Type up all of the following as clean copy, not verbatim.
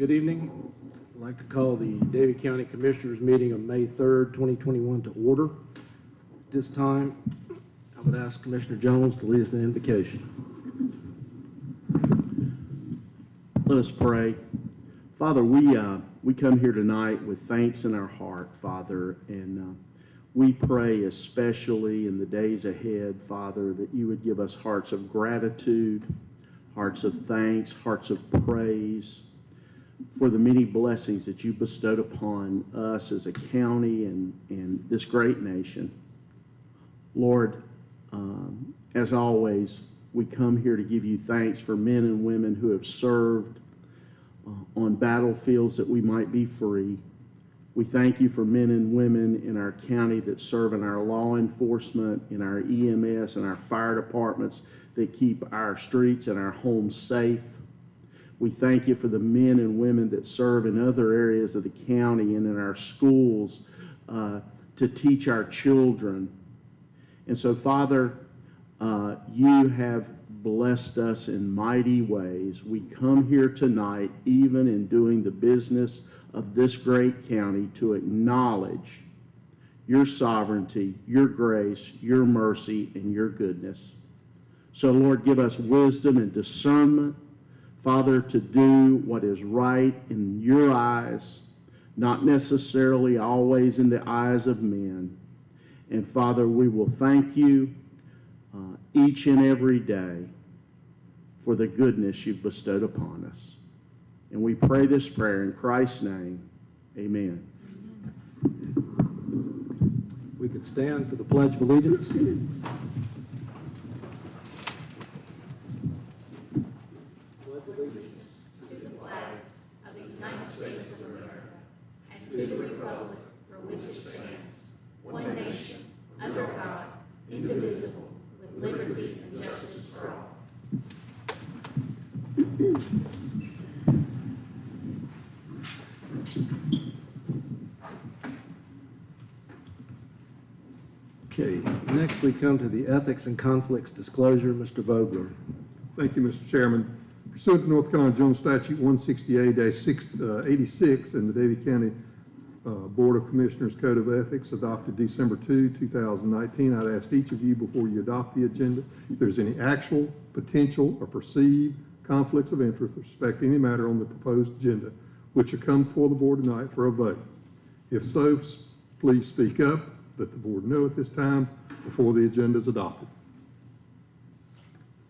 Good evening. I'd like to call the Davie County Commissioners meeting of May 3rd, 2021 to order. At this time, I would ask Commissioner Jones to lead us in the invocation. Let us pray. Father, we come here tonight with thanks in our heart, Father, and we pray especially in the days ahead, Father, that you would give us hearts of gratitude, hearts of thanks, hearts of praise for the many blessings that you bestowed upon us as a county and this great nation. Lord, as always, we come here to give you thanks for men and women who have served on battlefields that we might be free. We thank you for men and women in our county that serve in our law enforcement, in our EMS, and our fire departments that keep our streets and our homes safe. We thank you for the men and women that serve in other areas of the county and in our schools to teach our children. And so, Father, you have blessed us in mighty ways. We come here tonight, even in doing the business of this great county, to acknowledge your sovereignty, your grace, your mercy, and your goodness. So, Lord, give us wisdom and discernment, Father, to do what is right in your eyes, not necessarily always in the eyes of men. And, Father, we will thank you each and every day for the goodness you've bestowed upon us. And we pray this prayer in Christ's name. Amen. We could stand for the Pledge of Allegiance. Pledge allegiance to the flag of the United States of America and to the republic for which it stands, one nation, under God, indivisible, with liberty and justice for all. Okay, next we come to the Ethics and Conflicts Disclosure. Mr. Vogler. Thank you, Mr. Chairman. Pursuant to North Carolina General Statute 168-86 and the Davie County Board of Commissioners Code of Ethics adopted December 2, 2019, I'd ask each of you before you adopt the agenda if there's any actual, potential, or perceived conflicts of interest with respect to any matter on the proposed agenda which should come before the board tonight for a vote. If so, please speak up, let the board know at this time before the agenda is adopted.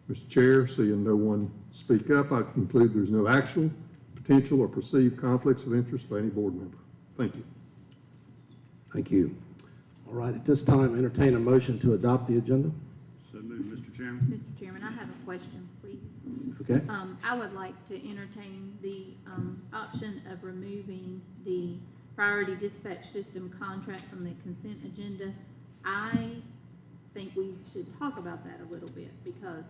Mr. Chair, seeing no one speak up, I conclude there's no actual, potential, or perceived conflicts of interest by any board member. Thank you. Thank you. All right, at this time, entertain a motion to adopt the agenda. So moved, Mr. Chairman. Mr. Chairman, I have a question, please. Okay. I would like to entertain the option of removing the priority dispatch system contract from the consent agenda. I think we should talk about that a little bit because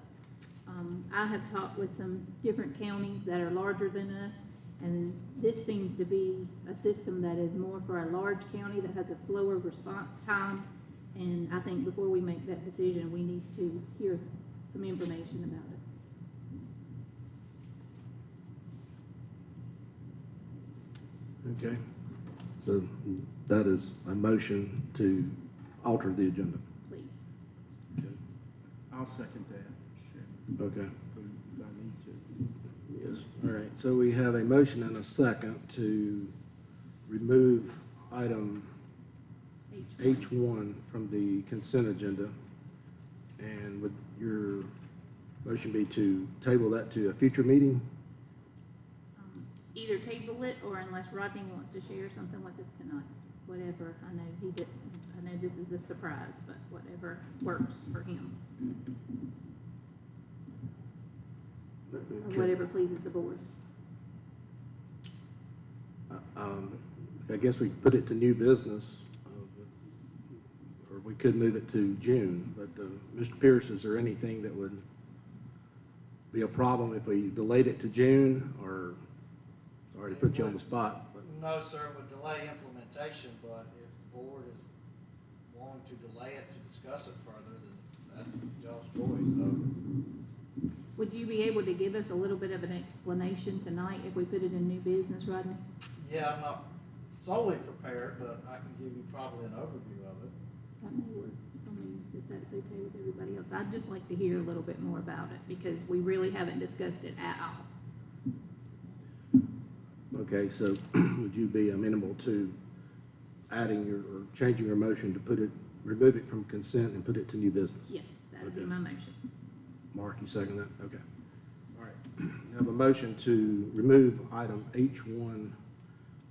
I have talked with some different counties that are larger than us, and this seems to be a system that is more for a large county that has a slower response time. And I think before we make that decision, we need to hear some information about it. Okay. So that is a motion to alter the agenda. Please. Okay. I'll second that. Okay. If I need to. Yes. All right. So we have a motion and a second to remove item H1 from the consent agenda. And would your motion be to table that to a future meeting? Either table it, or unless Rodney wants to share something with us tonight, whatever. I know he didn't. I know this is a surprise, but whatever works for him, or whatever pleases the board. I guess we put it to new business, or we could move it to June. But Mr. Pierce, is there anything that would be a problem if we delayed it to June, or? Sorry to put you on the spot. But. No, sir, it would delay implementation, but if the board is wanting to delay it to discuss it further, then that's y'all's choice. So. Would Would you be able to give us a little bit of an explanation tonight if we put it in new business, Rodney? Yeah, I'm not solely prepared, but I can give you probably an overview of it. That may work. I mean, if that's okay with everybody else. I'd just like to hear a little bit more about it because we really haven't discussed it at all. Okay, so would you be amenable to adding or changing your motion to remove it from consent and put it to new business? Yes, that would be Okay. my motion. Mark, you second that? Okay. All right. I have a motion to remove item H1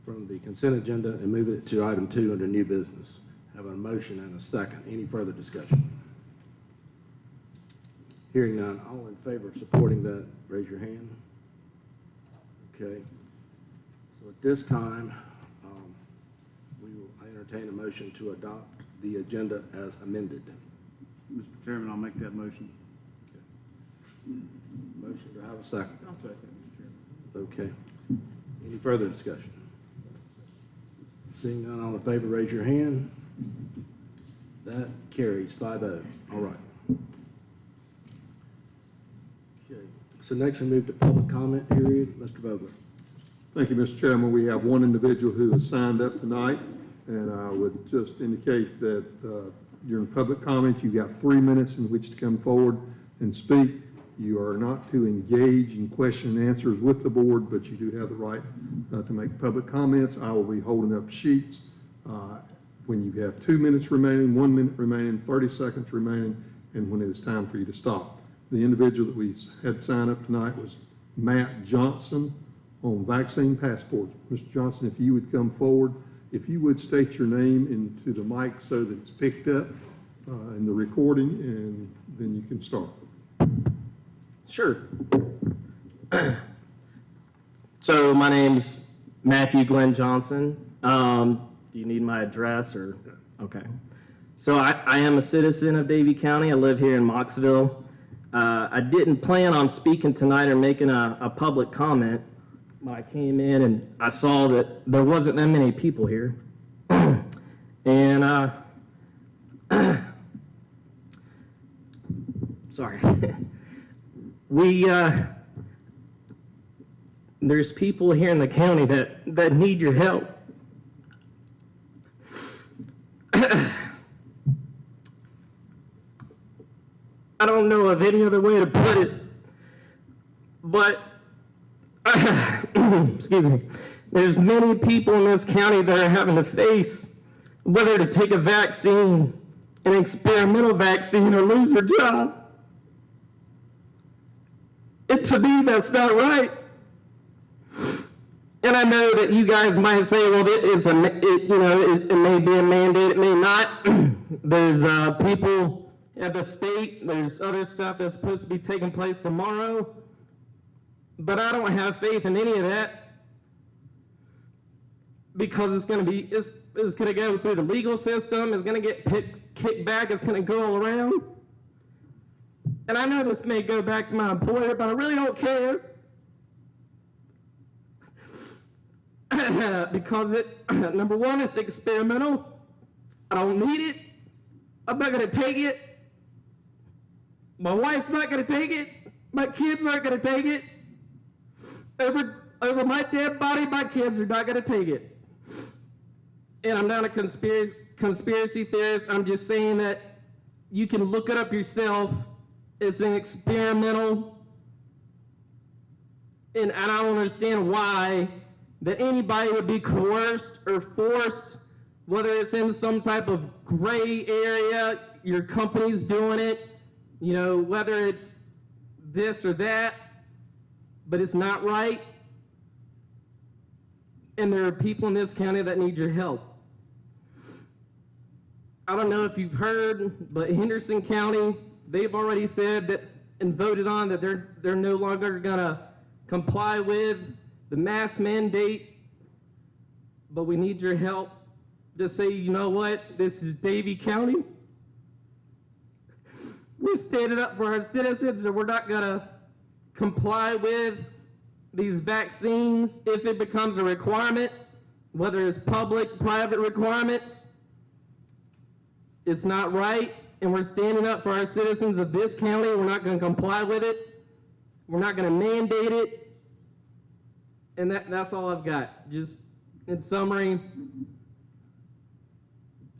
from the consent agenda and move it to item 2 under new business. Have a motion and a second. Any further discussion? Hearing none, all in favor of supporting that, raise your hand. Okay. So at this time, we will entertain a motion to adopt the agenda as amended. Mr. Chairman, I'll make that motion. Motion to have a second. I'll second, Mr. Chairman. Okay. Any further discussion? Seeing none, all in favor, raise your hand. That carries 5-0. All right. Okay. So next we move to public comment period. Mr. Vogler. Thank you, Mr. Chairman. We have one individual who has signed up tonight, and I would just indicate that during public comments, you've got 3 minutes in which to come forward and speak. You are not to engage in question and answers with the board, but you do have the right to make public comments. I will be holding up sheets. When you have 2 minutes remaining, 1 minute remaining, 30 seconds remaining, and when it is time for you to stop. The individual that we had sign up tonight was Matt Johnson on vaccine passports. Mr. Johnson, if you would come forward, if you would state your name into the mic so that it's picked up in the recording, and then you can start. Sure. So my name's Matthew Glenn Johnson. Do you need my address or? Okay. So I am a citizen of Davie County. I live here in Moxville. I didn't plan on speaking tonight or making a public comment, but I came in and I saw that there wasn't that many people here. And, sorry. There's people here in the county that need your help. I don't know of any other way to put it, but, excuse me, there's many people in this county that are having to face whether to take a vaccine, an experimental vaccine, or lose their job. And to me, that's not right. And I know that you guys might say, well, it may be a mandate, it may not. There's people at the state, there's other stuff that's supposed to be taking place tomorrow. But I don't have faith in any of that because it's going to go through the legal system, it's going to get kicked back, it's going to go all around. And I know this may go back to my employer, but I really don't care. Because number one, it's experimental. I don't need it. I'm not going to take it. My wife's not going to take it. My kids aren't going to take it. Over my dead body, my kids are not going to take it. And I'm not a conspiracy theorist. I'm just saying that you can look it up yourself. It's an experimental, and I don't understand why that anybody would be coerced or forced, whether it's in some type of gray area, your company's doing it, whether it's this or that, but it's not right. And there are people in this county that need your help. I don't know if you've heard, but Henderson County, they've already said that and voted on that they're no longer gonna comply with the mask mandate, but we need your help to say, you know what, this is Davie County. We're standing up for our citizens and we're not gonna comply with these vaccines if it becomes a requirement, whether it's public, private requirements. It's not right, and we're standing up for our citizens of this county. We're not going to comply with it. We're not going to mandate it. And that's all I've got. Just in summary,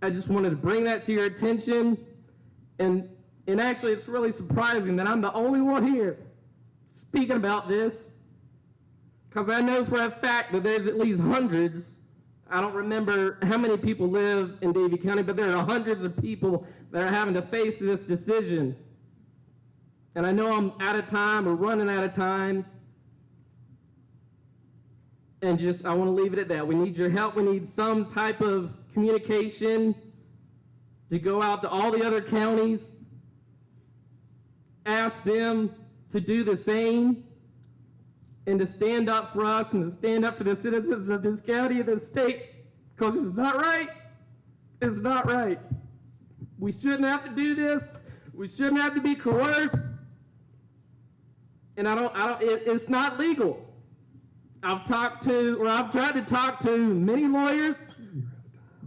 I just wanted to bring that to your attention. And actually, it's really surprising that I'm the only one here speaking about this, because I know for a fact that there's at least hundreds. I don't remember how many people live in Davie County, but there are hundreds of people that are having to face this decision. And I know I'm out of time or running out of time. And I want to leave it at that. We need your help. We need some type of communication to go out to all the other counties, ask them to do the same, and to stand up for us and to stand up for the citizens of this county and this state, because it's not right. It's not right. We shouldn't have to do this. We shouldn't have to be coerced. And it's not legal. I've tried to talk to many lawyers.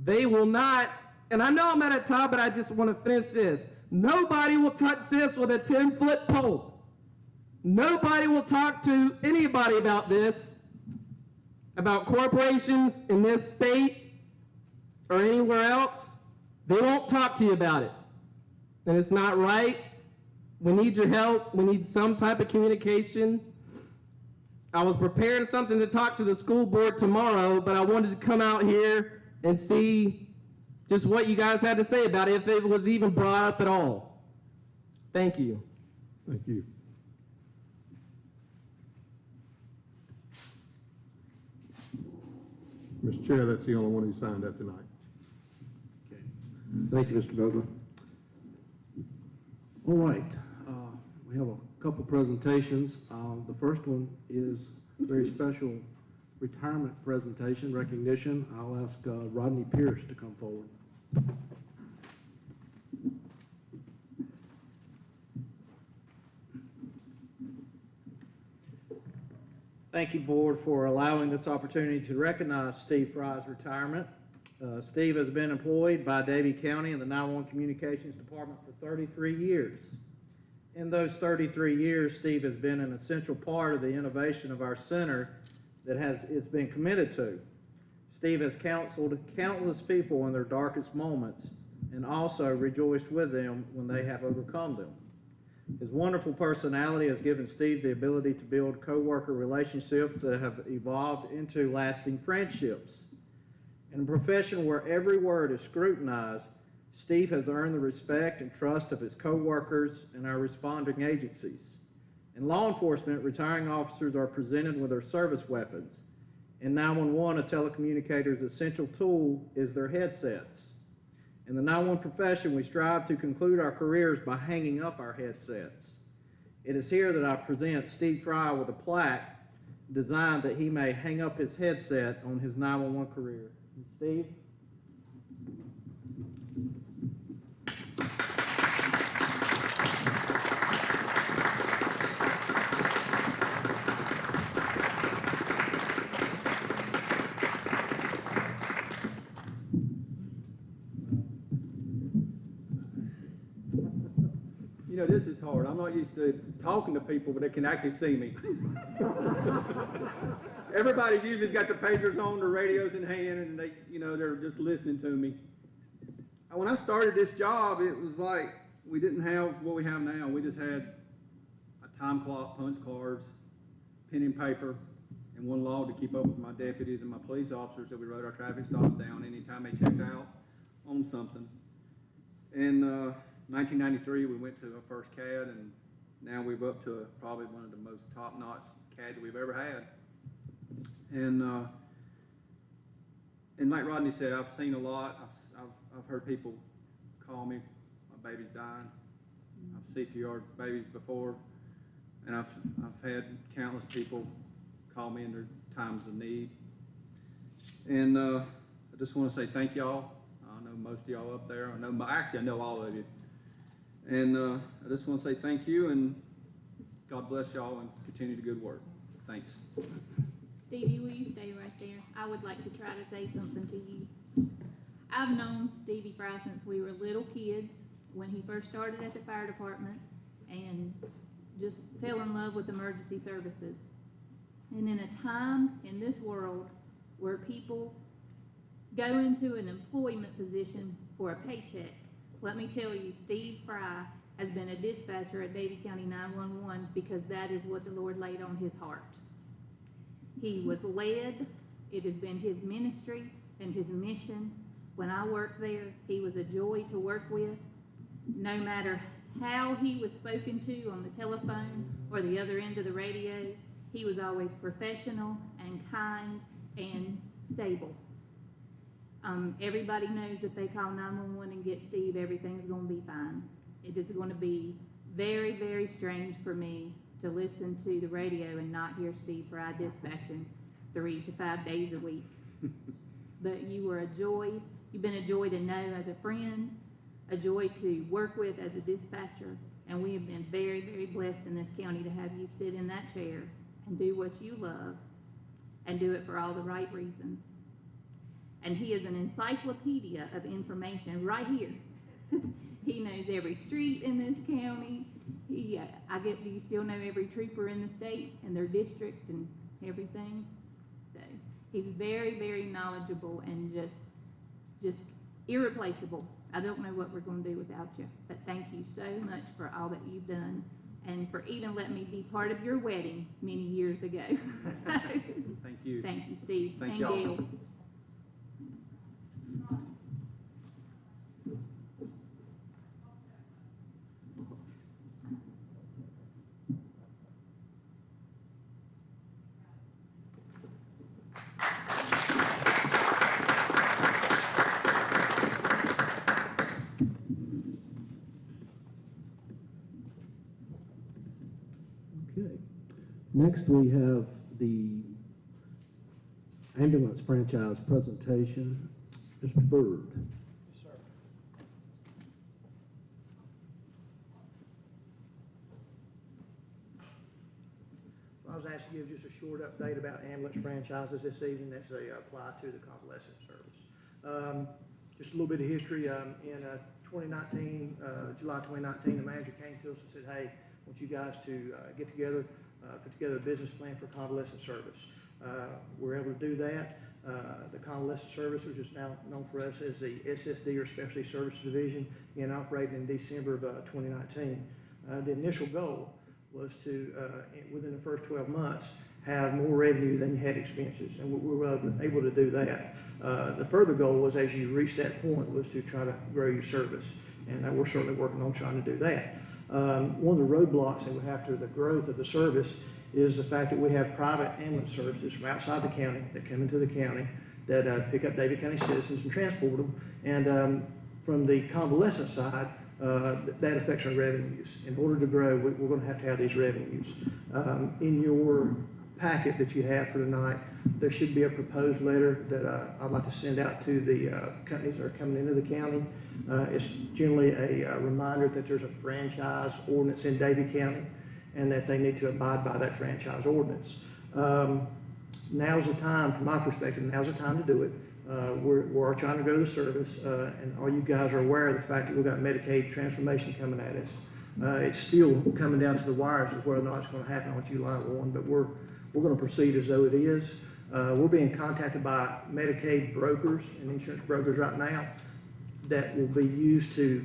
They will not, and I know I'm out of time, but I just want to finish this. Nobody will touch this with a 10-foot pole. Nobody will talk to anybody about this, about corporations in this state or anywhere else. They won't talk to you about it. And it's not right. We need your help. We need some type of communication. I was preparing something to talk to the school board tomorrow, but I wanted to come out here and see just what you guys had to say about it, if it was even brought up at all. Thank you. Thank you. Mr. Chair, that's the only one who signed up tonight. Okay. Thank you, Mr. Vogler. All right, we have a couple presentations. The first one is a very special retirement presentation recognition. I'll ask Rodney Pierce to come forward. Thank you, Board, for allowing this opportunity to recognize Steve Fry's retirement. Steve has been employed by Davie County in the 911 Communications Department for 33 years. In those 33 years, Steve has been an essential part of the innovation of our center that it's been committed to. Steve has counseled countless people in their darkest moments and also rejoiced with them when they have overcome them. His wonderful personality has given Steve the ability to build co-worker relationships that have evolved into lasting friendships. In a profession where every word is scrutinized, Steve has earned the respect and trust of his co-workers and our responding agencies. In law enforcement, retiring officers are presented with their service weapons. In 911, a telecommunicator's essential tool is their headsets. In the 911 profession, we strive to conclude our careers by hanging up our headsets. It is here that I present Steve Fry with a plaque designed that he may hang up his headset on his 911 career. Steve? You know, this is hard. I'm not used to talking to people, but they can actually see me. Everybody's usually got their pagers on, their radios in hand, and they're just listening to me. When I started this job, it was like we didn't have what we have now. We just had a time clock, punch cards, pen and paper, and one log to keep up with my deputies and my police officers that we wrote our traffic stops down anytime they checked out on something. In 1993, we went to our first CAD, and now we're up to probably one of the most top-notch CADs we've ever had. And like Rodney said, I've seen a lot. I've heard people call me, my baby's dying. I've CPR'd babies before, and I've had countless people call me in their times of need. And I just want to say thank y'all. I know most of y'all up there. I know all of you. And I just want to say thank you, and God bless y'all and continue the good work. Thanks. Stevie, will you stay right there? I would like to try to say something to you. I've known Stevie Fry since we were little kids, when he first started at the fire department, and just fell in love with emergency services. And in a time in this world where people go into an employment position for a paycheck, let me tell you, Steve Fry has been a dispatcher at Davie County 911 because that is what the Lord laid on his heart. He was led, it has been his ministry and his mission. When I worked there, he was a joy to work with. No matter how he was spoken to on the telephone or the other end of the radio, he was always professional and kind and stable. Everybody knows if they call 911 and get Steve, everything's going to be fine. It is going to be very, very strange for me to listen to the radio and not hear Steve Fry dispatching 3 to 5 days a week. But you were a joy. You've been a joy to know as a friend, a joy to work with as a dispatcher, and we have been very, very blessed in this county to have you sit in that chair and do what you love and do it for all the right reasons. And he is an encyclopedia of information right here. He knows every street in this county. Do you still know every trooper in the state and their district and everything? So he's very, very knowledgeable and just irreplaceable. I don't know what we're going to do without you, but thank you so much for all that you've done and for even letting me be part of your wedding many years ago. Thank you. Thank you, Steve. Thank and y'all. Gail. Okay. Next, we have the ambulance franchise presentation. Mr. Byrd. Yes, sir. I was asked to give just a short update about ambulance franchises this evening as they apply to the convalescent service. Just a little bit of history. In 2019, July 2019, the manager came to us and said, hey, I want you guys to get together, put together a business plan for convalescent service. We're able to do that. The convalescent service, which is now known for us as the SSD or Specialty Services Division, began operating in December of 2019. The initial goal was to, within the first 12 months, have more revenue than you had expenses, and we were able to do that. The further goal was, as you reach that point, was to try to grow your service, and we're certainly working on trying to do that. One of the roadblocks that we have to the growth of the service is the fact that we have private ambulance services from outside the county that come into the county that pick up Davie County citizens and transport them. And from the convalescent side, that affects our revenues. In order to grow, we're going to have these revenues. In your packet that you have for tonight, there should be a proposed letter that I'd like to send out to the companies that are coming into the county. It's generally a reminder that there's a franchise ordinance in Davie County and that they need to abide by that franchise ordinance. Now's the time, from my perspective, now's the time to do it. We're trying to grow the service, and all you guys are aware of the fact that we've got Medicaid transformation coming at us. It's still coming down to the wires of whether or not it's going to happen on July 1, but we're going to proceed as though it is. We're being contacted by Medicaid brokers and insurance brokers right now that will be used to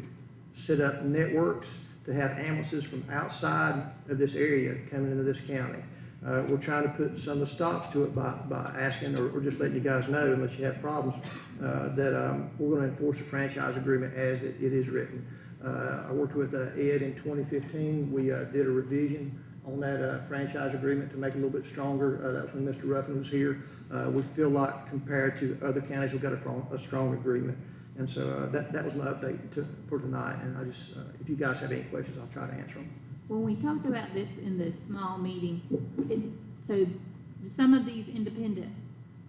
set up networks to have ambulances from outside of this area coming into this county. We're trying to put some of the stops to it by asking or just letting you guys know, unless you have problems, that we're going to enforce the franchise agreement as it is written. I worked with Ed in 2015. We did a revision on that franchise agreement to make it a little bit stronger. That was when Mr. Ruffin was here. We feel like compared to other counties, we've got a strong agreement. And so that was my update for tonight. And I just, if you guys have any questions, I'll try to answer them. When we talked about this in the small meeting, so do some of these independent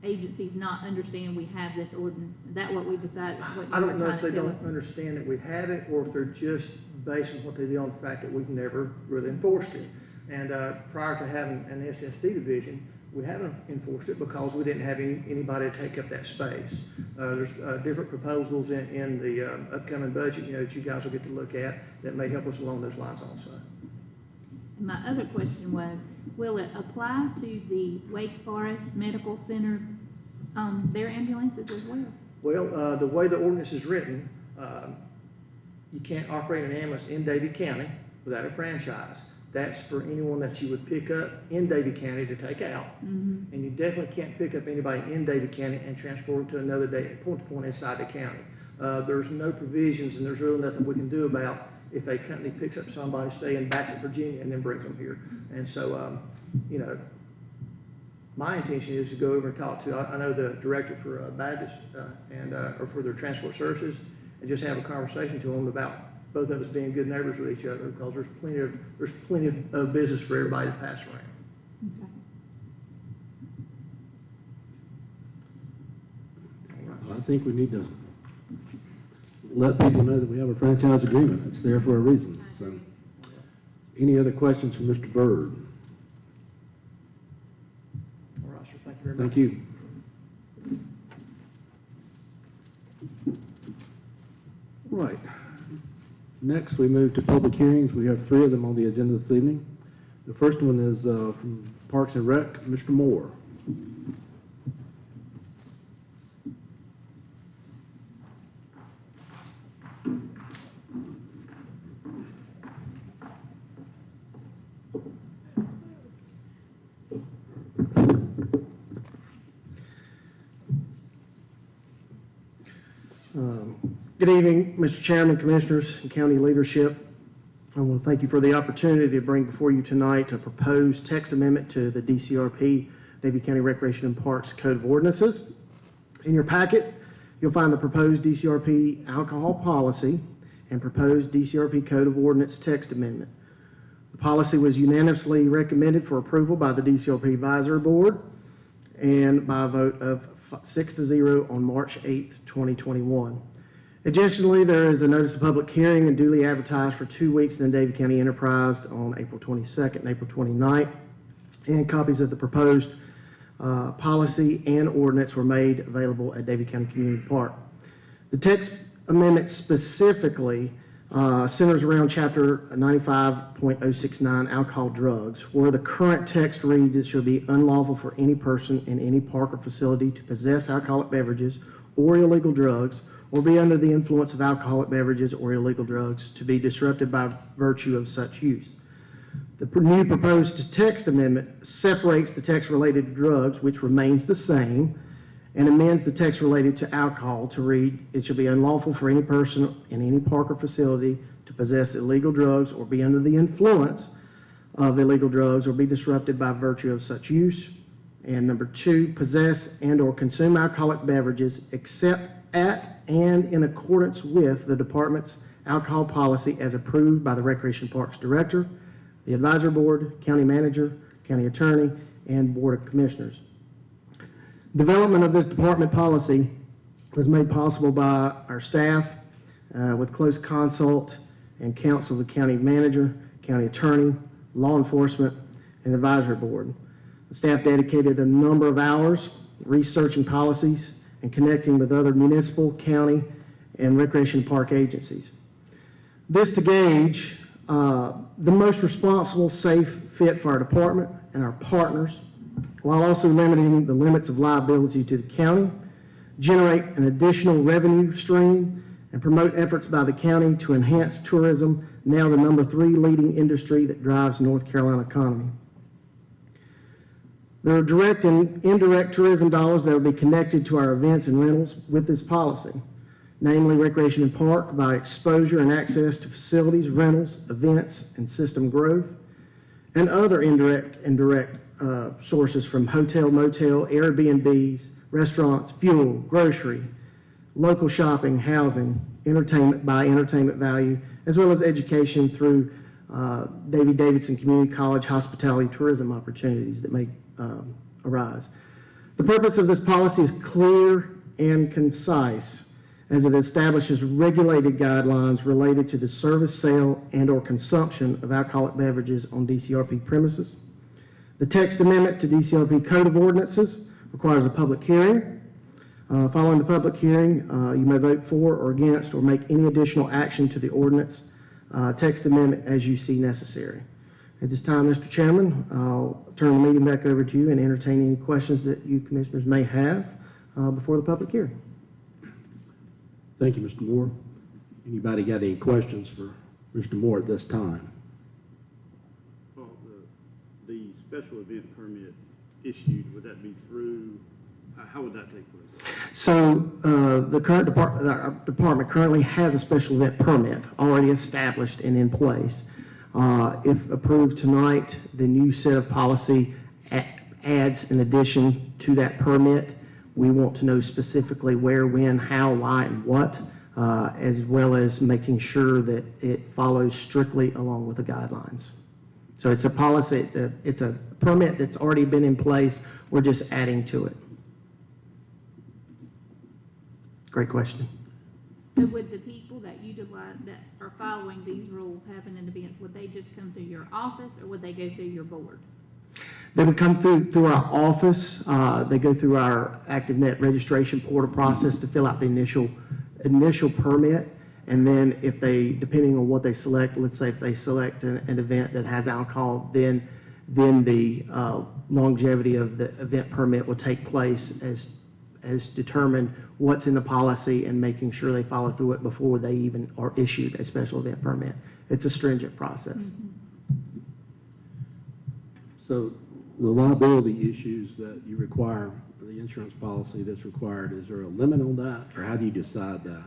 agencies not understand we have this ordinance? Is that what we decided? What you I don't were know if they trying to tell don't us? understand that we have it, or if they're just based on what they do on the fact that we've never really enforced it. And prior to having an SSD division, we haven't enforced it because we didn't have anybody to take up that space. There's different proposals in the upcoming budget, that you guys will get to look at that may help us along those lines also. my other question was, will it apply to the Wake Forest Medical Center, their ambulances as well? Well, the way the ordinance is written, you can't operate an ambulance in Davie County without a franchise. That's for anyone that you would pick up in Davie County to take out. And you definitely can't pick up anybody in Davie County and transport them to another point inside the county. There's no provisions, and there's really nothing we can do about if a company picks up somebody, say, in Bassett, Virginia, and then brings them here. And so, you know, my intention is to go over and talk to, I know the director for Baptist or for their transport services, and just have a conversation to them about both of us being good neighbors with each other, because there's plenty of business for everybody to pass around. Okay. I think we need to let people know that we have a franchise agreement. It's there for a reason. So, any other questions from Mr. Byrd? All right, sir, thank you very much. Thank you. Right. Next, we move to public hearings. We have 3 of them on the agenda this evening. The first one is from Parks and Rec, Mr. Moore. Good evening, Mr. Chairman, Commissioners, and County leadership. I want to thank you for the opportunity to bring before you tonight a proposed text amendment to the DCRP, Davie County Recreation and Parks Code of Ordinances. In your packet, you'll find the proposed DCRP alcohol policy and proposed DCRP Code of Ordinance text amendment. The policy was unanimously recommended for approval by the DCRP Advisory Board and by a vote of 6-0 on March 8th, 2021. Additionally, there is a notice of public hearing and duly advertised for 2 weeks in the Davie County Enterprise on April 22nd and April 29th, and copies of the proposed policy and ordinance were made available at Davie County Community Park. The text amendment specifically centers around Chapter 95.069, Alcohol Drugs, where the current text reads, "It shall be unlawful for any person in any park or facility to possess alcoholic beverages or illegal drugs, or be under the influence of alcoholic beverages or illegal drugs, to be disrupted by virtue of such use." The new proposed text amendment separates the text related to drugs, which remains the same, and amends the text related to alcohol to read, "It shall be unlawful for any person in any park or facility to possess illegal drugs or be under the influence of illegal drugs or be disrupted by virtue of such use." And number 2, possess and or consume alcoholic beverages except at and in accordance with the department's alcohol policy as approved by the Recreation Parks Director, the Advisory Board, County Manager, County Attorney, and Board of Commissioners. Development of this department policy was made possible by our staff with close consult and counsel of the County Manager, County Attorney, Law Enforcement, and Advisory Board. The staff dedicated a number of hours researching policies and connecting with other municipal, county, and recreation park agencies. This to gauge the most responsible, safe fit for our department and our partners, while also limiting the limits of liability to the county, generate an additional revenue stream, and promote efforts by the county to enhance tourism, now the number 3 leading industry that drives North Carolina economy. There are direct and indirect tourism dollars that will be connected to our events and rentals with this policy, namely recreation and park by exposure and access to facilities, rentals, events, and system growth, and other indirect and direct sources from hotel, motel, Airbnbs, restaurants, fuel, grocery, local shopping, housing, entertainment by entertainment value, as well as education through Davie Davidson Community College hospitality tourism opportunities that may arise. The purpose of this policy is clear and concise, as it establishes regulated guidelines related to the service, sale, and or consumption of alcoholic beverages on DCRP premises. The text amendment to DCRP Code of Ordinances requires a public hearing. Following the public hearing, you may vote for or against or make any additional action to the ordinance text amendment as you see necessary. At this time, Mr. Chairman, I'll turn the meeting back over to you and entertain any questions that you commissioners may have before the public hearing. Thank you, Mr. Moore. Anybody got any questions for Mr. Moore at this time? Well, the special event permit issued, would that be through, how would that take place? So the current our department currently has a special event permit already established and in place. If approved tonight, the new set of policy adds an addition to that permit. We want to know specifically where, when, how, why, and what, as well as making sure that it follows strictly along with the guidelines. So it's a policy, it's a permit that's already been in place. We're just adding to it. Great question. So would the people that utilize, that are following these rules having an event, would they just come through your office or would they go through your board? They would come through our office. They go through our ActiveNet registration portal process to fill out the initial permit. And then if they, depending on what they select, let's say if they select an event that has alcohol, then the longevity of the event permit will take place as determined what's in the policy and making sure they follow through it before they even are issued a special event permit. It's a stringent process. Mm-hmm. So the liability issues that you require, the insurance policy that's required, is there a limit on that, or how do you decide that?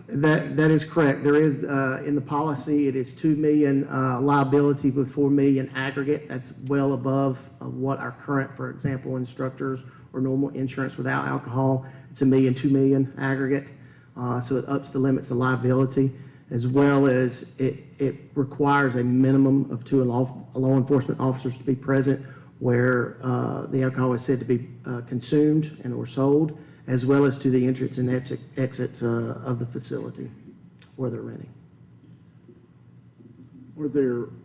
That is correct. There is, in the policy, it is 2 million liability with 4 million aggregate. That's well above what our current, for example, instructors or normal insurance without alcohol. It's $1 million, 2 million aggregate. So it ups the limits of liability, as well as it requires a minimum of 2 law enforcement officers to be present where the alcohol is said to be consumed and or sold, as well as to the entrance and exits of the facility where they're renting.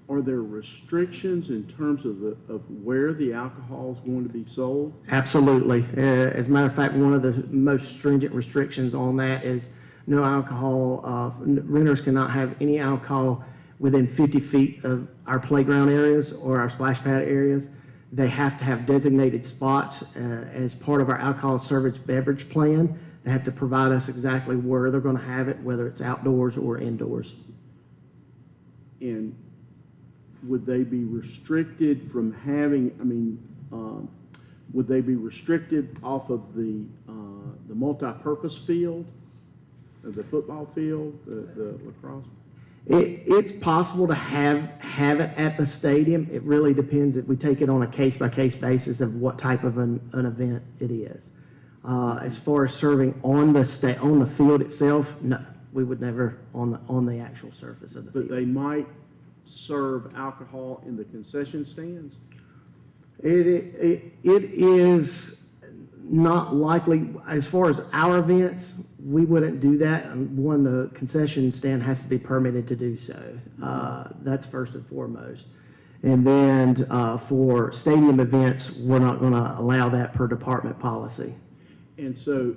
Are there restrictions in terms of where the alcohol is going to be sold? Absolutely. As a matter of fact, one of the most stringent restrictions on that is no alcohol. Renters cannot have any alcohol within 50 feet of our playground areas or our splash pad areas. They have to have designated spots as part of our alcohol service beverage plan. They have to provide us exactly where they're going to have it, whether it's outdoors or indoors. And would they be restricted from having, would they be restricted off of the multi-purpose field, the football field, the lacrosse? It's possible to have it at the stadium. It really depends. We take it on a case-by-case basis of what type of an event it is. As far as serving on the field itself, no, we would never on the actual surface of the field. But they might serve alcohol in the concession stands? It is not likely. As far as our events, we wouldn't do that. One, the concession stand has to be permitted to do so. That's first and foremost. And then for stadium events, we're not going to allow that per department policy. And so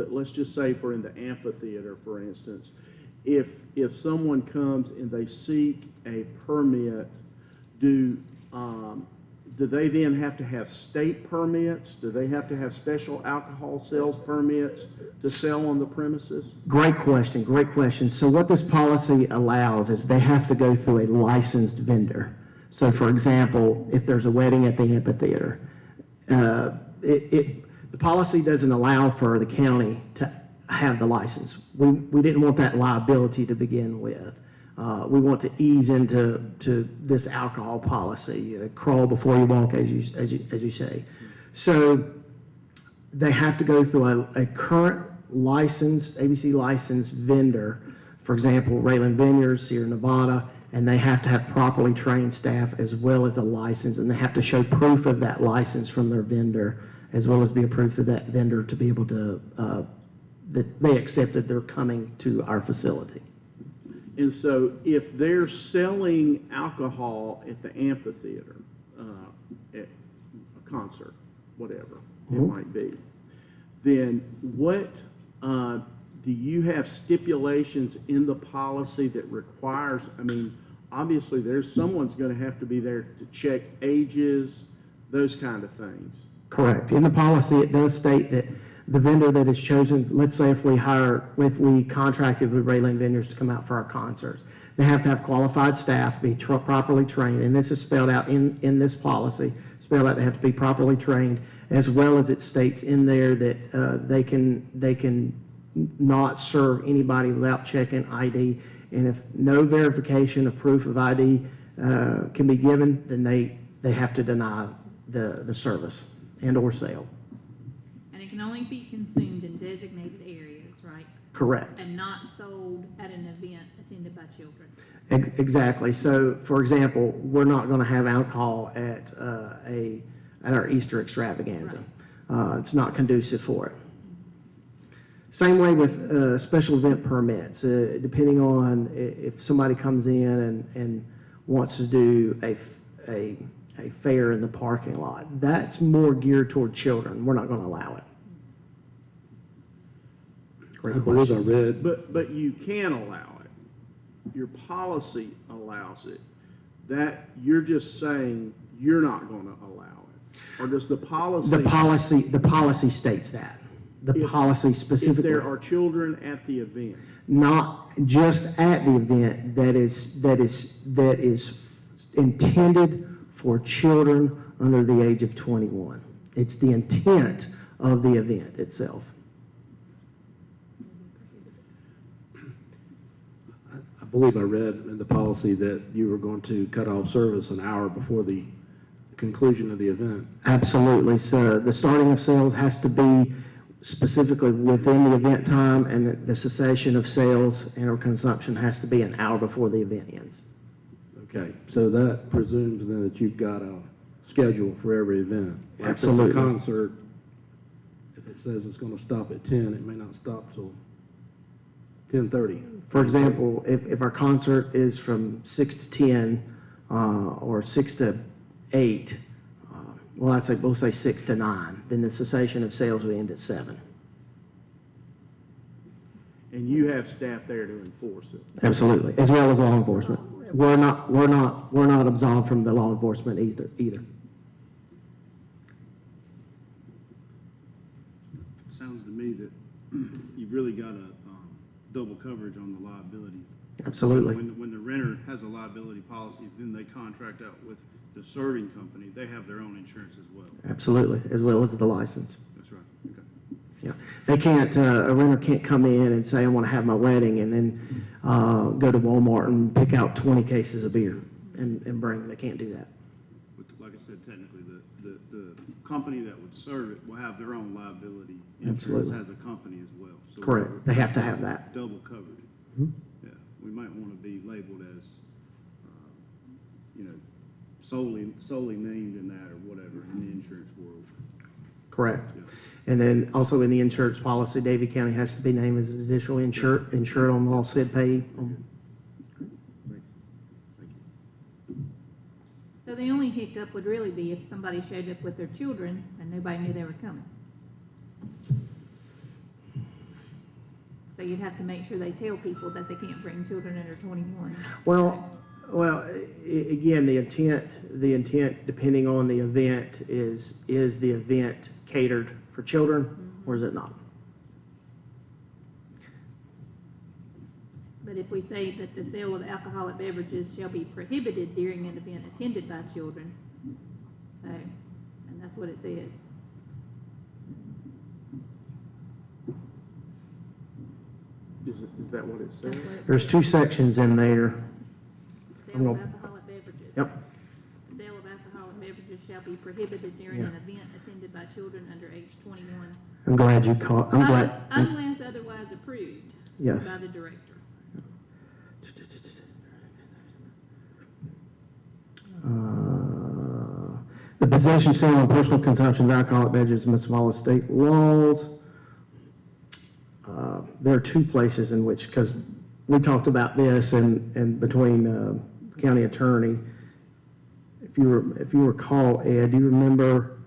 let's just say in the amphitheater, for instance, if someone comes and they seek a permit, do they then have to have state permits? Do they have to have special alcohol sales permits to sell on the premises? Great question, great question. So what this policy allows is they have to go through a licensed vendor. So for example, if there's a wedding at the amphitheater, the policy doesn't allow for the county to have the license. We didn't want that liability to begin with. We want to ease into this alcohol policy, crawl before you walk, as you say. So they have to go through a current licensed, ABC licensed vendor, for example, Raylan Vineyards, Sierra Nevada, and they have to have properly trained staff as well as a license, and they have to show proof of that license from their vendor, as well as be a proof of that vendor to be able to, that they accept that they're coming to our facility. And so if they're selling alcohol at the amphitheater, at a concert, whatever it might be, then what, do you have stipulations in the policy that requires, obviously someone's gonna have to be there to check ages, those kind of things. Correct. In the policy, it does state that the vendor that is chosen, let's say if we contracted with Rayland Vendors to come out for our concerts, they have to have qualified staff, be properly trained, and this is spelled out in this policy, spelled out they have to be properly trained, as well as it states in there that they can not serve anybody without checking ID, and if no verification of proof of ID can be given, then they have to deny the service and/or sale. And it can only be consumed in designated areas, right? Correct. And not sold at an event attended by children. Exactly. So, for example, we're not going to have alcohol at our Easter extravaganza. It's not conducive for it. Same way with special event permits. Depending on if somebody comes in and wants to do a fair in the parking lot, that's more geared toward children. We're not going to allow it. I believe I read, But you can allow it. Your policy allows it. That, you're just saying you're not going to allow it. Or does the policy? The policy states that. The policy specifically. If there are children at the event. Not just at the event, that is intended for children under the age of 21. It's the intent of the event itself. I believe I read in the policy that you were going to cut off service an hour before the conclusion of the event. Absolutely. So the starting of sales has to be specifically within the event time, and the cessation of sales and or consumption has to be an hour before the event ends. Okay, so that presumes then that you've got a schedule for every event. Like Absolutely. If it's a concert, if it says it's going to stop at 10, it may not stop till 10:30. For example, if our concert is from 6 to 10 or 6 to 8, well, we'll say 6 to 9, then the cessation of sales will end at 7. And you have staff there to enforce it. Absolutely, as well as law enforcement. We're not absolved from the law enforcement either. Sounds to me that you've really got a double coverage on the liability. Absolutely. When the renter has a liability policy, then they contract out with the serving company. They have their own insurance as well. Absolutely, as well as the license. That's right. Okay. Yeah, they can't, a renter can't come in and say, I want to have my wedding, and then go to Walmart and pick out 20 cases of beer and bring them. They can't do that. But like I said, technically, the company that would serve it will have their own liability insurance Absolutely. as a company as well. So Correct. They have to have that. Double covered. Mhm. Yeah, we might want to be labeled as, solely named in that or whatever in the insurance world. Correct. Yeah. And then also in the insurance policy, Davie County has to be named as an additional insured on all said pay. So the only hiccup would really be if somebody showed up with their children and nobody knew they were coming. So you'd have to make sure they tell people that they can't bring children under 21. Well, again, the intent, depending on the event, is the event catered for children, or is it not? But if we say that the sale of alcoholic beverages shall be prohibited during an event attended by children, so, and that's what it says. Is that what it says? That's what it There's says. 2 sections in there. Sale of alcoholic beverages. Yep. The sale of alcoholic beverages shall be prohibited during Yeah. an event attended by children under age 21. I'm glad you caught, I'm glad. Unless otherwise approved Yes. by the director. The possession, sale, and personal consumption of alcoholic beverages must follow state laws. There are 2 places in which, because we talked about this and between the county attorney. If you recall, Ed, do you remember?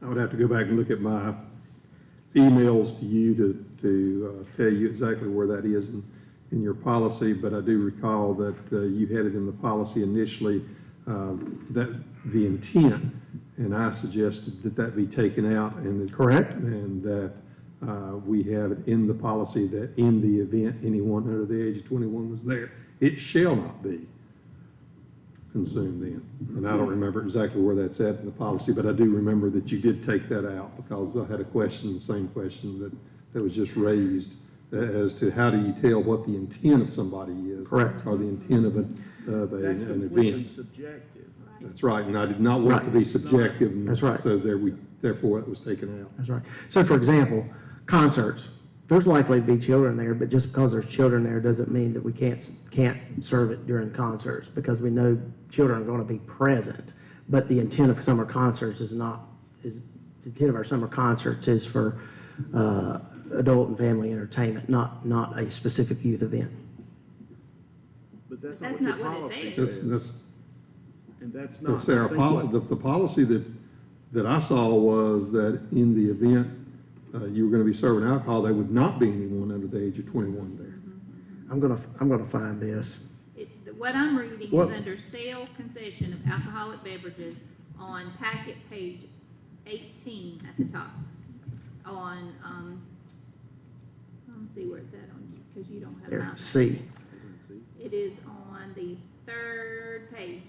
I would have to go back and look at my emails to you to tell you exactly where that is in your policy, but I do recall that you had it in the policy initially, that the intent, and I suggested that that be taken out, and Correct. and that we have it in the policy that in the event anyone under the age of 21 was there, it shall not be consumed then. And I don't remember exactly where that's at in the policy, but I do remember that you did take that out, because I had a question, the same question that was just raised, as to how do you tell what the intent of somebody is? Correct. Or the intent of That's an completely event. subjective. That's right, and I did not want it to be subjective. and That's right. So therefore it was taken out. That's right. So for example, concerts, there's likely to be children there, but just because there's children there doesn't mean that we can't serve it during concerts, because we know children are going to be present. But the intent of summer concerts the intent of our summer concerts is for adult and family entertainment, not a specific youth event. But that's That's not not what your what it policy says. says. And that's not. That's our I think what- the policy that I saw was that in the event you were going to be serving alcohol, there would not be anyone under the age of 21 there. I'm gonna find this. What I'm reading What? is under sale concession of alcoholic beverages on packet page 18 at the top. On, let me see where it's at on, because you don't have There, mine. C. It is on the 3rd page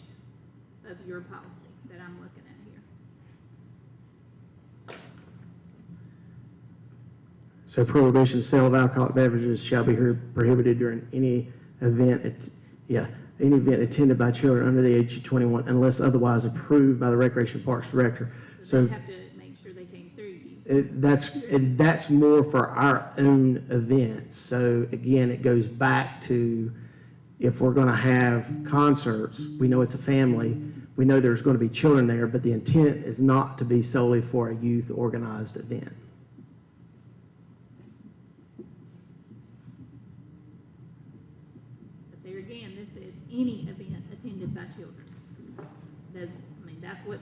of your policy that I'm looking at here. So prohibition, sale of alcoholic beverages shall be prohibited during any event, any event attended by children under the age of 21 unless otherwise approved by the Recreation Parks Director. So So they have to make sure they came through you. that's more for our own events. So again, it goes back to, if we're gonna have concerts, we know it's a family, we know there's gonna be children there, but the intent is not to be solely for a youth organized event. But there again, this says any event attended by children. That's what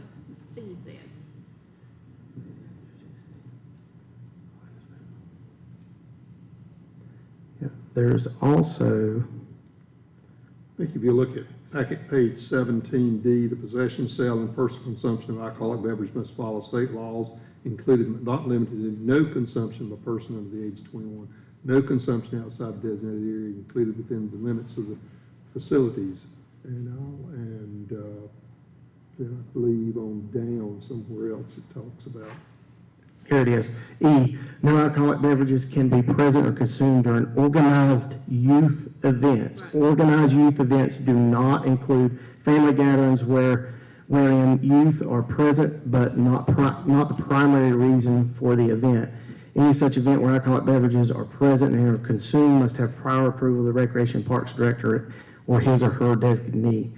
C says. Yeah. There's also, I think if you look at packet page 17D, the possession, sale, and personal consumption of alcoholic beverage must follow state laws, including but not limited to no consumption of a person under the age of 21, no consumption outside the designated area, included within the limits of the facilities. And then I believe on down somewhere else it talks about. here it is. E, no alcoholic beverages can be present or consumed during organized youth events. Right. Organized youth events do not include family gatherings wherein youth are present but not the primary reason for the event. Any such event where alcoholic beverages are present and are consumed must have prior approval of the Recreation Parks Director or his or her designee.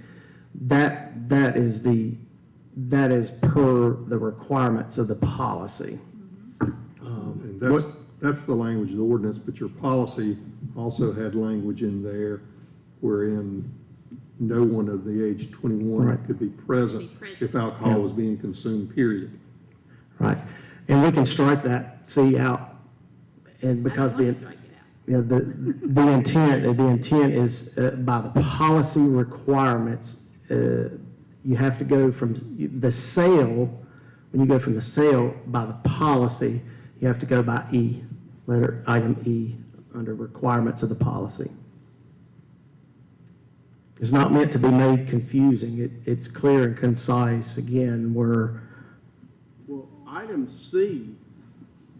That is per the requirements of the policy. And that's the language of the ordinance, but your policy also had language in there wherein no one of the age of 21 Right. could be present if alcohol was being consumed, period. Right, and we can strike that C out, and because I don't want to strike it out. the intent is by the policy requirements, you have to go from the sale, when you go from the sale by the policy, you have to go by E, item E, under requirements of the policy. It's not meant to be made confusing. It's clear and concise, again, where, Well, item C,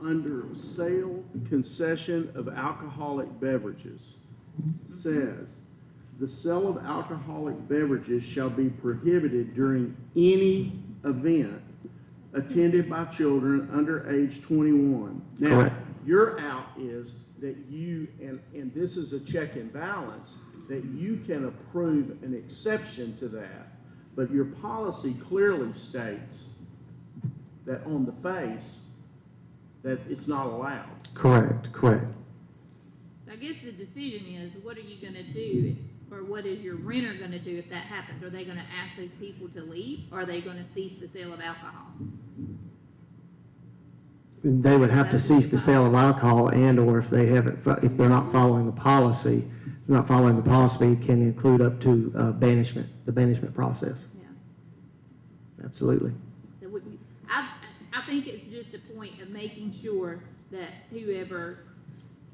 under sale, concession of alcoholic beverages, says, the sale of alcoholic beverages shall be prohibited during any event attended by children under age 21. Now, Correct. your out is that you, and this is a check and balance, that you can approve an exception to that, but your policy clearly states that on the face, that it's not allowed. correct. So I guess the decision is, what are you gonna do, or what is your renter gonna do if that happens? Are they gonna ask those people to leave, or are they gonna cease the sale of alcohol? they would have to cease the sale of alcohol, and/or if they haven't, if they're not following the policy, it can include up to banishment, the banishment process. Yeah. Absolutely. That would be, I think it's just a point of making sure that whoever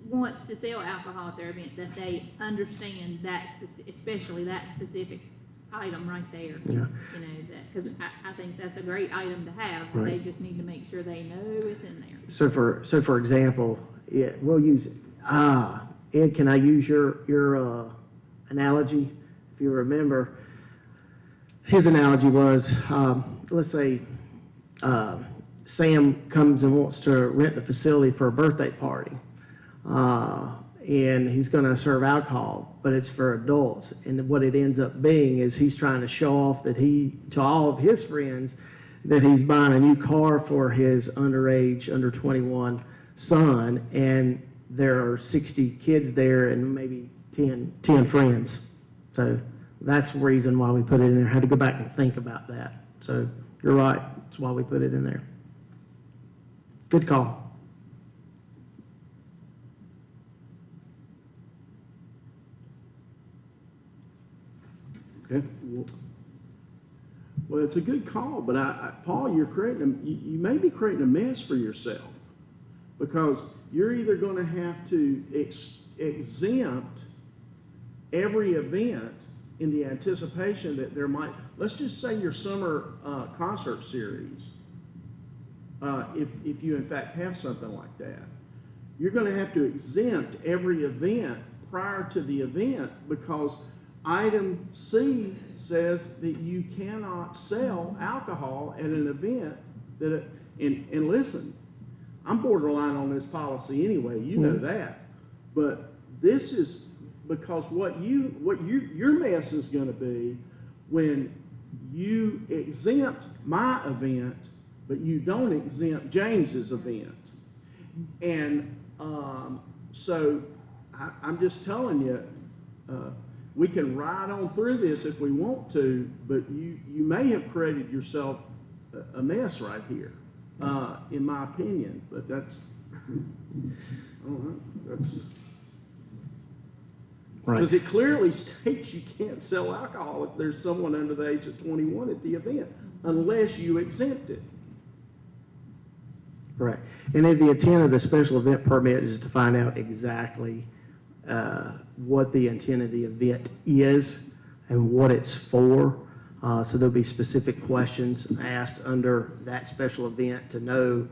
wants to sell alcohol at their event, that they understand that especially that specific item right there. Yeah. You know, that, because I think that's a great item to have, but they Right. just need to make sure they know it's in there. So for example, we'll use, Ed, can I use your analogy? If you remember, his analogy was, let's say, Sam comes and wants to rent the facility for a birthday party. And he's gonna serve alcohol, but it's for adults. And what it ends up being is he's trying to show off that to all of his friends, that he's buying a new car for his underage, under 21 son, and there are 60 kids there and maybe 10 friends. So that's the reason why we put it in there. I had to go back and think about that. So you're right, that's why we put it in there. Good call. Okay. Well, it's a good call, but Paul, you may be creating a mess for yourself, because you're either going to have to exempt every event in the anticipation that there might, let's just say your summer concert series, if you in fact have something like that, you're going to have to exempt every event prior to the event, because item C says that you cannot sell alcohol at an event and listen, I'm borderline on this policy anyway, you know that. But this is because what your mess is going to be when you exempt my event, but you don't exempt James's event. And so I'm just telling you, we can ride on through this if we want to, but you may have created yourself a mess right here, in my opinion. But that's, I don't know, that's because it clearly states you can't sell alcohol if there's someone under the age of 21 at the event, unless you exempt it. Right. And then the intent of the special event permit is to find out exactly what the intent of the event is and what it's for. So there'll be specific questions asked under that special event to know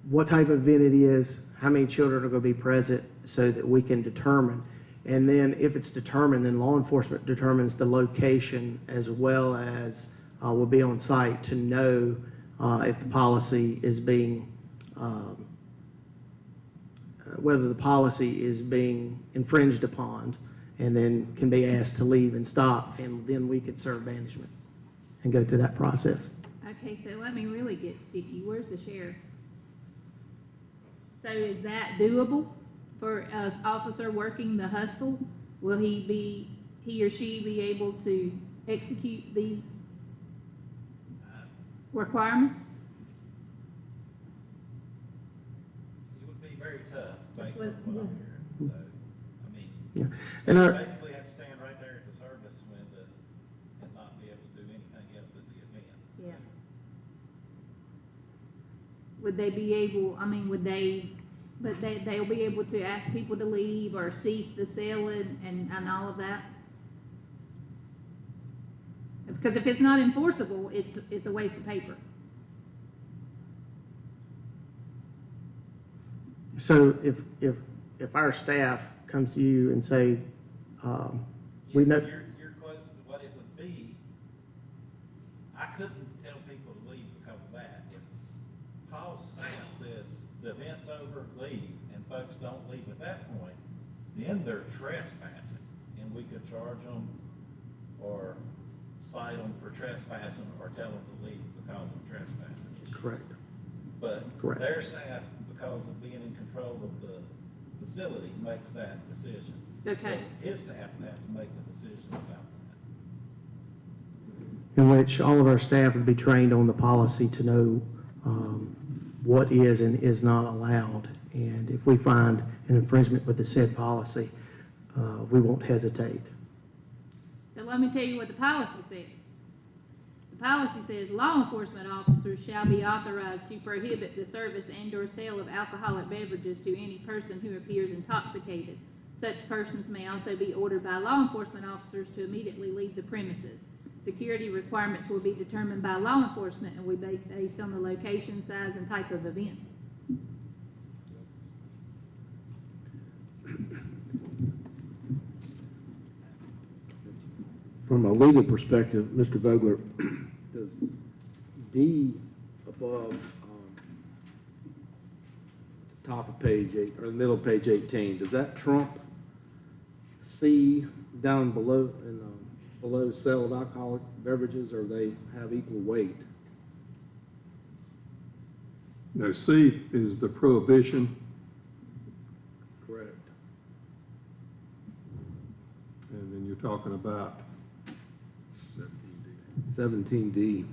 what type of event it is, how many children are going to be present, so that we can determine. And then if it's determined, then law enforcement determines the location, as well as will be on site to know if the policy is being whether the policy is being infringed upon, and then can be asked to leave and stop, and then we could serve banishment and go through that process. Okay, so let me really get sticky. Where's the sheriff? So is that doable for an officer working the hustle? Will he or she be able to execute these requirements? It would be very tough, based on what I'm hearing, so, I mean, Yeah. you And basically have to stand right there at the service window and not be able to do anything else at the event. So. Yeah. Would they be able, but they'll be able to ask people to leave or cease the selling and all of that? Because if it's not enforceable, it's a waste of paper. So if our staff comes to you and say, we know. You're close to what it would be. I couldn't tell people to leave because of that. If Paul's staff says the event's over, leave, and folks don't leave at that point, then they're trespassing, and we could charge them or cite them for trespassing or tell them to leave because of trespassing issues. Correct. But Correct. their staff, because of being in control of the facility, makes that decision. Okay. So his staff would have to make the decision about that. In which all of our staff would be trained on the policy to know what is and is not allowed. And if we find an infringement with the said policy, we won't hesitate. So let me tell you what the policy says. The policy says law enforcement officers shall be authorized to prohibit the service and/or sale of alcoholic beverages to any person who appears intoxicated. Such persons may also be ordered by law enforcement officers to immediately leave the premises. Security requirements will be determined by law enforcement and will be based on the location, size, and type of event. From a legal perspective, Mr. Vogler, does D above, the top of page 8, or the middle of page 18, does that trump C down below, below sale of alcoholic beverages, or they have equal weight? No, C is the prohibition, Correct. and then you're talking about 17D,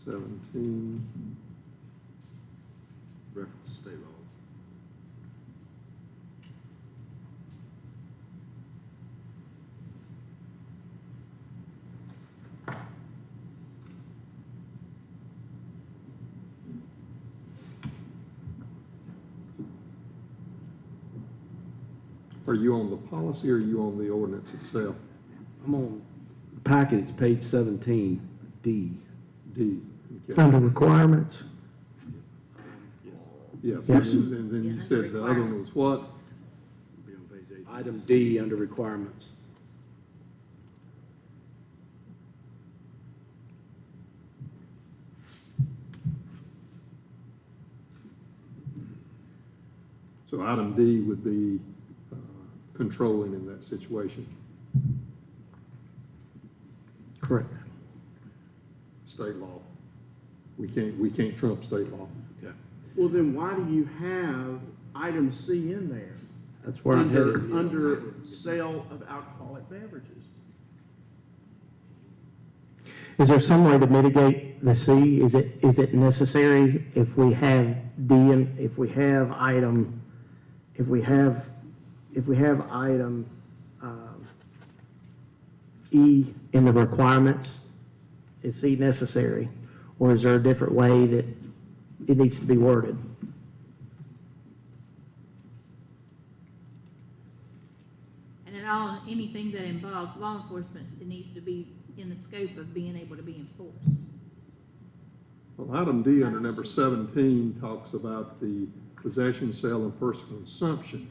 17. Reference to state law. Are you on the policy or are you on the ordinance itself? I'm on the packet, it's page 17, D. D. Okay. Under requirements, Yes, Yes. and then you Yeah, said the other one was what? Be on page 18. Item D under requirements. So item D would be controlling in that situation, correct. state law. We can't trump state law. Okay. Well, then why do you have item C in there? That's where I'm headed. Under sale of alcoholic beverages. Is there some way to mitigate the C? Is it necessary if we have D and if we have item E in the requirements? Is C necessary? Or is there a different way that it needs to be worded? And in all, anything that involves law enforcement, it needs to be in the scope of being able to be enforced. Well, item D under number 17 talks about the possession, sale, and personal consumption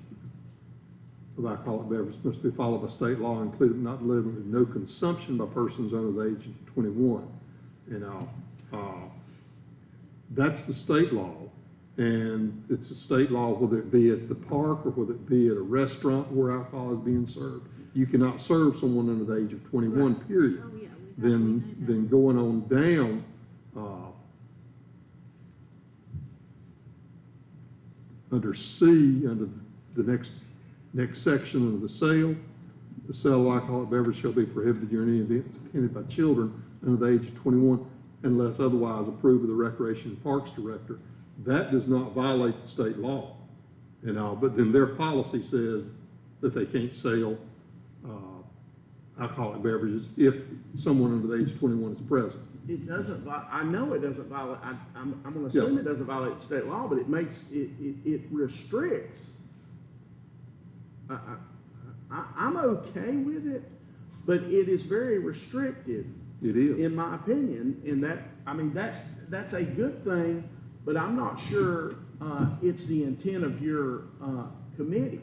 of alcoholic beverages must be followed by state law, including not limited to no consumption by persons under the age of 21. That's the state law, and it's a state law whether it be at the park or whether it be at a restaurant where alcohol is being served. You cannot serve someone under the age of 21, period. Oh, yeah. Then going on down, under C, under the next section under the sale of alcoholic beverage shall be prohibited during any events attended by children under the age of 21 unless otherwise approved of the Recreation and Parks Director. That does not violate the state law, but then their policy says that they can't sell alcoholic beverages if someone under the age of 21 is present. It doesn't, I know it doesn't violate, I'm gonna assume it doesn't violate state law, but it makes, it restricts. I'm okay with it, but it is very restrictive. It is. In my opinion, in that, I mean, that's a good thing, but I'm not sure, it's the intent of your, committee.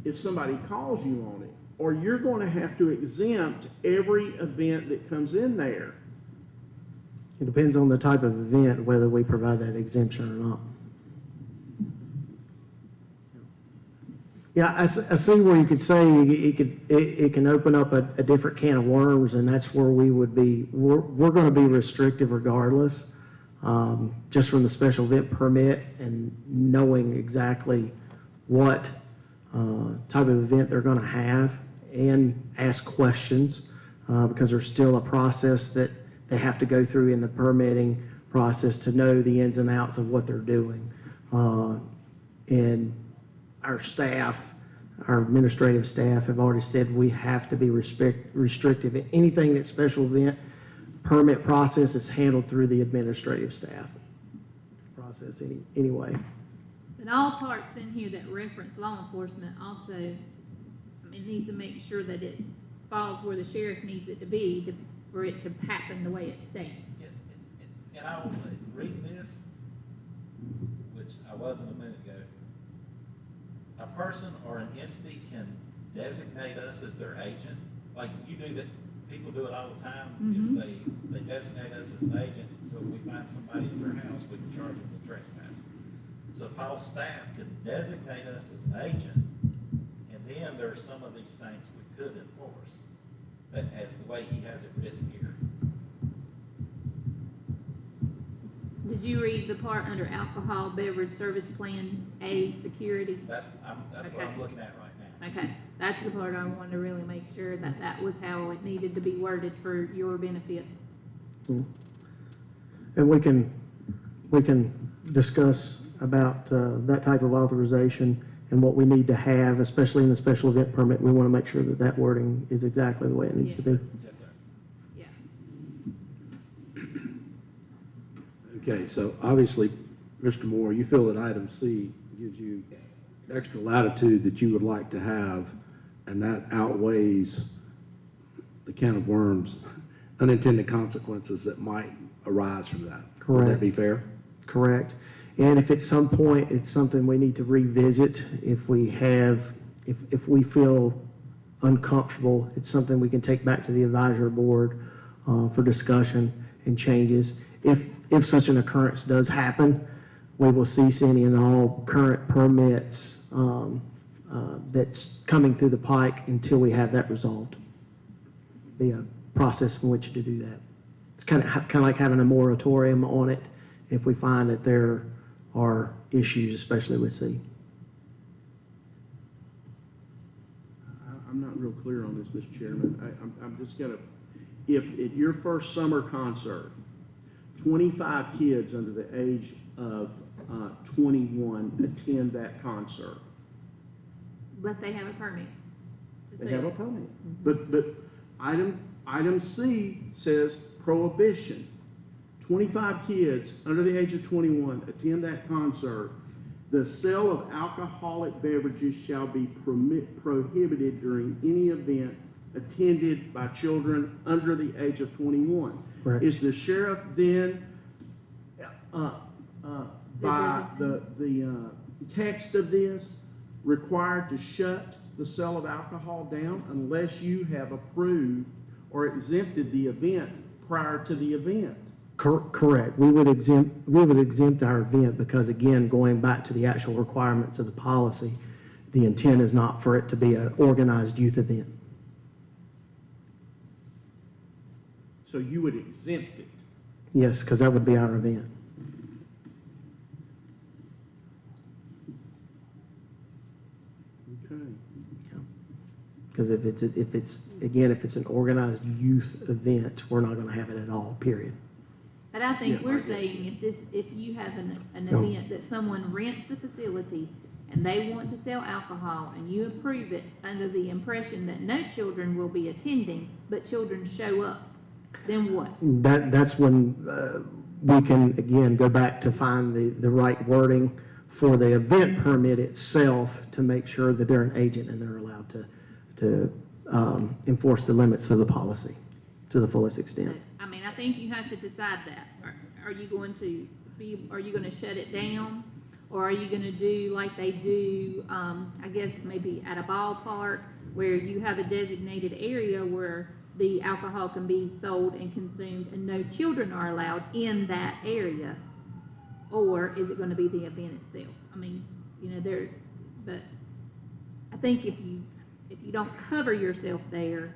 If somebody calls you on it, or you're gonna have to exempt every event that comes in there. It depends on the type of event, whether we provide that exemption or not. Yeah, I see where you could say it can open up a different can of worms, and that's where we would be, we're gonna be restrictive regardless, just from the special event permit and knowing exactly what type of event they're gonna have and ask questions, because there's still a process that they have to go through in the permitting process to know the ins and outs of what they're doing. And our staff, our administrative staff have already said we have to be restrictive. Anything that's special event permit process is handled through the administrative staff process anyway. But all parts in here that reference law enforcement also, needs to make sure that it falls where the sheriff needs it to be for it to happen the way it states. And I will say, reading this, which I wasn't a minute ago, a person or an entity can designate us as their agent. Like you do that, people do it all the time. Mhm. If they designate us as an agent, so if we find somebody in their house, we can charge them with trespassing. So Paul's staff can designate us as an agent, and then there are some of these things we could enforce, but as the way he has it written here. Did you read the part under alcohol beverage service plan A, security? That's what Okay. I'm looking at right now. Okay, that's the part I wanted to really make sure that that was how it needed to be worded for your benefit. And we can discuss about that type of authorization and what we need to have, especially in the special event permit. We want to make sure that that wording is exactly the way it needs to be. Yes, sir. Yeah. Okay, so obviously, Mr. Moore, you feel that item C gives you extra latitude that you would like to have, and that outweighs the can of worms, unintended consequences that might arise from that. Would Correct. that be fair? Correct. And if at some point it's something we need to revisit, if we feel uncomfortable, it's something we can take back to the advisory board for discussion and changes. If such an occurrence does happen, we will cease any and all current permits that's coming through the pike until we have that resolved. Be a process in which to do that. It's kind of like having a moratorium on it if we find that there are issues, especially with C. I'm not real clear on this, Mr. Chairman. I'm just gonna, if at your first summer concert, 25 kids under the age of 21 attend that concert. But they have a permit. to They sell. have a permit. But item C says prohibition. 25 kids under the age of 21 attend that concert. The sale of alcoholic beverages shall be prohibited during any event attended by children under the age of 21. Correct. Is the sheriff then, by the text of this, required to shut the sale of alcohol down unless you have approved or exempted the event prior to the event? Correct. We would exempt our event because, again, going back to the actual requirements of the policy, the intent is not for it to be an organized youth event. So you would exempt it? Yes, because that would be our event. Okay. Because if it's an organized youth event, we're not going to have it at all, period. But I think Yeah, we're I get saying if you have an No. event that someone rents the facility and they want to sell alcohol and you approve it under the impression that no children will be attending, but children show up, then what? That's when we can, again, go back to find the right wording for the event permit itself to make sure that they're an agent and they're allowed to enforce the limits of the policy to the fullest extent. I think you have to decide that. Are you going to shut it down? Or are you gonna do like they do, I guess maybe at a ballpark where you have a designated area where the alcohol can be sold and consumed and no children are allowed in that area? Or is it gonna be the event itself? But I think if you don't cover yourself there,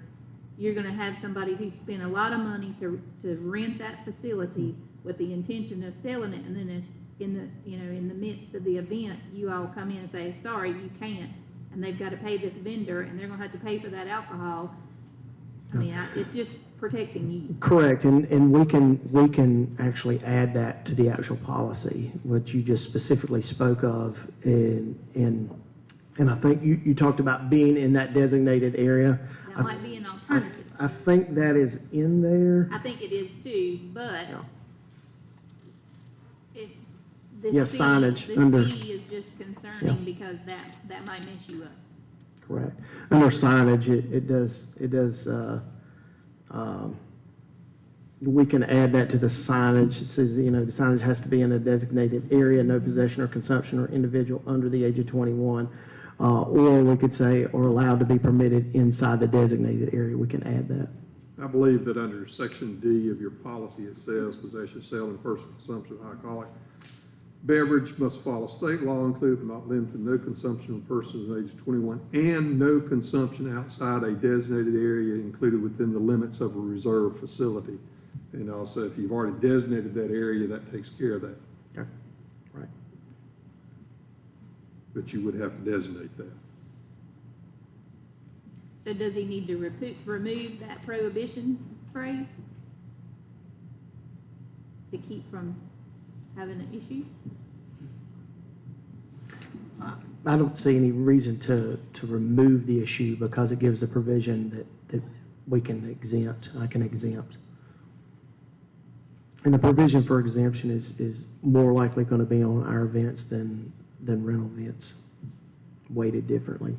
you're gonna have somebody who spent a lot of money to rent that facility with the intention of selling it, and then if in the midst of the event, you all come in and say, sorry, you can't, and they've gotta pay this vendor, and they're gonna have to pay for that alcohol. I mean, it's just protecting you. Correct, and we can actually add that to the actual policy, what you just specifically spoke of, and I think you talked about being in that designated area. That might be an alternative. I think that is in there. I think it is too, but Yeah. if the Yeah, C, signage the under- C is just concerning because that might mess you up. Correct. Under signage, it does, we can add that to the signage. It says, the signage has to be in a designated area, no possession or consumption or individual under the age of 21. Or we could say, or allowed to be permitted inside the designated area. We can add that. I believe that under section D of your policy, it says possession, sale, and personal consumption of alcoholic beverage must follow state law, including but not limited to no consumption of persons of age 21 and no consumption outside a designated area included within the limits of a reserve facility. And also, if you've already designated that area, that takes care of that. Okay. Right. But you would have to designate that. So does he need to remove that prohibition phrase to keep from having an issue? I don't see any reason to remove the issue because it gives a provision that we can exempt, I can exempt. And the provision for exemption is more likely going to be on our events than rental events, weighted differently.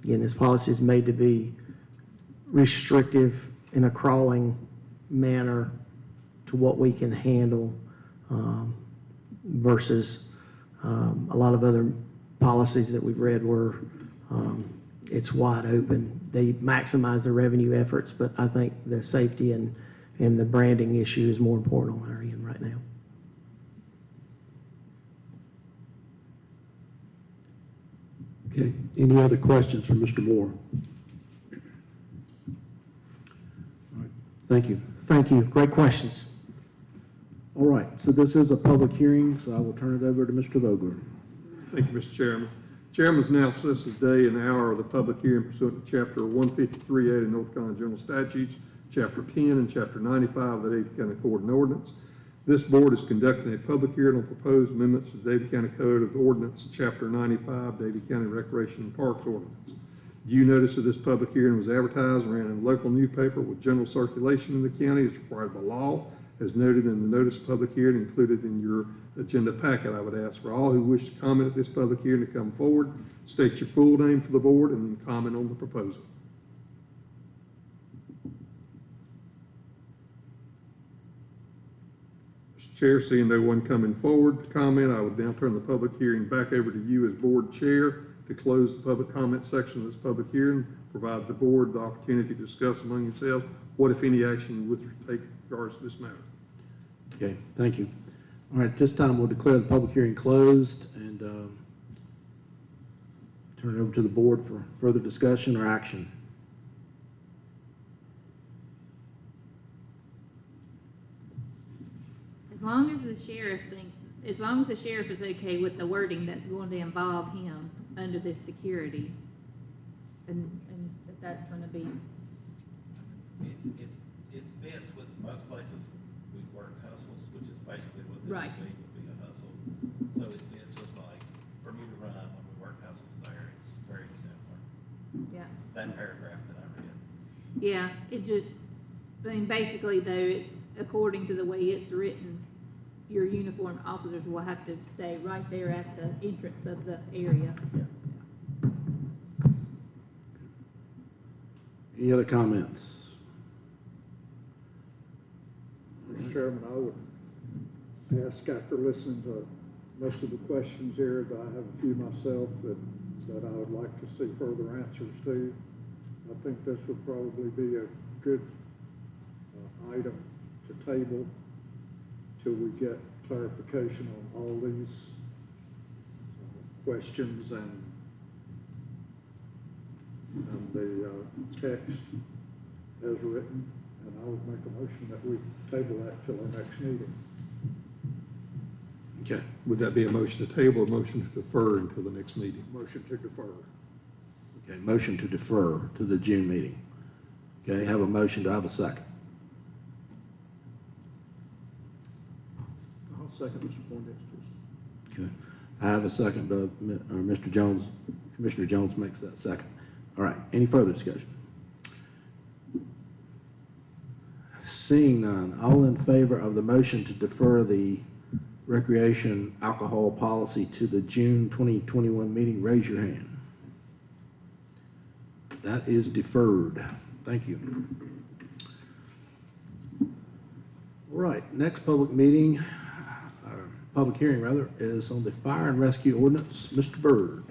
Again, this policy is made to be restrictive in a crawling manner to what we can handle versus a lot of other policies that we've read where it's wide open. They maximize their revenue efforts, but I think the safety and the branding issue is more important on our end right now. Okay, any other questions for Mr. Moore? All right, thank you. Thank you. Great questions. All right, so this is a public hearing, so I will turn it over to Mr. Vogler. Thank you, Mr. Chairman. Chairman's announced this is day and hour of the public hearing pursuant to Chapter 153A of North Carolina General Statutes, Chapter 10 and Chapter 95 of the Davie County Code and Ordinance. This board is conducting a public hearing on proposed amendments to the Davie County Code of Ordinance, Chapter 95, Davie County Recreation and Parks Ordinance. Due notice of this public hearing was advertised and ran in a local newspaper with general circulation in the county as required by law, as noted in the notice of public hearing included in your agenda packet. I would ask for all who wish to comment at this public hearing to come forward, state your full name for the board, and then comment on the proposal. Mr. Chair, seeing no one coming forward to comment, I would now turn the public hearing back over to you as board chair to close the public comment section of this public hearing, provide the board the opportunity to discuss among yourselves what, if any, action you would take in regards to this matter. Okay, thank you. All right, at this time, we'll declare the public hearing closed and turn it over to the board for further discussion or action. As long as the sheriff is okay with the wording that's going to involve him under this security, and that's going to be. It fits with most places we work hustles, which is basically what this Right. would be a hustle. So it fits with like Bermuda Run when we work hustles there, it's very similar. Yeah. That paragraph that I read. Yeah, it just, I mean, basically though, according to the way it's written, your uniformed officers will have to stay right there at the entrance of the area. Any other comments? Mr. Chairman, I would ask, after listening to most of the questions here, that I have a few myself that I would like to see further answers to. I think this would probably be a good item to table till we get clarification on all these questions and the text as written. And I would make a motion that we table that till our next meeting. Okay. Would that be a motion to table, a motion to defer until the next meeting? Motion to defer. Okay, motion to defer to the June meeting. Okay, have a motion, do I have a second? I'll second Mr. Poindexter's. Okay, I have a second, Mr. Jones, Commissioner Jones makes that second. All right, any further discussion? Seeing none, all in favor of the motion to defer the recreation alcohol policy to the June 2021 meeting, raise your hand. That is deferred. Thank you. All right, next public meeting, public hearing rather, is on the fire and rescue ordinance. Mr. Byrd.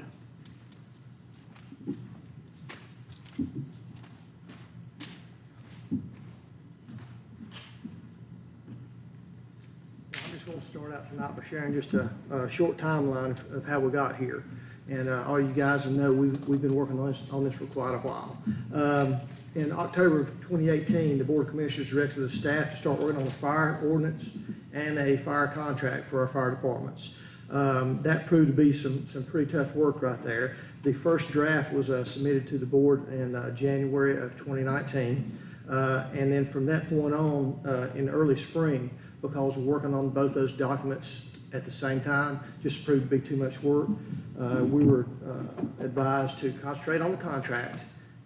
I'm just going to start out tonight by sharing just a short timeline of how we got here. And all you guys know, we've been working on this for quite a while. In October of 2018, the Board of Commissioners directed the staff to start working on a fire ordinance and a fire contract for our fire departments. That proved to be some pretty tough work right there. The first draft was submitted to the board in January of 2019. And then from that point on, in early spring, because we're working on both those documents at the same time, just proved to be too much work. We were advised to concentrate on the contract,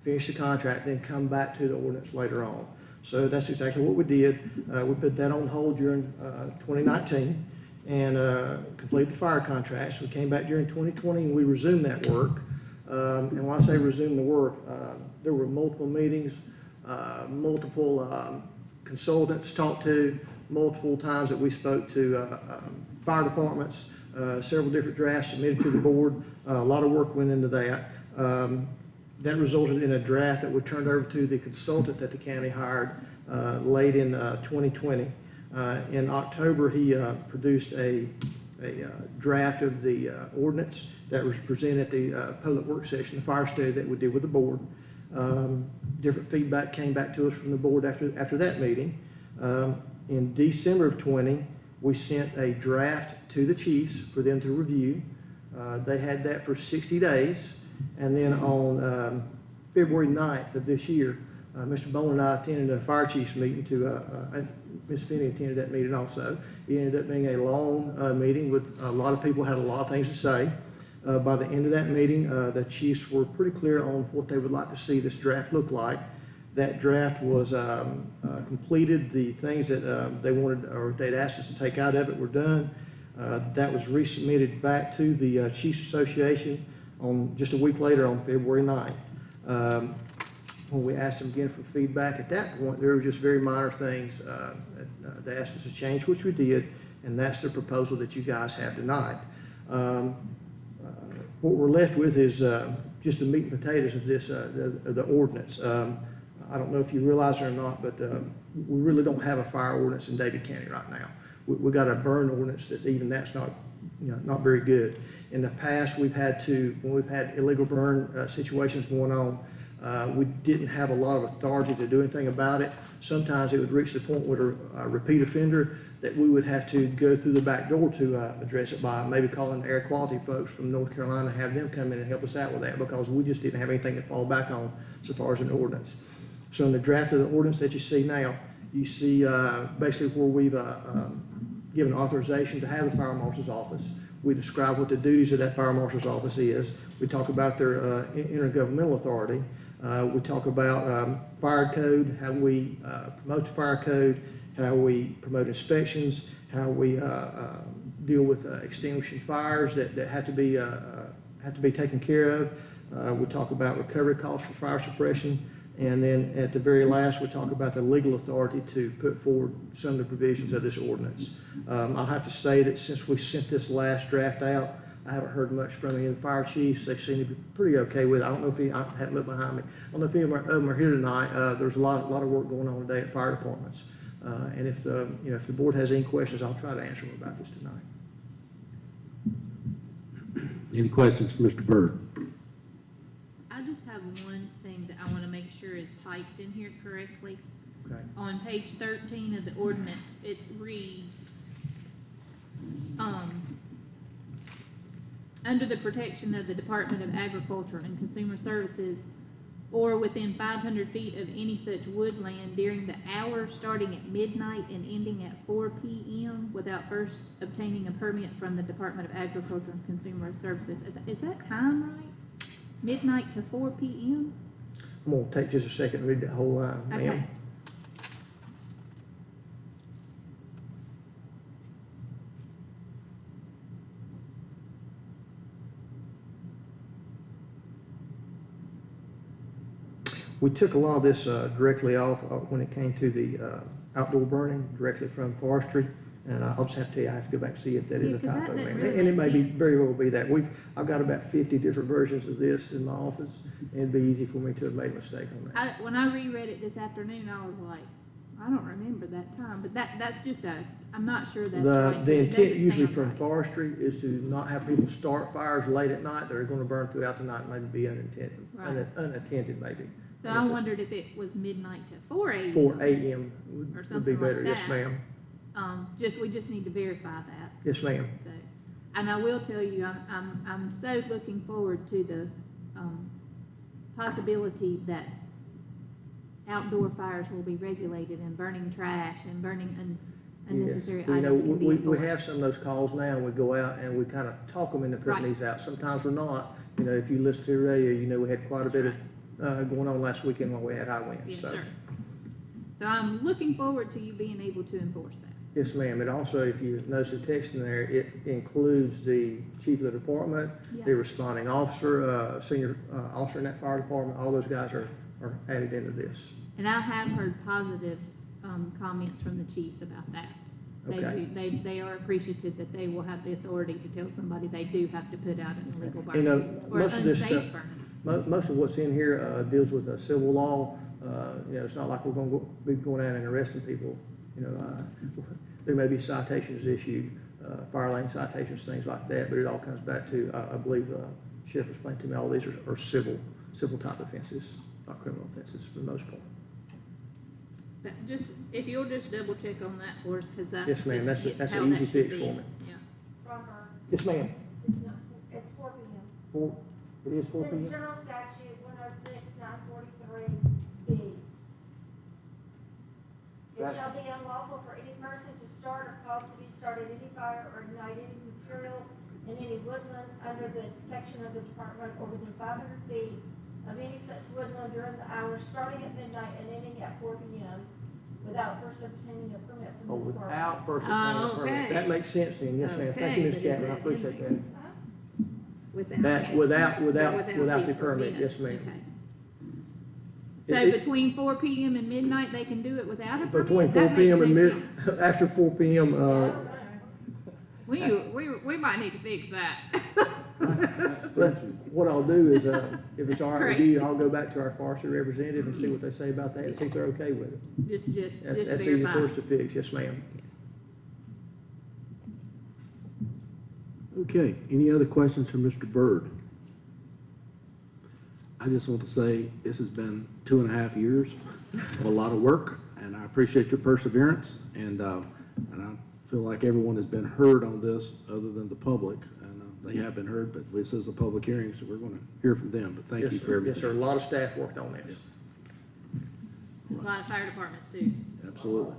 finish the contract, then come back to the ordinance later on. So that's exactly what we did. We put that on hold during 2019 and completed the fire contracts. We came back during 2020 and we resumed that work. And when I say resume the work, there were multiple meetings, multiple consultants talked to, multiple times that we spoke to fire departments, several different drafts submitted to the board. A lot of work went into that. That resulted in a draft that we turned over to the consultant that the county hired late in 2020. In October, he produced a draft of the ordinance that was presented at the public work session, the fire study that we did with the board. Different feedback came back to us from the board after that meeting. In December of 20, we sent a draft to the chiefs for them to review. They had that for 60 days. And then on February 9th of this year, Mr. Bowler and I attended a fire chiefs meeting Ms. Finney attended that meeting also. It ended up being a long meeting with a lot of people had a lot of things to say. By the end of that meeting, the chiefs were pretty clear on what they would like to see this draft look like. That draft was completed. The things that they wanted or they'd asked us to take out of it were done. That was resubmitted back to the Chiefs Association on just a week later on February 9th. When we asked them again for feedback, at that point, there were just very minor things they asked us to change, which we did, and that's the proposal that you guys have tonight. What we're left with is just the meat and potatoes of this, the ordinance. I don't know if you realize it or not, but we really don't have a fire ordinance in Davie County right now. We got a burn ordinance that even that's not, not very good. In the past, when we've had illegal burn situations going on, we didn't have a lot of authority to do anything about it. Sometimes it would reach the point with a repeat offender that we would have to go through the back door to address it by maybe calling the air quality folks from North Carolina and have them come in and help us out with that because we just didn't have anything to fall back on so far as an ordinance. So in the draft of the ordinance that you see now, you see basically where we've given authorization to have the fire marshal's office. We describe what the duties of that fire marshal's office is. We talk about their intergovernmental authority. We talk about fire code, how we promote the fire code, how we promote inspections, how we deal with extinguishing fires that have to be taken care of. We talk about recovery costs for fire suppression. And then at the very last, we talk about the legal authority to put forward some of the provisions of this ordinance. I'll have to say that since we sent this last draft out, I haven't heard much from any of the fire chiefs. They seem to be pretty okay with it. I don't know if I haven't looked behind me. I don't know if any of them are here tonight. There's a lot of work going on today at fire departments. And if the board has any questions, I'll try to answer them about this tonight. Any questions for Mr. Byrd? I just have one thing that I want to make sure is typed in here correctly. Okay. On page 13 of the ordinance, it reads, under the protection of the Department of Agriculture and Consumer Services or within 500 feet of any such woodland during the hours starting at midnight and ending at 4 p.m. without first obtaining a permit from the Department of Agriculture and Consumer Services. Is that time right? Midnight to 4 p.m.? I'm gonna take just a second to read that whole line, Okay. ma'am. We took a lot of this directly off when it came to the outdoor burning, directly from forestry. And I'll just have to tell you, I have to go back and see if that is Yeah, a 'cause that typo, doesn't ma'am. really And it may make be, sense. very well be that. I've got about 50 different versions of this in my office, and it'd be easy for me to have made a mistake on that. When I reread it this afternoon, I was like, I don't remember that time, but that's just I'm not sure that's right. 'Cause The it intent doesn't usually sound from right. forestry is to not have people start fires late at night. They're gonna burn throughout the night, and maybe be Right. unattended maybe. So I wondered if it was midnight to 4 a.m. 4 a.m. Or would be something better, like yes, that. ma'am. We just need to verify that. Yes, ma'am. So, and I will tell you, I'm so looking forward to the, possibility that outdoor fires will be regulated and burning trash and burning unnecessary Yes. You know, items can be we have enforced. some of those calls now, and we go out and we kind of talk them into putting Right. these out. Sometimes we're not. You know, if you listen to the radio, you know, we had quite a bit of, going on last weekend while we had high winds, Yes, so. sir. So I'm looking forward to you being able to enforce that. Yes, ma'am. And also, if you notice the text in there, it includes the chief of the department, the Yeah. responding officer, senior officer in that fire department. All those guys are added into this. And I have heard positive, comments from the chiefs about that. Okay. They are appreciative that they will have the authority to tell somebody they do have to put out an illegal You know, burning or most of this unsafe stuff- burning. Most of what's in here deals with civil law. You know, it's not like we're going to be going out and arresting people. You know, there may be citations issued, fire lane citations, things like that, but it all comes back to, I believe, Sheriff explained to me, all these are civil type offenses, not criminal offenses for the most part. But just, if you'll just double check on that for us, because that's Yes, ma'am. just That's how an that easy should fix be. for me. Yeah. From her, Yes, ma'am. it's 4 p.m. It is It's 4 in p.m.? General Statute 106-943B. It Right. shall be unlawful for any person to start or cause to be started any fire or ignite any material in any woodland under the protection of the department or within 500 feet of any such woodland during the hours starting at midnight and ending at 4 p.m. without first obtaining a permit from the department. Without first obtaining a permit. Okay. That makes sense then, yes, ma'am. Thank you, Okay, Ms. but is Chapman, I that in appreciate there? that. Without. That, without the permit, yes, ma'am. Okay. So It- between 4 p.m. and midnight, they can do it without a permit? Between 4 That p.m. makes and no sense. after 4 p.m., We might need to fix that. but what I'll do is, if it's all right with you, Crazy. I'll go back to our forestry representative and see what they say about that, and see if they're okay with it. Just That's easy verify. for us to fix, yes, ma'am. Okay, any other questions for Mr. Byrd? I just want to say, this has been 2.5 years of a lot of work, and I appreciate your perseverance, and I feel like everyone has been heard on this, other than the public, and they have been heard, but this is a public hearing, so we're going to hear from them, but thank Yes, you sir. for everything. Yes, sir, a lot of staff worked on this. A lot of fire departments too. Absolutely.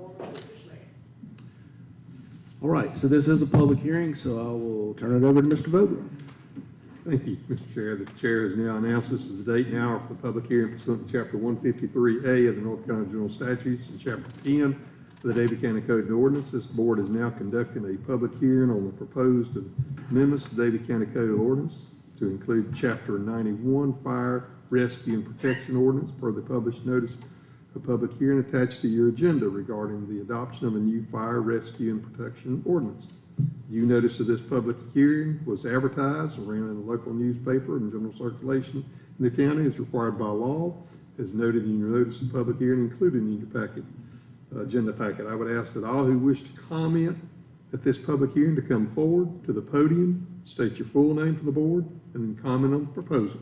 All right, so this is a public hearing, so I will turn it over to Mr. Vogel. Thank you, Mr. Chair. The chair has now announced this is the date and hour for the public hearing pursuant to Chapter 153A of the North Carolina General Statutes and Chapter 10 of the Davie County Code and Ordinance. This board is now conducting a public hearing on the proposed amendments to Davie County Code of Ordinance to include Chapter 91 Fire, Rescue, and Protection Ordinance per the published notice of public hearing attached to your agenda regarding the adoption of a new fire, rescue, and protection ordinance. Due notice of this public hearing was advertised and ran in the local newspaper and general circulation in the county as required by law, as noted in your notice of public hearing included in your packet, agenda packet. I would ask that all who wish to comment at this public hearing to come forward to the podium, state your full name for the board, and then comment on the proposal.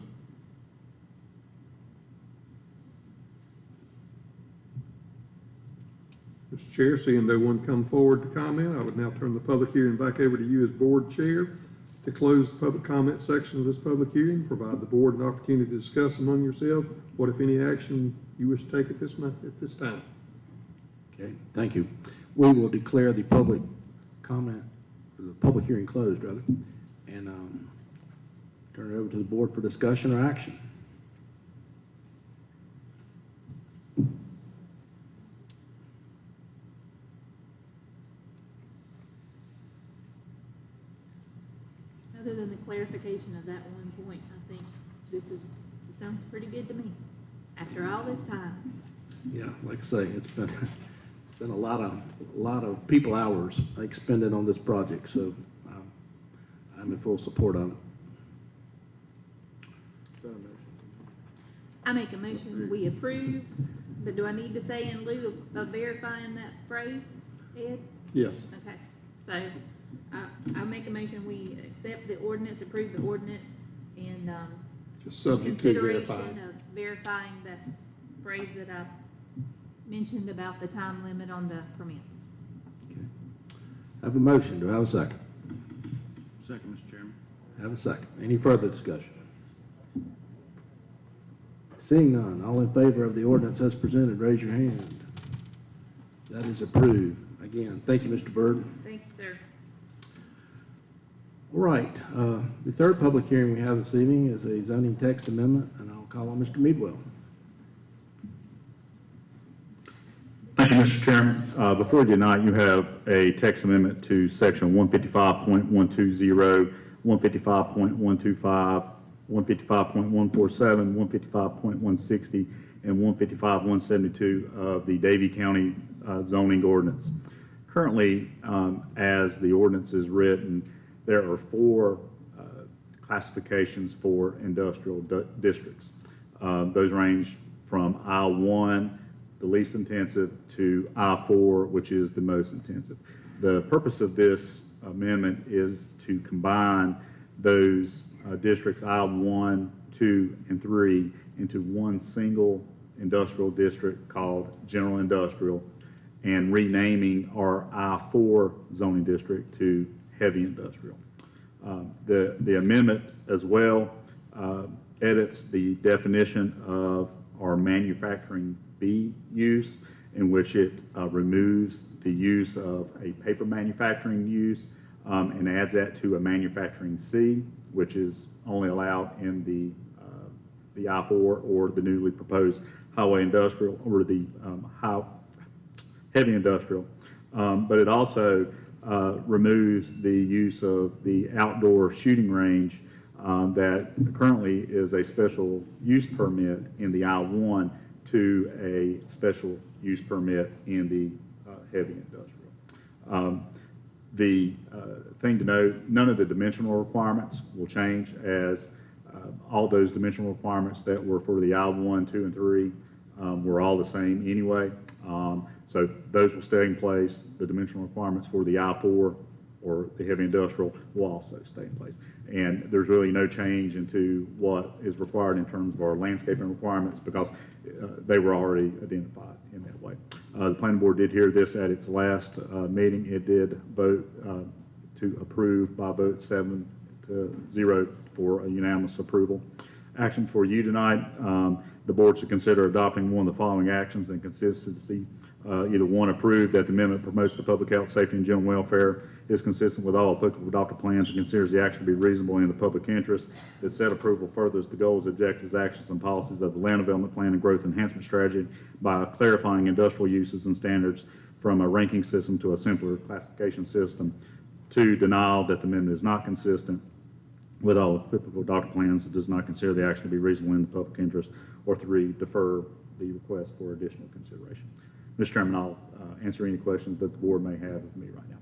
Mr. Chair, seeing no one come forward to comment, I would now turn the public hearing back over to you as board chair to close the public comment section of this public hearing, provide the board an opportunity to discuss among yourselves what, if any, action you wish to take at this time. Okay, thank you. We will declare the public comment, or the public hearing closed, rather, and turn it over to the board for discussion or action. Other than the clarification of that one point, I think it sounds pretty good to me, after all this time. Yeah, like I say, it's been a lot of people hours expended on this project, so I'm in full support of it. I make a motion, we approve, but do I need to say in lieu of verifying that phrase, Ed? Yes. Okay, so I make a motion, we accept the ordinance, approve the ordinance, and, Just subject to consideration verifying. of verifying that phrase that I mentioned about the time limit on the permits. Okay. Have a motion, do I have a second? Second, Mr. Chairman. Have a second. Any further discussion? Seeing none, all in favor of the ordinance as presented, raise your hand. That is approved. Again, thank you, Mr. Byrd. Thank you, sir. All right, the third public hearing we have this evening is a zoning text amendment, and I'll call on Mr. Meadwell. Thank you, Mr. Chairman. Before you tonight, you have a text amendment to section 155.120, 155.125, 155.147, 155.160, and 155.172 of the Davie County zoning ordinance. Currently, as the ordinance is written, there are four classifications for industrial districts. Those range from I-1, the least intensive, to I-4, which is the most intensive. The purpose of this amendment is to combine those districts I-1, 2, and 3 into one single industrial district called General Industrial, and renaming our I-4 zoning district to Heavy Industrial. The amendment as well edits the definition of our manufacturing B use, in which it removes the use of a paper manufacturing use and adds that to a manufacturing C, which is only allowed in the I-4 or the newly proposed highway industrial or the heavy industrial. But it also removes the use of the outdoor shooting range that currently is a special use permit in the I-1 to a special use permit in the heavy industrial. The thing to note, none of the dimensional requirements will change, as all those dimensional requirements that were for the I-1, 2, and 3 were all the same anyway. So those will stay in place. The dimensional requirements for the I-4 or the heavy industrial will also stay in place. And there's really no change into what is required in terms of our landscaping requirements, because they were already identified in that way. The planning board did hear this at its last meeting. It did vote to approve by vote 7-0 for a unanimous approval. Action for you tonight, the board should consider adopting one of the following actions in consistency. Either one, approve that the amendment promotes the public health, safety, and general welfare, is consistent with all applicable adopted plans, and considers the action to be reasonable in the public interest. That said approval furthers the goals, objectives, actions, and policies of the land development plan and growth enhancement strategy by clarifying industrial uses and standards from a ranking system to a simpler classification system. 2, denial that the amendment is not consistent with all applicable adopted plans, does not consider the action to be reasonable in the public interest. Or 3, defer the request for additional consideration. Mr. Chairman, I'll answer any questions that the board may have of me right now.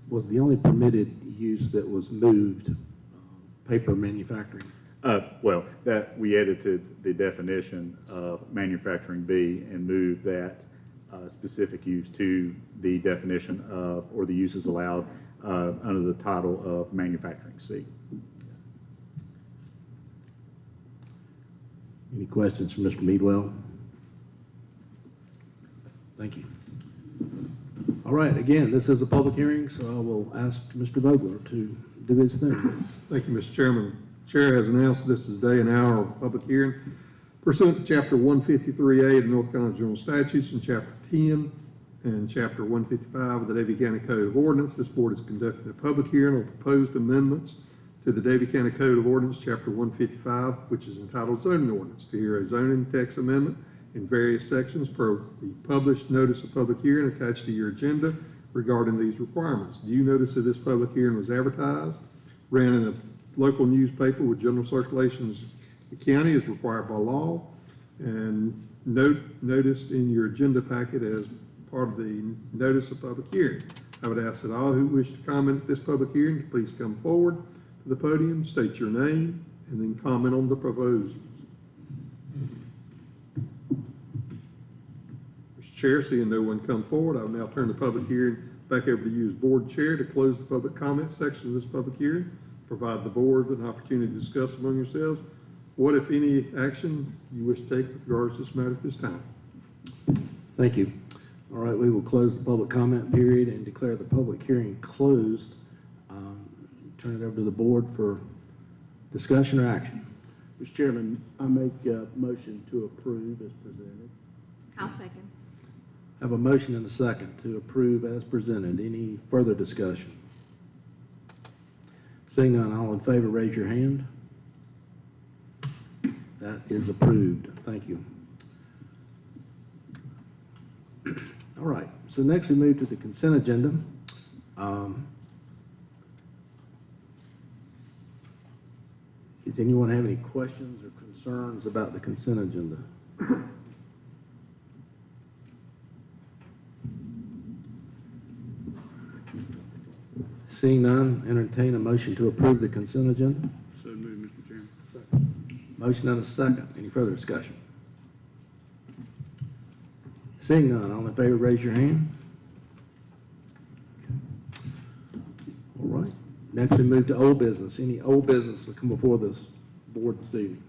Was the only permitted use that was moved paper manufacturing? Well, that we edited the definition of manufacturing B and moved that specific use to the definition of, or the uses allowed under the title of manufacturing C. Any questions from Mr. Meadwell? Thank you. All right, again, this is a public hearing, so I will ask Mr. Vogler to do his thing. Thank you, Mr. Chairman. Chair has announced this is day and hour of public hearing pursuant to Chapter 153A of the North Carolina General Statutes and Chapter 10 and Chapter 155 of the Davie County Code of Ordinance. This board is conducting a public hearing on proposed amendments to the Davie County Code of Ordinance, Chapter 155, which is entitled Zoning Ordinance, to hear a zoning text amendment in various sections per the published notice of public hearing attached to your agenda regarding these requirements. Due notice of this public hearing was advertised, ran in a local newspaper with general circulations in the county as required by law, and noticed in your agenda packet as part of the notice of public hearing. I would ask that all who wish to comment at this public hearing to please come forward to the podium, state your name, and then comment on the proposals. Mr. Chair, seeing no one come forward, I will now turn the public hearing back over to you as board chair to close the public comment section of this public hearing, provide the board an opportunity to discuss among yourselves what, if any, action you wish to take with regards to this matter at this time. Thank you. All right, we will close the public comment period and declare the public hearing closed. Turn it over to the board for discussion or action. Mr. Chairman, I make a motion to approve as presented. I'll second. Have a motion and a second to approve as presented. Any further discussion? Seeing none, all in favor, raise your hand. That is approved. Thank you. All right, so next we move to the consent agenda. Does anyone have any questions or concerns about the consent agenda? Seeing none, entertain a motion to approve the consent agenda. So moved, Mr. Chairman. Motion and a second. Any further discussion? Seeing none, all in favor, raise your hand. All right. Next, we move to old business. Any old business that come before this board this evening?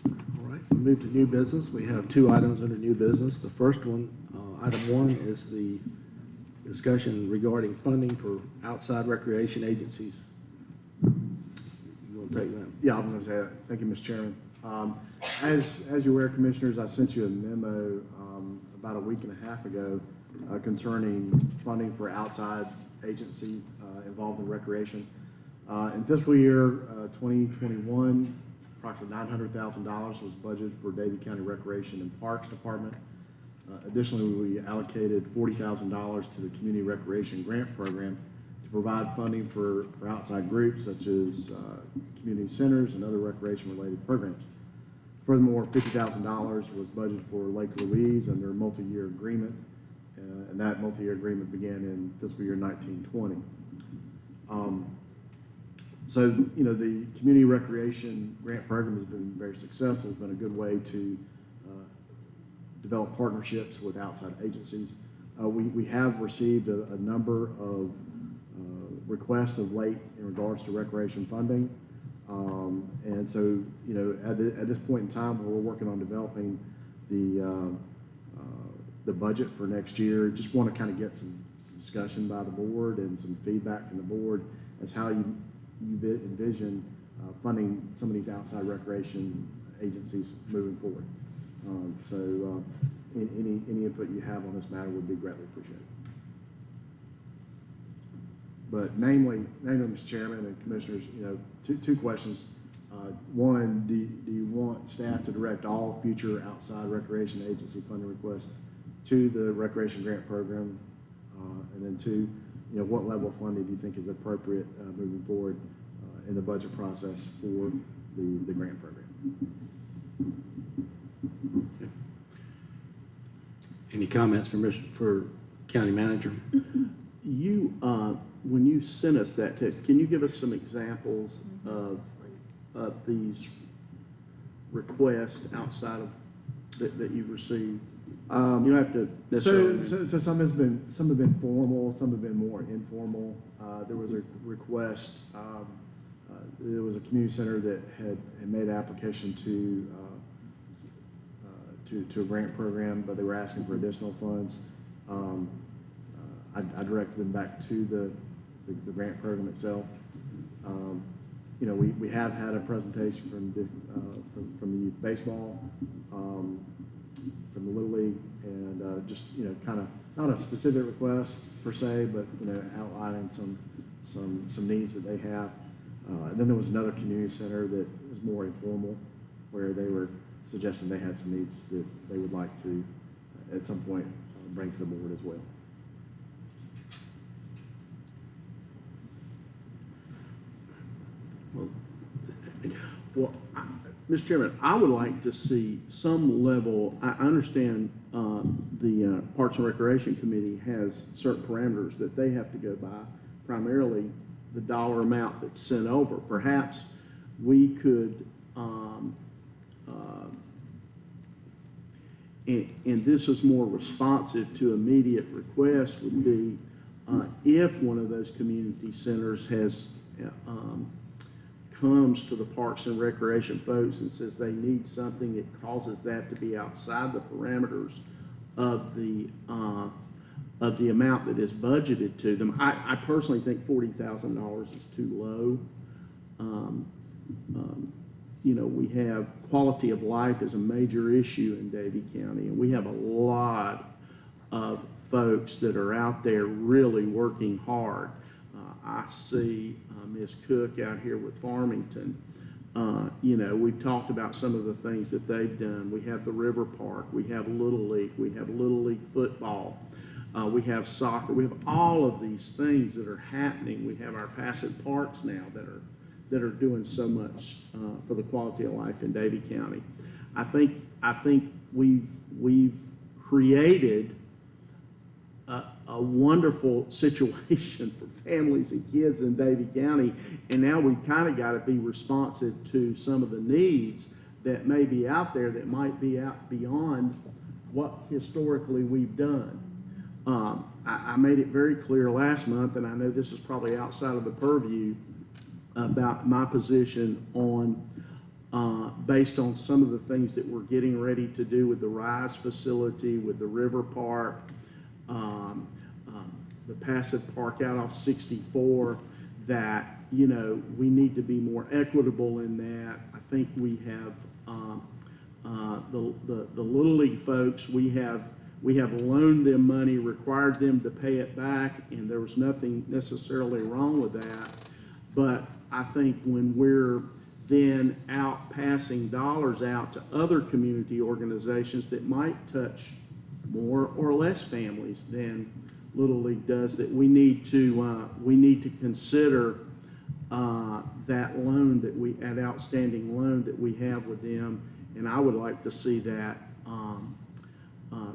All right, we move to new business. We have two items under new business. The first one, item one, is the discussion regarding funding for outside recreation agencies. You want to take that? Yeah, I'm going to say that. Thank you, Mr. Chairman. As you're aware, Commissioners, I sent you a memo about a week and a half ago concerning funding for outside agency involved in recreation. In fiscal year 2021, approximately $900,000 was budgeted for Davie County Recreation and Parks Department. Additionally, we allocated $40,000 to the Community Recreation Grant Program to provide funding for outside groups such as community centers and other recreation-related programs. Furthermore, $50,000 was budgeted for Lake Louise under a multi-year agreement, and that multi-year agreement began in fiscal year 1920. So, you know, the Community Recreation Grant Program has been very successful. It's been a good way to develop partnerships with outside agencies. We have received a number of requests of late in regards to recreation funding. And so, you know, at this point in time, we're working on developing the budget for next year. Just want to kind of get some discussion by the board and some feedback from the board as how you envision funding some of these outside recreation agencies moving forward. Any input you have on this matter would be greatly appreciated. But namely, Mr. Chairman and Commissioners, you know, two questions. One, do you want staff to direct all future outside recreation agency funding requests to the Recreation Grant Program? And then two, you know, what level of funding do you think is appropriate moving forward in the budget process for the grant program? Okay. Any comments for County Manager? You, when you sent us that text, can you give us some examples of these requests outside of that you've received? You don't have to necessarily. So some have been formal, some have been more informal. There was a request. There was a community center that had made an application to to a grant program, but they were asking for additional funds. I directed them back to the grant program itself. You know, we have had a presentation from the youth baseball, from the Little League, and just, you know, kind of not a specific request per se, but, you know, outlining some needs that they have. And then there was another community center that was more informal, where they were suggesting they had some needs that they would like to, at some point, bring to the board as well. Well, Mr. Chairman, I would like to see some level, I understand the Parks and Recreation Committee has certain parameters that they have to go by, primarily the dollar amount that's sent over. Perhaps we could, and this is more responsive to immediate requests, would be if one of those community centers has comes to the Parks and Recreation folks and says they need something, it causes that to be outside the parameters of the amount that is budgeted to them. I personally think $40,000 is too low. You know, we have quality of life is a major issue in Davie County, and we have a lot of folks that are out there really working hard. I see Ms. Cook out here with Farmington. You know, we've talked about some of the things that they've done. We have the River Park, we have Little League, we have Little League football, we have soccer, we have all of these things that are happening. We have our passive parks now that are doing so much for the quality of life in Davie County. I think we've created a wonderful situation for families and kids in Davie County, and now we've kind of got to be responsive to some of the needs that may be out there that might be out beyond what historically we've done. I made it very clear last month, and I know this is probably outside of the purview, about my position on based on some of the things that we're getting ready to do with the RISE facility, with the River Park, the passive park out off 64, that, you know, we need to be more equitable in that. I think we have the Little League folks, we have loaned them money, required them to pay it back, and there was nothing necessarily wrong with that. But I think when we're then out passing dollars out to other community organizations that might touch more or less families than Little League does, that we need to consider that loan that outstanding loan that we have with them, and I would like to see that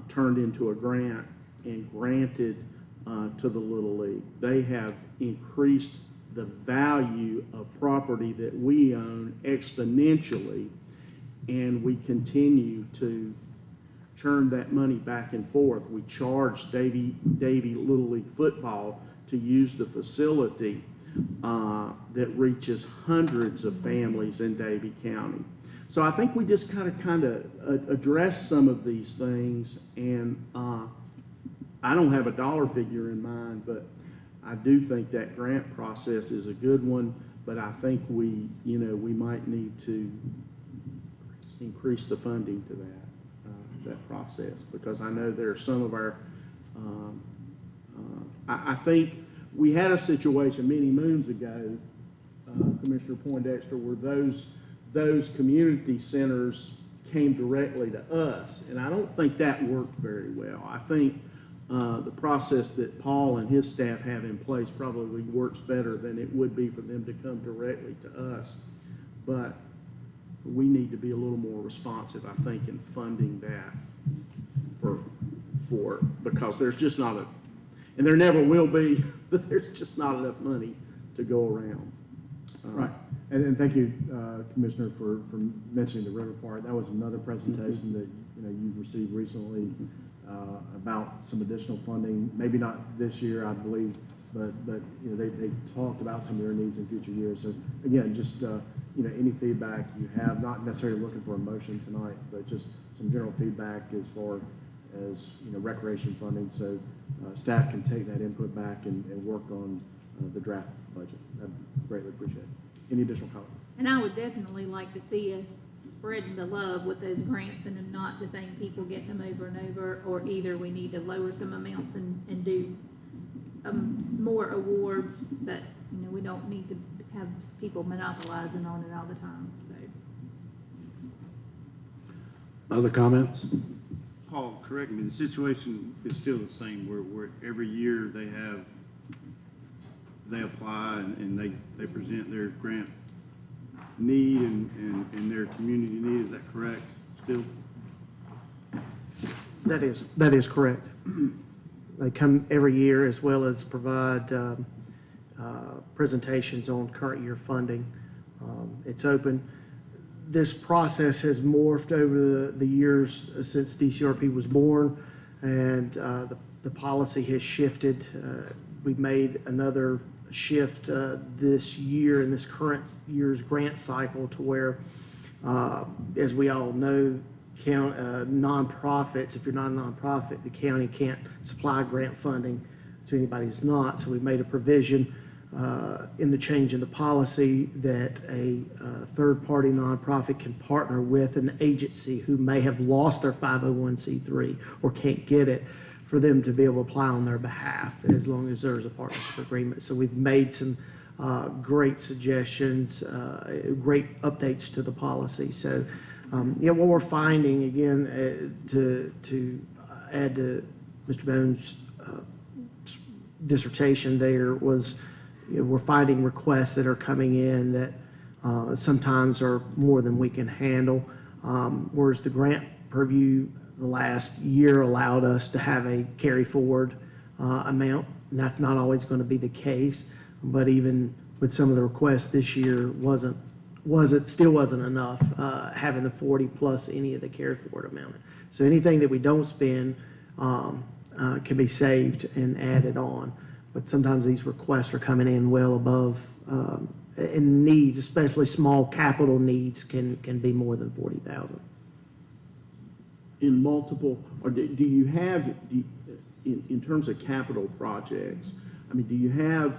turned into a grant and granted to the Little League. They have increased the value of property that we own exponentially, and we continue to churn that money back and forth. We charge Davie Little League football to use the facility that reaches hundreds of families in Davie County. So I think we just kind of address some of these things, and I don't have a dollar figure in mind, but I do think that grant process is a good one, but I think we might need to increase the funding to that process, because I know there are some of our, I think we had a situation many moons ago, Commissioner Poindexter, where those community centers came directly to us, and I don't think that worked very well. I think the process that Paul and his staff have in place probably works better than it would be for them to come directly to us. But we need to be a little more responsive, I think, in funding that because there's just not and there never will be, but there's just not enough money to go around. Right. And thank you, Commissioner, for mentioning the River Park. That was another presentation that you received recently about some additional funding. Maybe not this year, I believe, but they talked about some of their needs in future years. So again, just any feedback you have, not necessarily looking for a motion tonight, but just some general feedback as far as, recreation funding, so staff can take that input back and work on the draft budget. I'd greatly appreciate it. Any additional comment? And I would definitely like to see us spreading the love with those grants and not the same people getting them over and over, or either we need to lower some amounts and do more awards that, we don't need to have people monopolizing on it all the time, so. Other comments? Paul, correct me, the situation is still the same, where every year they apply and they present their grant need and their community need, is that correct, still? That is correct. They come every year, as well as provide presentations on current year funding. It's open. This process has morphed over the years since DCRP was born, and the policy has shifted. We've made another shift this year in this current year's grant cycle to where, as we all know, nonprofits, if you're not a nonprofit, the county can't supply grant funding to anybody who's not. So we've made a provision in the change in the policy that a third-party nonprofit can partner with an agency who may have lost their 501c3 or can't get it, for them to be able to apply on their behalf, as long as there's a partnership agreement. So we've made some great suggestions, great updates to the policy. So what we're finding, again, to add to Mr. Bones' dissertation there, was we're finding requests that are coming in that sometimes are more than we can handle, whereas the grant purview the last year allowed us to have a carry forward amount, and that's not always going to be the case. But even with some of the requests this year, still wasn't enough, having the 40 plus any of the carry forward amount. So anything that we don't spend can be saved and added on. But sometimes these requests are coming in well above, and needs, especially small capital needs, can be more than 40,000. In multiple, or do you have, in terms of capital projects, do you have,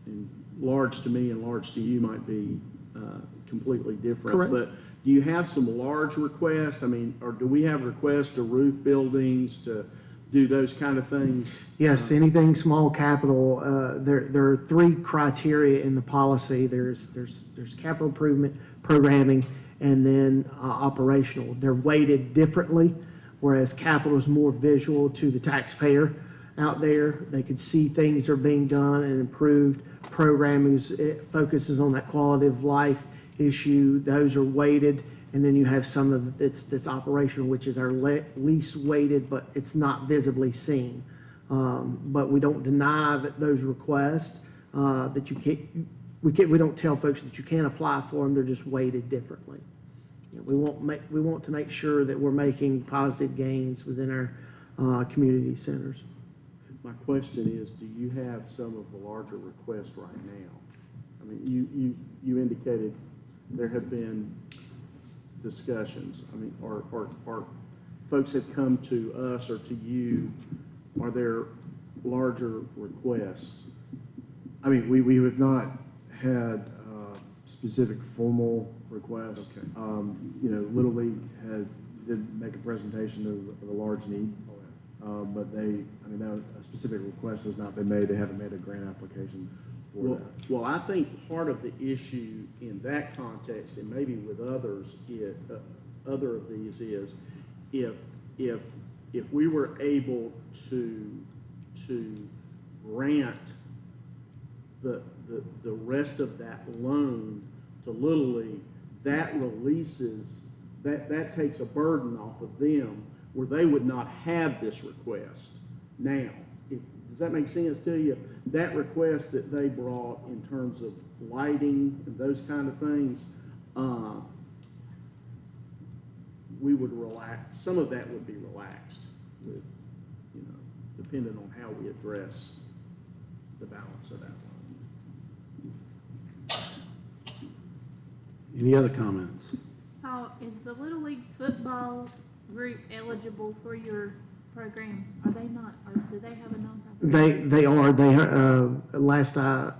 and large to me and large to you might be completely different. Correct. But do you have some large requests? Or do we have requests to roof buildings, to do those kind of things? Yes, anything small capital. There are three criteria in the policy. There's capital improvement, programming, and then operational. They're weighted differently, whereas capital is more visual to the taxpayer out there. They could see things are being done and improved. Programming focuses on that quality of life issue. Those are weighted. And then you have some of this operational, which is our least weighted, but it's not visibly seen. But we don't deny that those requests that you can't. We don't tell folks that you can't apply for them. They're just weighted differently. We want to make sure that we're making positive gains within our community centers. My question is, do you have some of the larger requests right now? You indicated there have been discussions. Or folks have come to us or to you, are there larger requests? We have not had specific formal requests. Okay. Little League did make a presentation of a large need, but a specific request has not been made. They haven't made a grant application for that. Well, I think part of the issue in that context, and maybe with others, other of these, is if we were able to grant the rest of that loan to Little League, that releases, that takes a burden off of them where they would not have this request now. Does that make sense to you? That request that they brought in terms of lighting and those kind of things, we would relax. Some of that would be relaxed with, depending on how we address the balance of that loan. Any other comments? Paul, Is the Little League football group eligible for your program? Are they not, or do they have a nonprofit? They are, last I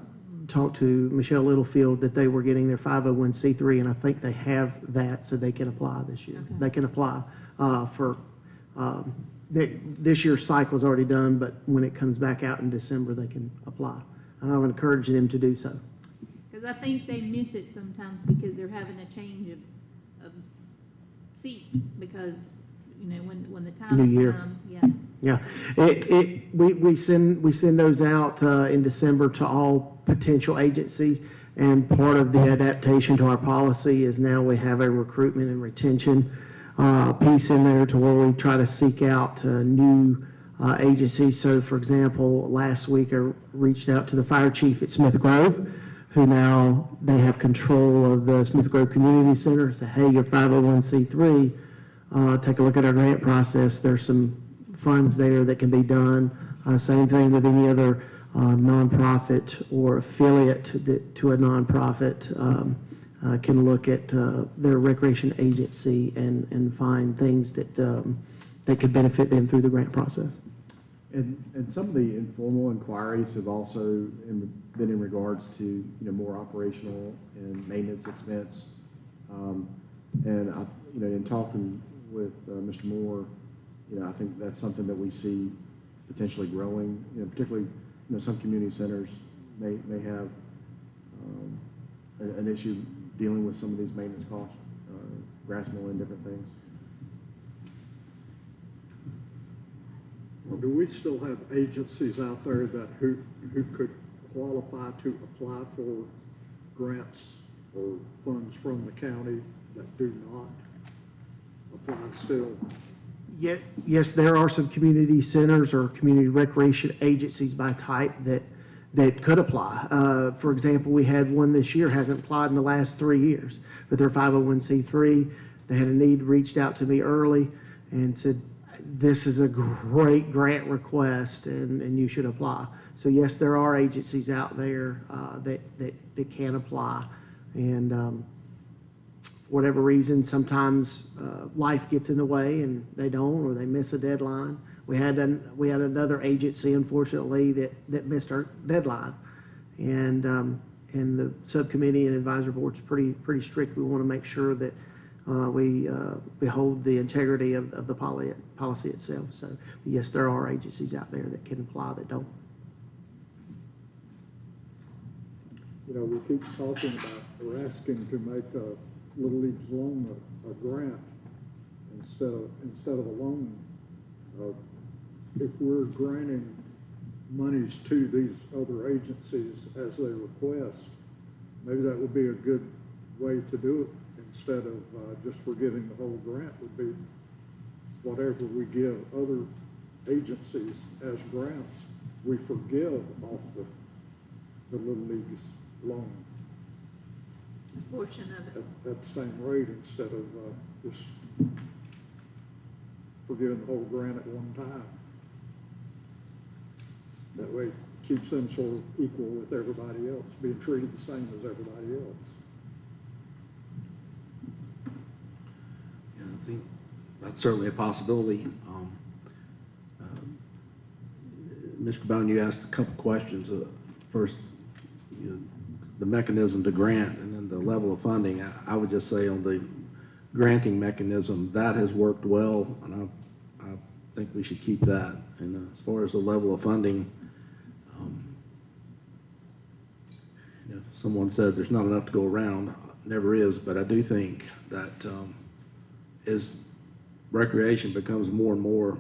talked to Michelle Littlefield, that they were getting their 501c3, and I think they have that, so they can apply this year. Okay. They can apply this year's cycle is already done, but when it comes back out in December, they can apply. And I would encourage them to do so. Because I think they miss it sometimes because they're having a change of seat because, you know, when the time New year. comes, yeah. Yeah, we send those out in December to all potential agencies, and part of the adaptation to our policy is now we have a recruitment and retention piece in there to where we try to seek out new agencies. So, for example, last week I reached out to the fire chief at Smith Grove, who now they have control of the Smith Grove Community Center. Say, hey, you're 501c3. Take a look at our grant process. There's some funds there that can be done. Same thing with any other nonprofit or affiliate to a nonprofit can look at their recreation agency and find things that could benefit them through the grant process. And some of the informal inquiries have also been in regards to, more operational and maintenance expense. And I, in talking with Mr. Moore, I think that's something that we see potentially growing. Particularly, some community centers may have an issue dealing with some of these maintenance costs, grass mowing, different things. Well, do we still have agencies out there that who could qualify to apply for grants or funds from the county that do not apply still? Yes, there are some community centers or community recreation agencies by type that could apply. For example, we had one this year, hasn't applied in the last 3 years, but they're 501c3. They had a need, reached out to me early and said, this is a great grant request and you should apply. So yes, there are agencies out there that can apply. And for whatever reason, sometimes life gets in the way and they don't, or they miss a deadline. We had another agency, unfortunately, that missed our deadline. And the subcommittee and advisory board's pretty strict. We want to make sure that we hold the integrity of the policy itself. So yes, there are agencies out there that can apply that don't. We keep talking about, we're asking to make Little League's loan a grant instead of a loan. If we're granting monies to these other agencies as they request, maybe that would be a good way to do it instead of just forgiving the whole grant. Would be whatever we give other agencies as grants, we forgive off the Little League's loan A portion of it. at the same rate instead of just forgiving the whole grant at one time. That way it keeps them sort of equal with everybody else, being treated the same as everybody else. Yeah, I think that's certainly a possibility. Mr. Bone, you asked a couple questions. First, the mechanism to grant and then the level of funding. I would just say on the granting mechanism, that has worked well, and I think we should keep that. And as far as the level of funding, someone said there's not enough to go around. Never is, but I do think that as recreation becomes more and more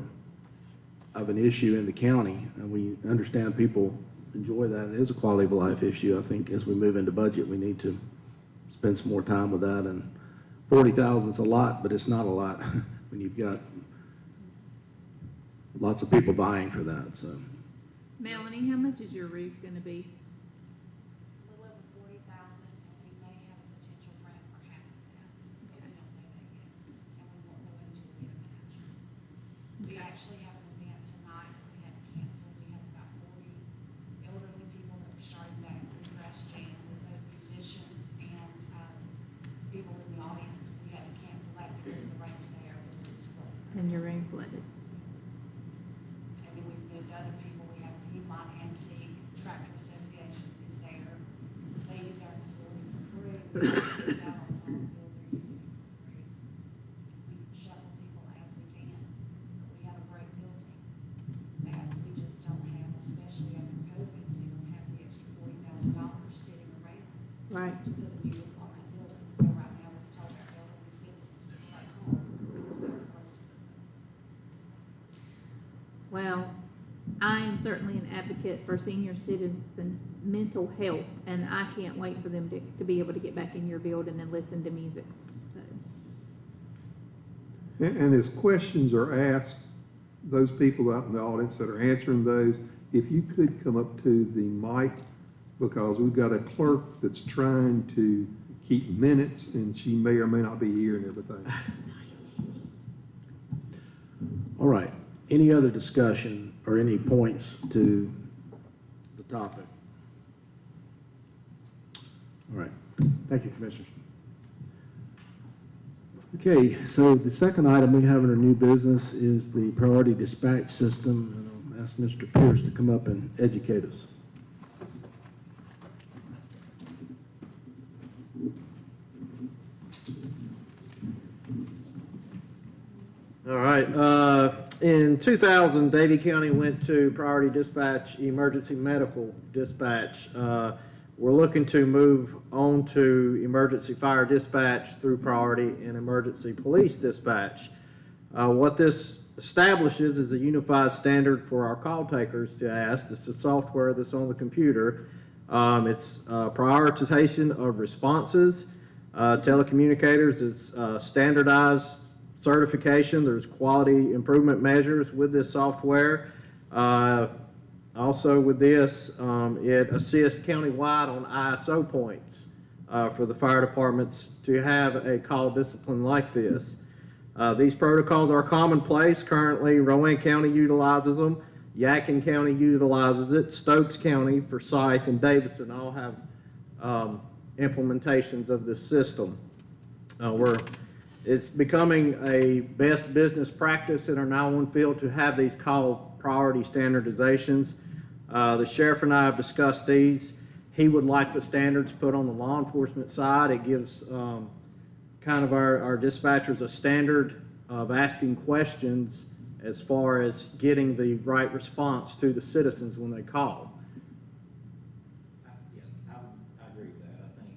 of an issue in the county, and we understand people enjoy that, it is a quality of life issue. I think as we move into budget, we need to spend some more time with that. And 40,000 is a lot, but it's not a lot when you've got lots of people vying for that. So, Melanie, how much is your roof going to be? A little over 40,000, and we may have a potential grant for half of that. But we don't know that yet, and we won't know until we get a match. We actually have an event tonight that we had to cancel. We had about 40 elderly people that were starting back with Grass Jam with both musicians and people in the audience. We had to cancel It's out on the ball field, they're using it for free. We shuffle people as we can, but we have a great building that we just don't have, especially after COVID, we don't have the extra $40,000 sitting around Right. to put a new roof on that building. So right now, we've told our elderly citizens to stay home because we have a place to put them. Well, I am certainly an advocate for senior citizen mental health, and I can't wait for them to be able to get back in your building and listen to music. So, And as questions are asked, those people out in the audience that are answering those, if you could come up to the mic, because we've got a clerk that's trying to keep minutes, and she may or may not be hearing everything. All right. Any other discussion or any points to the topic? All right. Thank you, Commissioners. Okay, so the second item we have in our new business is the priority dispatch system, and I'll ask Mr. Pierce to come up and educate us. All right, in 2000, Davie County went to priority dispatch, emergency medical dispatch. We're looking to move on to emergency fire dispatch through priority and emergency police dispatch. What this establishes is a unified standard for our call takers to ask. It's the software that's on the computer. It's prioritization of responses. Telecommunicators is standardized certification. There's quality improvement measures with this software. Also with this, it assists countywide on ISO points for the fire departments to have a call discipline like this. These protocols are commonplace. Currently, Rowan County utilizes them. Yadkin County utilizes it. Stokes County, Forsyth, and Davison all have implementations of this system. It's becoming a best business practice in our 911 field to have these call priority standardizations. The sheriff and I have discussed these. He would like the standards put on the law enforcement side. It gives kind of our dispatchers a standard of asking questions as far as getting the right response to the citizens when they call. I agree with that. I think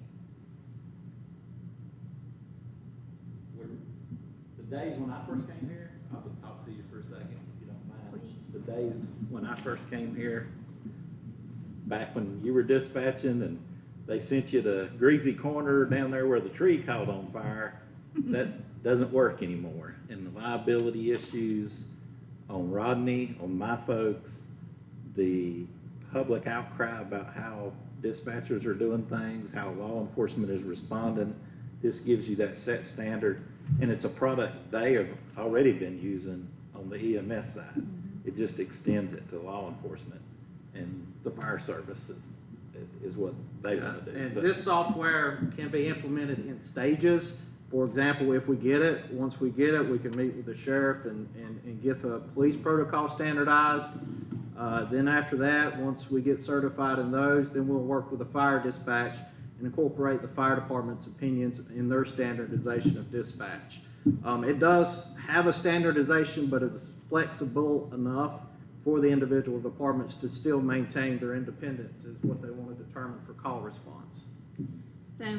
the days when I first came here, I'll just talk to you for a second, if you don't mind. Please. The days when I first came here, back when you were dispatching and they sent you to Greasy Corner down there where the tree caught on fire, that doesn't work anymore. And the liability issues on Rodney, on my folks, the public outcry about how dispatchers are doing things, how law enforcement is responding, this gives you that set standard. And it's a product they have already been using on the EMS side. It just extends it to law enforcement, and the fire service is what they want to do. And So- this software can be implemented in stages. For example, if we get it, once we get it, we can meet with the sheriff and get the police protocol standardized. Then after that, once we get certified in those, then we'll work with the fire dispatch and incorporate the fire department's opinions in their standardization of dispatch. It does have a standardization, but it's flexible enough for the individual departments to still maintain their independence is what they want to determine for call response. So,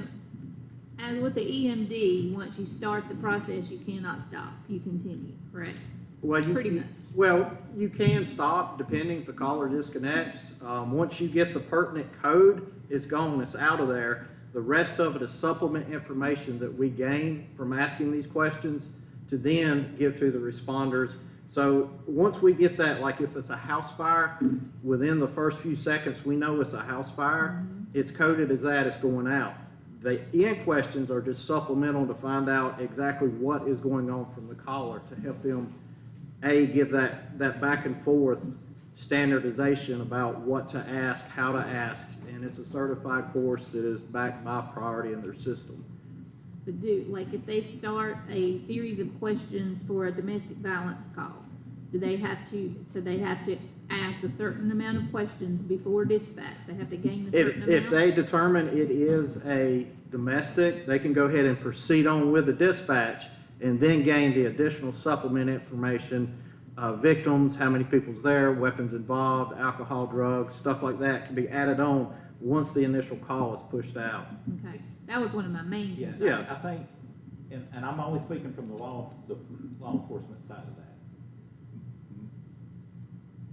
as with the EMD, once you start the process, you cannot stop. You continue, correct? Well, Pretty much. Well, you can stop depending if the caller disconnects. Once you get the pertinent code, it's gone, it's out of there. The rest of it is supplement information that we gain from asking these questions to then give to the responders. So once we get that, like if it's a house fire, within the first few seconds, we know it's a house fire. It's coded as that, it's going out. The end questions are just supplemental to find out exactly what is going on from the caller to help them, give that back and forth standardization about what to ask, how to ask, and it's a certified course that is backed by priority in their system. But like if they start a series of questions for a domestic violence call, do they have to, so they have to ask a certain amount of questions before dispatch. They have to gain a If, certain if amount. they determine it is a domestic, they can go ahead and proceed on with the dispatch and then gain the additional supplement information, victims, how many people's there, weapons involved, alcohol, drugs, stuff like that can be added on once the initial call is pushed out. Okay, that was one of my main Yeah, concerns. I think, and I'm only speaking from the law enforcement side of that.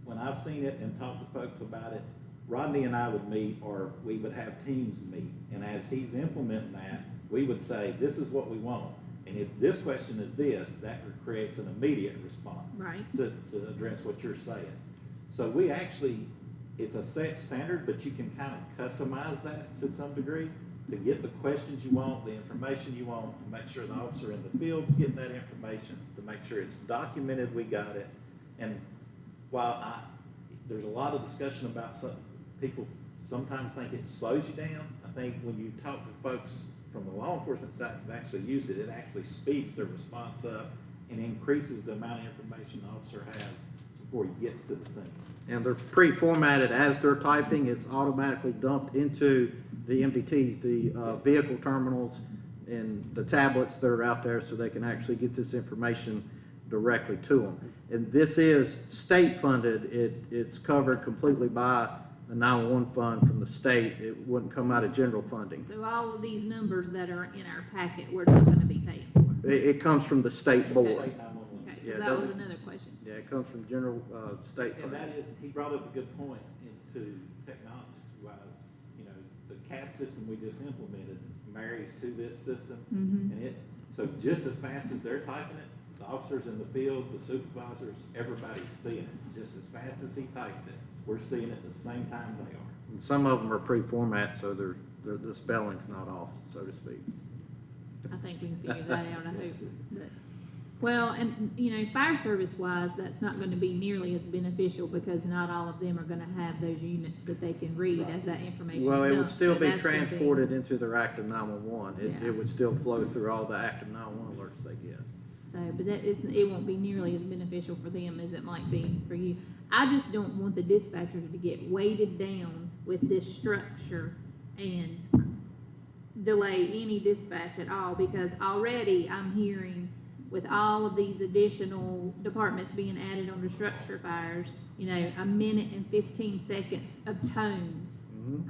When I've seen it and talked to folks about it, Rodney and I would meet, or we would have teams meet, and as he's implementing that, we would say, this is what we want. And if this question is this, that creates an immediate response. Right. To address what you're saying. So we actually, it's a set standard, but you can kind of customize that to some degree to get the questions you want, the information you want, to make sure the officer in the field's getting that information, to make sure it's documented, we got it. And while there's a lot of discussion about some people sometimes think it slows you down, I think when you talk to folks from the law enforcement side who've actually used it, it actually speeds their response up and increases the amount of information the officer has before he gets to the scene. And they're pre-formatted as they're typing. It's automatically dumped into the MDTs, the vehicle terminals, and the tablets that are out there so they can actually get this information directly to them. And this is state funded. It's covered completely by the 911 fund from the state. It wouldn't come out of general funding. So all of these numbers that are in our packet, we're not gonna be paid for. It comes from the state board. Okay, Yeah, 'cause that was another question. Yeah, it comes from general state And funding. that is, he brought up a good point into technology-wise, you know, the CAD system we just implemented marries to this system. Mhm. And so just as fast as they're typing it, the officers in the field, the supervisors, everybody's seeing it. Just as fast as he types it, we're seeing it the same time they are. And some of them are pre-format, so the spelling's not off, so to speak. I think we can figure that out, I hope, but, well, and, you know, fire service wise, that's not gonna be nearly as beneficial because not all of them are gonna have those units that they can read as that information is Well, it would dumped, still so be that's gonna transported into their active 911. Yeah. It would still flow through all the active 911 alerts they get. So, but that is, it won't be nearly as beneficial for them as it might be for you. I just don't want the dispatchers to get weighted down with this structure and delay any dispatch at all, because already I'm hearing with all of these additional departments being added on the structure fires, you know, 1 minute and 15 seconds of tones.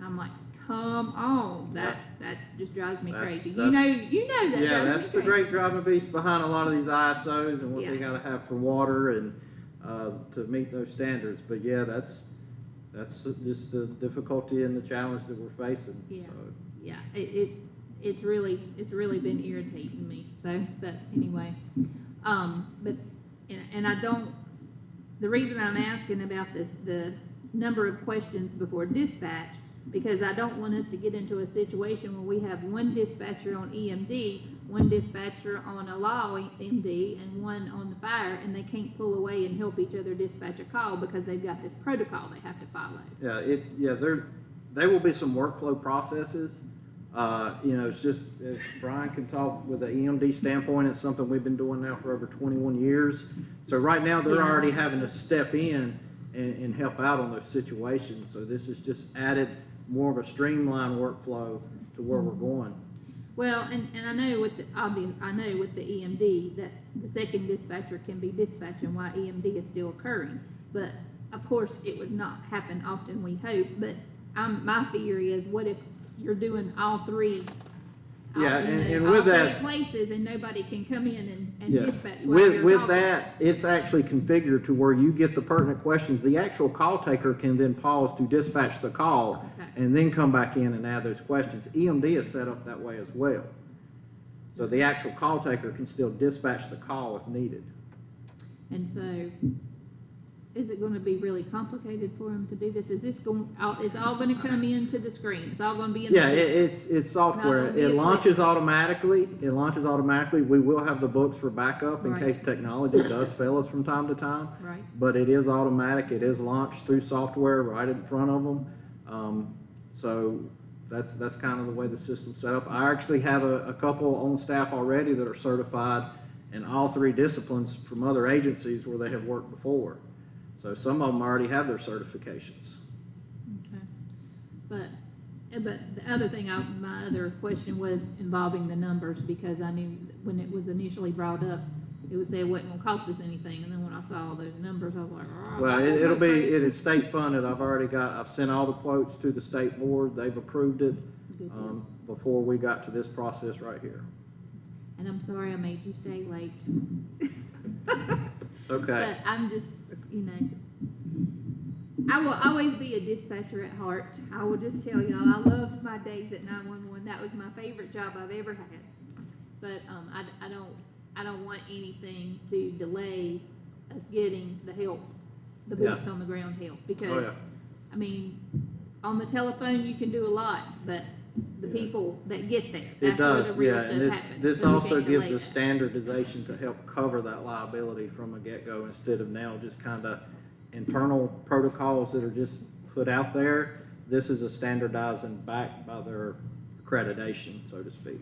I'm like, come on, that just drives me crazy. You know that Yeah, drives that's me the crazy. great driving beast behind a lot of these ISOs and what Yeah. they gotta have for water and, to meet those standards. But yeah, that's just the difficulty and the challenge that we're facing. Yeah. So, Yeah, it's really been irritating me, so, but anyway. But, and I don't, the reason I'm asking about this, the number of questions before dispatch, because I don't want us to get into a situation where we have one dispatcher on EMD, one dispatcher on a law MD, and one on the fire, and they can't pull away and help each other dispatch a call because they've got this protocol they have to follow. Yeah, there will be some workflow processes. You know, it's just, if Brian can talk with the EMD standpoint, it's something we've been doing now for over 21 years. So right now, they're Yeah. already having to step in and help out on those situations. So this is just added more of a streamlined workflow to where we're going. Well, and I know with the EMD that the second dispatcher can be dispatching while EMD is still occurring. But of course, it would not happen often, we hope, but my theory is, what if you're doing all three? Yeah, you know, and all with three that- places, and nobody can come in and Yeah. dispatch while you're With talking. that, it's actually configured to where you get the pertinent questions. The actual call taker can then pause to dispatch the call Okay. and then come back in and add those questions. EMD is set up that way as well. So the actual call taker can still dispatch the call if needed. And so, is it gonna be really complicated for them to do this? Is this it's all gonna come into the screen? It's all gonna be in the Yeah, system? it's software. Not gonna be It a launches click. automatically. It launches automatically. We will have the books for backup in Right. case technology does fail us from time to time. Right. But it is automatic. It is launched through software right in front of them. So that's kind of the way the system's set up. I actually have a couple on staff already that are certified in all three disciplines from other agencies where they have worked before. So some of them already have their certifications. Okay. But the other thing, my other question was involving the numbers, because I knew when it was initially brought up, it would say it wasn't gonna cost us anything, and then when I saw all those numbers, I was like, oh. Well, it is state funded. I've sent all the quotes to the state board. They've approved it, before we got to this process right here. And I'm sorry I made you stay late. Okay. But I'm just, you know, I will always be a dispatcher at heart. I will just tell y'all, I loved my days at 911. That was my favorite job I've ever had. But I don't want anything to delay us getting the help, the boots on the ground help, because I mean, on the telephone you can do a lot, but the people that get there, that's where the real stuff happens. This So we also can't gives delay us that. standardization to help cover that liability from a get-go, instead of now just kind of internal protocols that are just put out there. This is a standardized and backed by their accreditation, so to speak.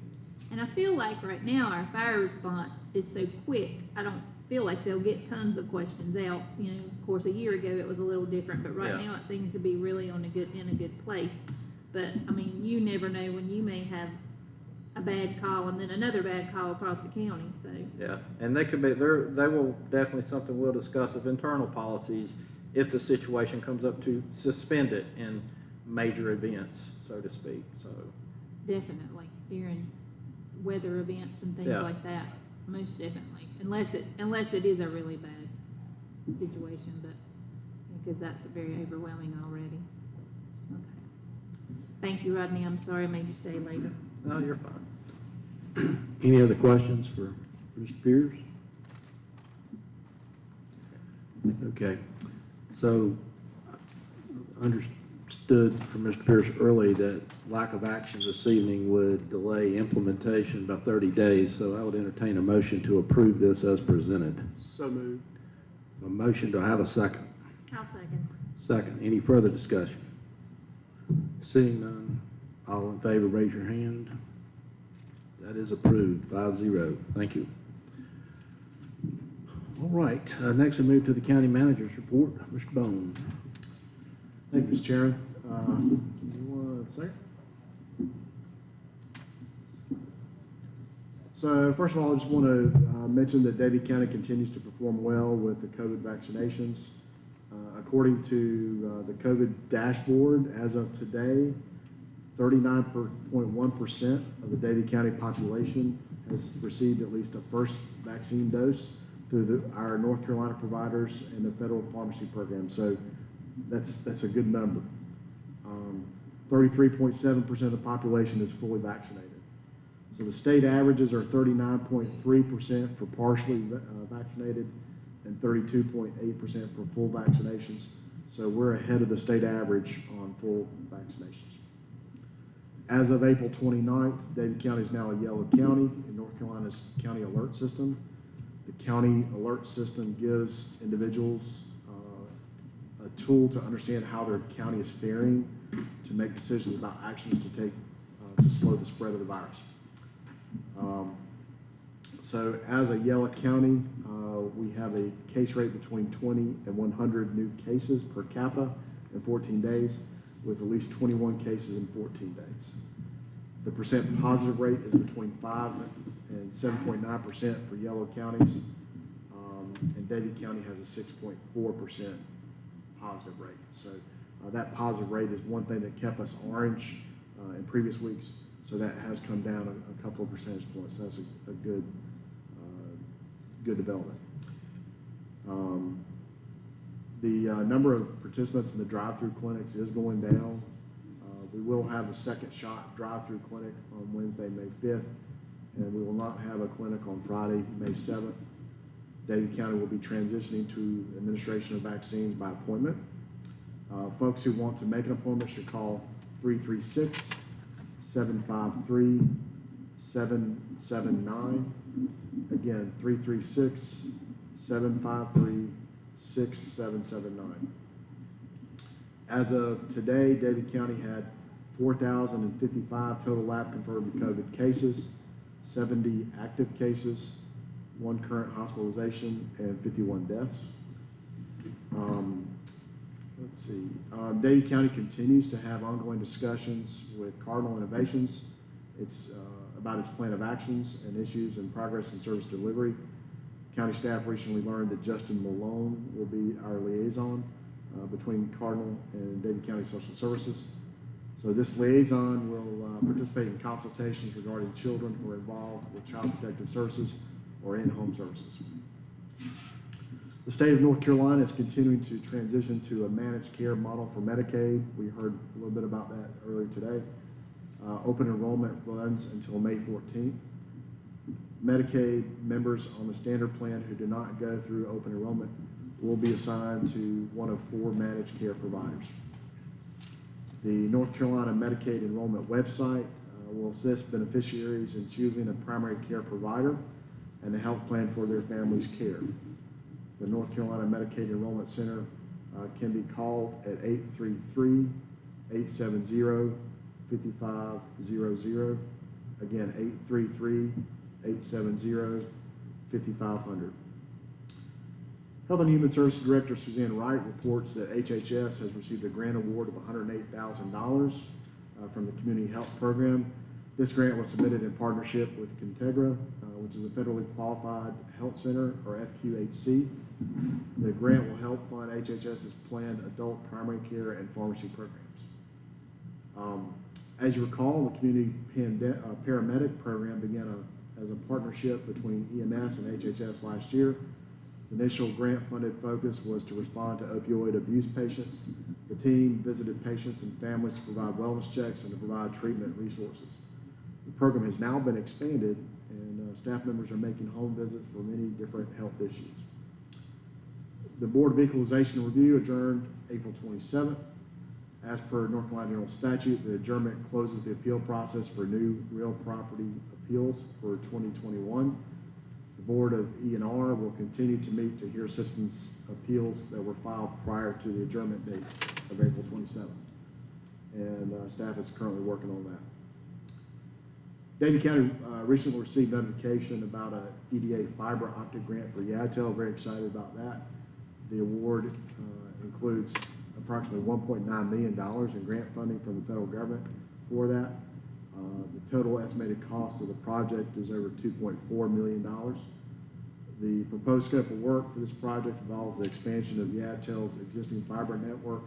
And I feel like right now our fire response is so quick, I don't feel like they'll get tons of questions out. You know, of course, a year ago it was a little different, but right now it seems to be really in a good place. But I mean, you never know when you may have a bad call and then another bad call across the county, so. Yeah, and they could be, they will definitely something we'll discuss of internal policies if the situation comes up to suspend it in major events, so to speak, so. Definitely, during weather events and things like that, most definitely, unless it is a really bad situation, but, because that's very overwhelming already. Okay. Thank you, Rodney, I'm sorry I made you stay later. No, you're fine. Any other questions for Mr. Pierce? Okay, so understood from Mr. Pierce early that lack of action this evening would delay implementation by 30 days, so I would entertain a motion to approve this as presented. So moved. A motion, do I have a second? I'll second. Second, any further discussion? Seeing none, all in favor, raise your hand. That is approved, 5-0. Thank you. All right, next we move to the county manager's report. Mr. Bone. Thank you, Mr. Chairman. Give me 1 second. So first of all, I just want to mention that Davie County continues to perform well with the COVID vaccinations. According to the COVID dashboard, as of today, 39.1% of the Davie County population has received at least a first vaccine dose through our North Carolina providers and the federal pharmacy program. So that's a good number. 33.7% of the population is fully vaccinated. So the state averages are 39.3% for partially vaccinated and 32.8% for full vaccinations. So we're ahead of the state average on full vaccinations. As of April 29th, Davie County is now a yellow county in North Carolina's county alert system. The county alert system gives individuals a tool to understand how their county is faring, to make decisions about actions to take to slow the spread of the virus. So as a yellow county, we have a case rate between 20 and 100 new cases per capita in 14 days, with at least 21 cases in 14 days. The percent positive rate is between 5 and 7.9% for yellow counties, and Davie County has a 6.4% positive rate. So that positive rate is one thing that kept us orange in previous weeks. So that has come down a couple of percentage points. So that's a good development. The number of participants in the drive-through clinics is going down. We will have a second shot drive-through clinic on Wednesday, May 5th, and we will not have a clinic on Friday, May 7th. Davie County will be transitioning to administration of vaccines by appointment. Folks who want to make an appointment should call 336-753-7779. Again, 336-753-6779. As of today, Davie County had 4,055 total lab confirmed COVID cases, 70 active cases, 1 current hospitalization, and 51 deaths. Let's see. Davie County continues to have ongoing discussions with Cardinal Innovations. It's about its plan of actions and issues and progress in service delivery. County staff recently learned that Justin Malone will be our liaison between Cardinal and Davie County Social Services. So this liaison will participate in consultations regarding children who are involved with Child Protective Services or in-home services. The state of North Carolina is continuing to transition to a managed care model for Medicaid. We heard a little bit about that earlier today. Open enrollment runs until May 14th. Medicaid members on the standard plan who do not go through open enrollment will be assigned to one of 4 managed care providers. The North Carolina Medicaid enrollment website will assist beneficiaries in choosing a primary care provider and a health plan for their family's care. The North Carolina Medicaid Enrollment Center can be called at 833-870-5500. Again, 833-870-5500. Health and Human Services Director Suzanne Wright reports that HHS has received a grant award of $108,000 from the Community Health Program. This grant was submitted in partnership with Contegra, which is a federally qualified health center, or FQHC. The grant will help fund HHS's planned adult primary care and pharmacy programs. As you recall, the Community Paramedic Program began as a partnership between EMS and HHS last year. The initial grant-funded focus was to respond to opioid abuse patients. The team visited patients and families to provide wellness checks and to provide treatment resources. The program has now been expanded, and staff members are making home visits for many different health issues. The Board of Equalization and Review adjourned April 27th. As per North Carolina General Statute, the adjournment closes the appeal process for new real property appeals for 2021. The Board of E&R will continue to meet to hear citizens' appeals that were filed prior to the adjournment date of April 27th. And staff is currently working on that. Davie County recently received notification about a EDA fiber optic grant for Yadtel. Very excited about that. The award includes approximately $1.9 million in grant funding from the federal government for that. The total estimated cost of the project is over $2.4 million. The proposed scope of work for this project involves the expansion of Yadtel's existing fiber network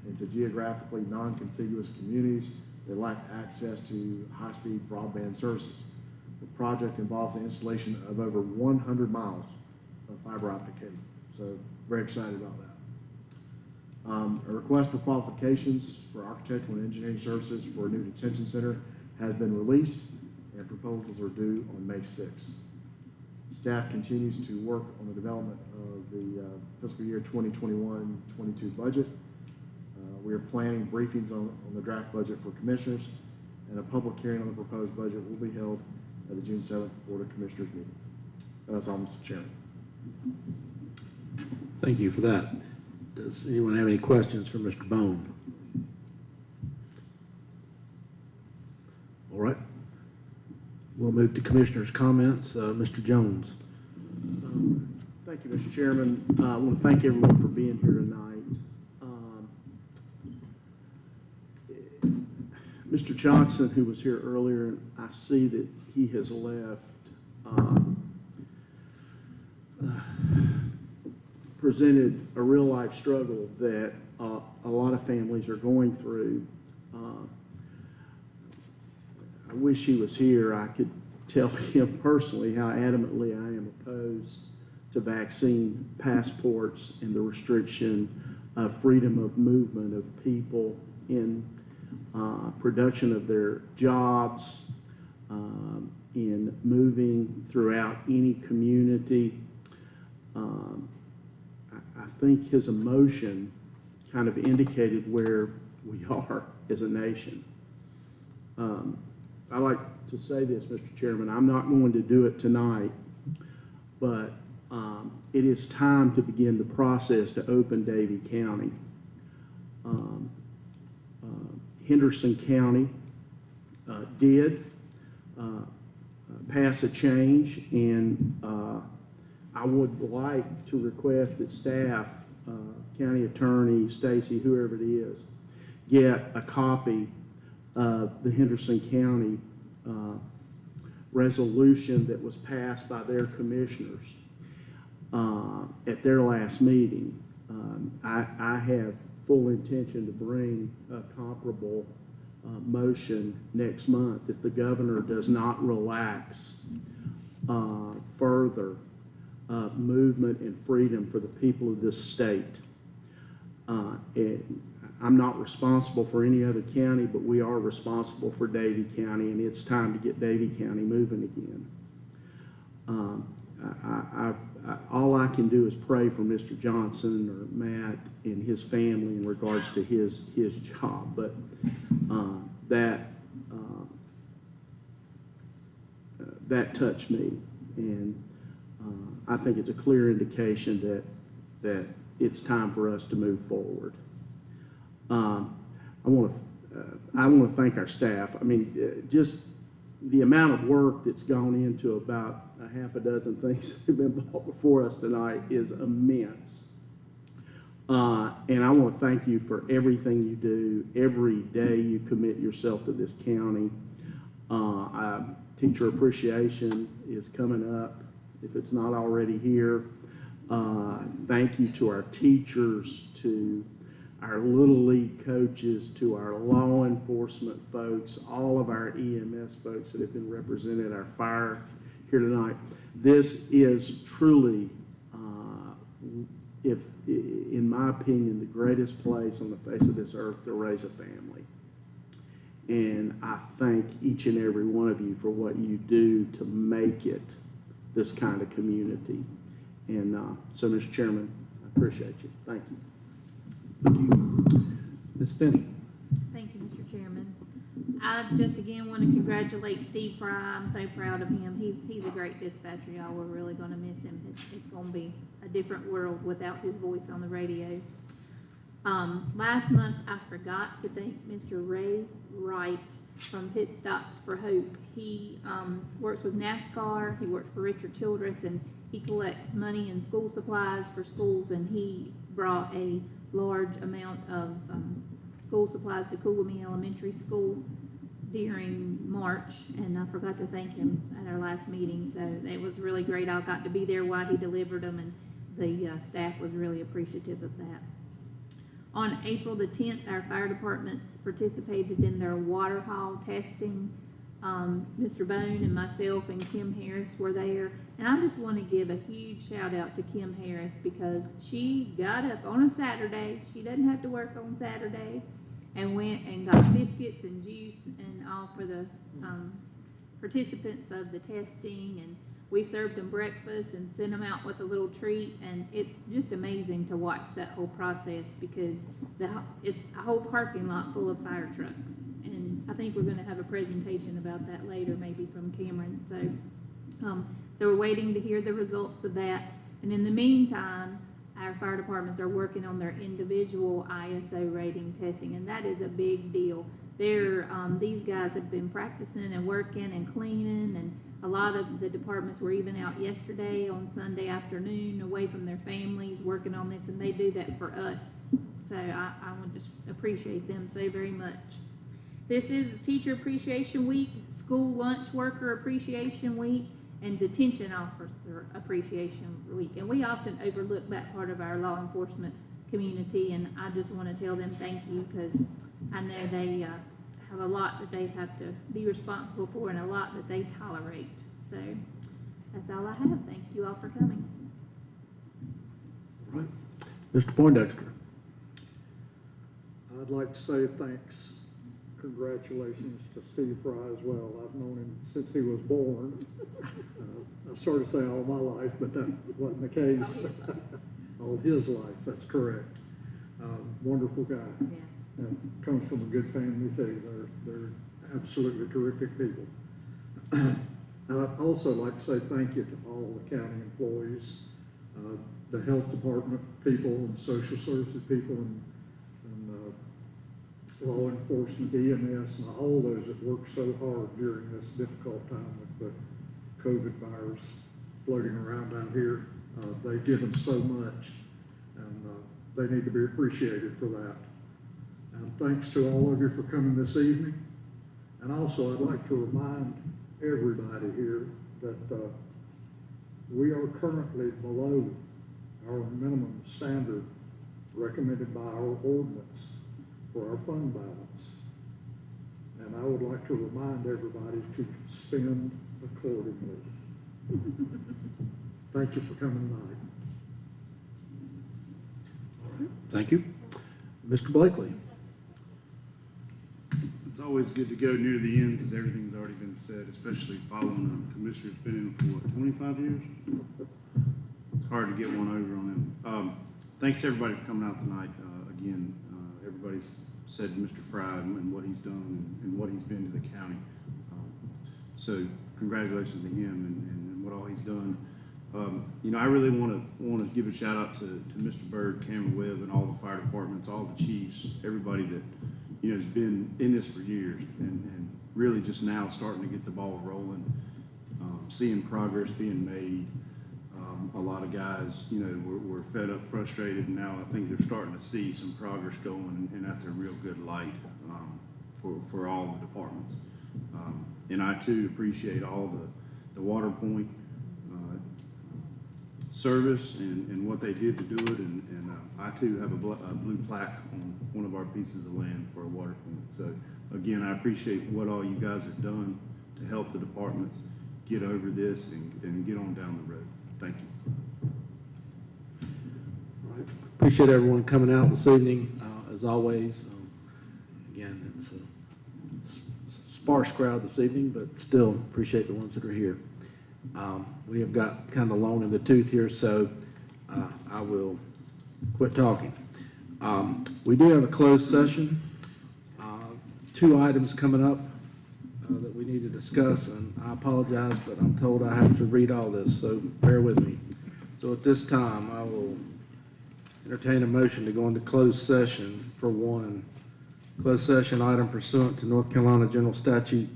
into geographically non-contiguous communities that lack access to high-speed broadband services. The project involves the installation of over 100 miles of fiber optic cable. So very excited about that. A request for qualifications for architectural and engineering services for a new detention center has been released, and proposals are due on May 6th. Staff continues to work on the development of the fiscal year 2021-22 budget. We are planning briefings on the draft budget for commissioners, and a public hearing on the proposed budget will be held at the June 7th Board of Commissioners meeting. That's all, Mr. Chairman. Thank you for that. Does anyone have any questions for Mr. Bone? All right. We'll move to Commissioners' comments. Mr. Jones. Thank you, Mr. Chairman. I want to thank everyone for being here tonight. Mr. Johnson, who was here earlier, I see that he has left, presented a real-life struggle that a lot of families are going through. I wish he was here. I could tell him personally how adamantly I am opposed to vaccine passports and the restriction of freedom of movement of people in production of their jobs, in moving throughout any community. I think his emotion kind of indicated where we are as a nation. I like to say this, Mr. Chairman, I'm not going to do it tonight, but it is time to begin the process to open Davie County. Henderson County did pass a change, and I would like to request that staff county attorney, Stacy, whoever it is, get a copy of the Henderson County resolution that was passed by their commissioners at their last meeting. I have full intention to bring a comparable motion next month if the governor does not relax further movement and freedom for the people of this state. I'm not responsible for any other county, but we are responsible for Davie County, and it's time to get Davie County moving again. All I can do is pray for Mr. Johnson or Matt and his family in regards to his job, but that touched me, and I think it's a clear indication that it's time for us to move forward. I want to thank our staff. I mean, just the amount of work that's gone into about a half a dozen things that have been brought before us tonight is immense. And I want to thank you for everything you do. Every day you commit yourself to this county. Teacher appreciation is coming up, if it's not already here. Thank you to our teachers, to our Little League coaches, to our law enforcement folks, all of our EMS folks that have been represented, our fire here tonight. This is truly, in my opinion, the greatest place on the face of this earth to raise a family. And I thank each and every one of you for what you do to make it this kind of community. And so, Mr. Chairman, I appreciate you. Thank you. Thank you. Ms. Finney. Thank you, Mr. Chairman. I just again want to congratulate Steve Fry. I'm so proud of him. He's a great dispatcher, y'all. We're really going to miss him. It's going to be a different world without his voice on the radio. Last month, I forgot to thank Mr. Ray Wright from Pit Stops for Hope. He works with NASCAR. He works for Richard Childress, and he collects money and school supplies for schools, and he brought a large amount of school supplies to Coolamy Elementary School during March, and I forgot to thank him at our last meeting, so it was really great. I got to be there while he delivered them, and the staff was really appreciative of that. On April the 10th, our fire departments participated in their water haul testing. Mr. Bone and myself and Kim Harris were there, and I just want to give a huge shout out to Kim Harris because she got up on a Saturday. She doesn't have to work on Saturday, and went and got biscuits and juice and all for the participants of the testing, and we served them breakfast and sent them out with a little treat, and it's just amazing to watch that whole process because it's a whole parking lot full of fire trucks, and I think we're going to have a presentation about that later, maybe from Cameron. So we're waiting to hear the results of that, and in the meantime, our fire departments are working on their individual ISO rating testing, and that is a big deal. These guys have been practicing and working and cleaning, and a lot of the departments were even out yesterday on Sunday afternoon away from their families working on this, and they do that for us. So I would just appreciate them so very much. This is Teacher Appreciation Week, School Lunch Worker Appreciation Week, and Detention Officer Appreciation Week. And we often overlook that part of our law enforcement community, and I just want to tell them thank you because I know they have a lot that they have to be responsible for and a lot that they tolerate. So that's all I have. Thank you all for coming. All right. Mr. Poindexter. I'd like to say thanks, congratulations to Steve Fry as well. I've known him since he was born. I sort of say all my life, but that wasn't the case. All his life, that's correct. Wonderful guy. Yeah. And comes from a good family too. They're absolutely terrific people. I'd also like to say thank you to all the county employees, the health department people and social services people and law enforcement, EMS, and all those that work so hard during this difficult time with the COVID virus floating around out here. They've given so much, and they need to be appreciated for that. And thanks to all of you for coming this evening. And also, I'd like to remind everybody here that we are currently below our minimum standard recommended by our ordinance for our fund balance. And I would like to remind everybody to spend accordingly. Thank you for coming tonight. Thank you. Mr. Blakely. It's always good to go near the end because everything's already been said, especially following a commissioner who's been in for what, 25 years? It's hard to get one over on him. Thanks everybody for coming out tonight. Again, everybody's said Mr. Fry and what he's done and what he's been to the county. So congratulations to him and what all he's done. You know, I really want to give a shout out to Mr. Byrd, Cameron Webb, and all the fire departments, all the chiefs, everybody that, you know, has been in this for years and really just now starting to get the ball rolling, seeing progress being made. A lot of guys, you know, were fed up, frustrated, and now I think they're starting to see some progress going, and that's a real good light for all the departments. And I too appreciate all the water point service and what they did to do it, and I too have a blue plaque on one of our pieces of land for a water point. So again, I appreciate what all you guys have done to help the departments get over this and get on down the road. Thank you. All right. Appreciate everyone coming out this evening. As always, again, it's a sparse crowd this evening, but still appreciate the ones that are here. We have got kind of long in the tooth here, so I will quit talking. We do have a closed session. 2 items coming up that we need to discuss, and I apologize, but I'm told I have to read all this, so bear with me. So at this time, I will entertain a motion to go into closed session for one. Closed session item pursuant to North Carolina General Statute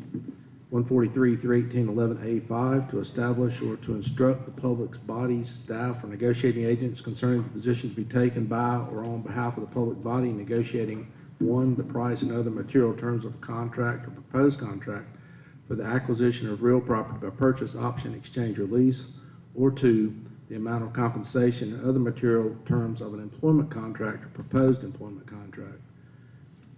143-318-11A5 to establish or to instruct the public's bodies, staff, or negotiating agents concerning the positions to be taken by or on behalf of the public body in negotiating, 1, the price and other material terms of a contract or proposed contract for the acquisition of real property by purchase, option, exchange, or lease, or 2, the amount of compensation and other material terms of an employment contract or proposed employment contract.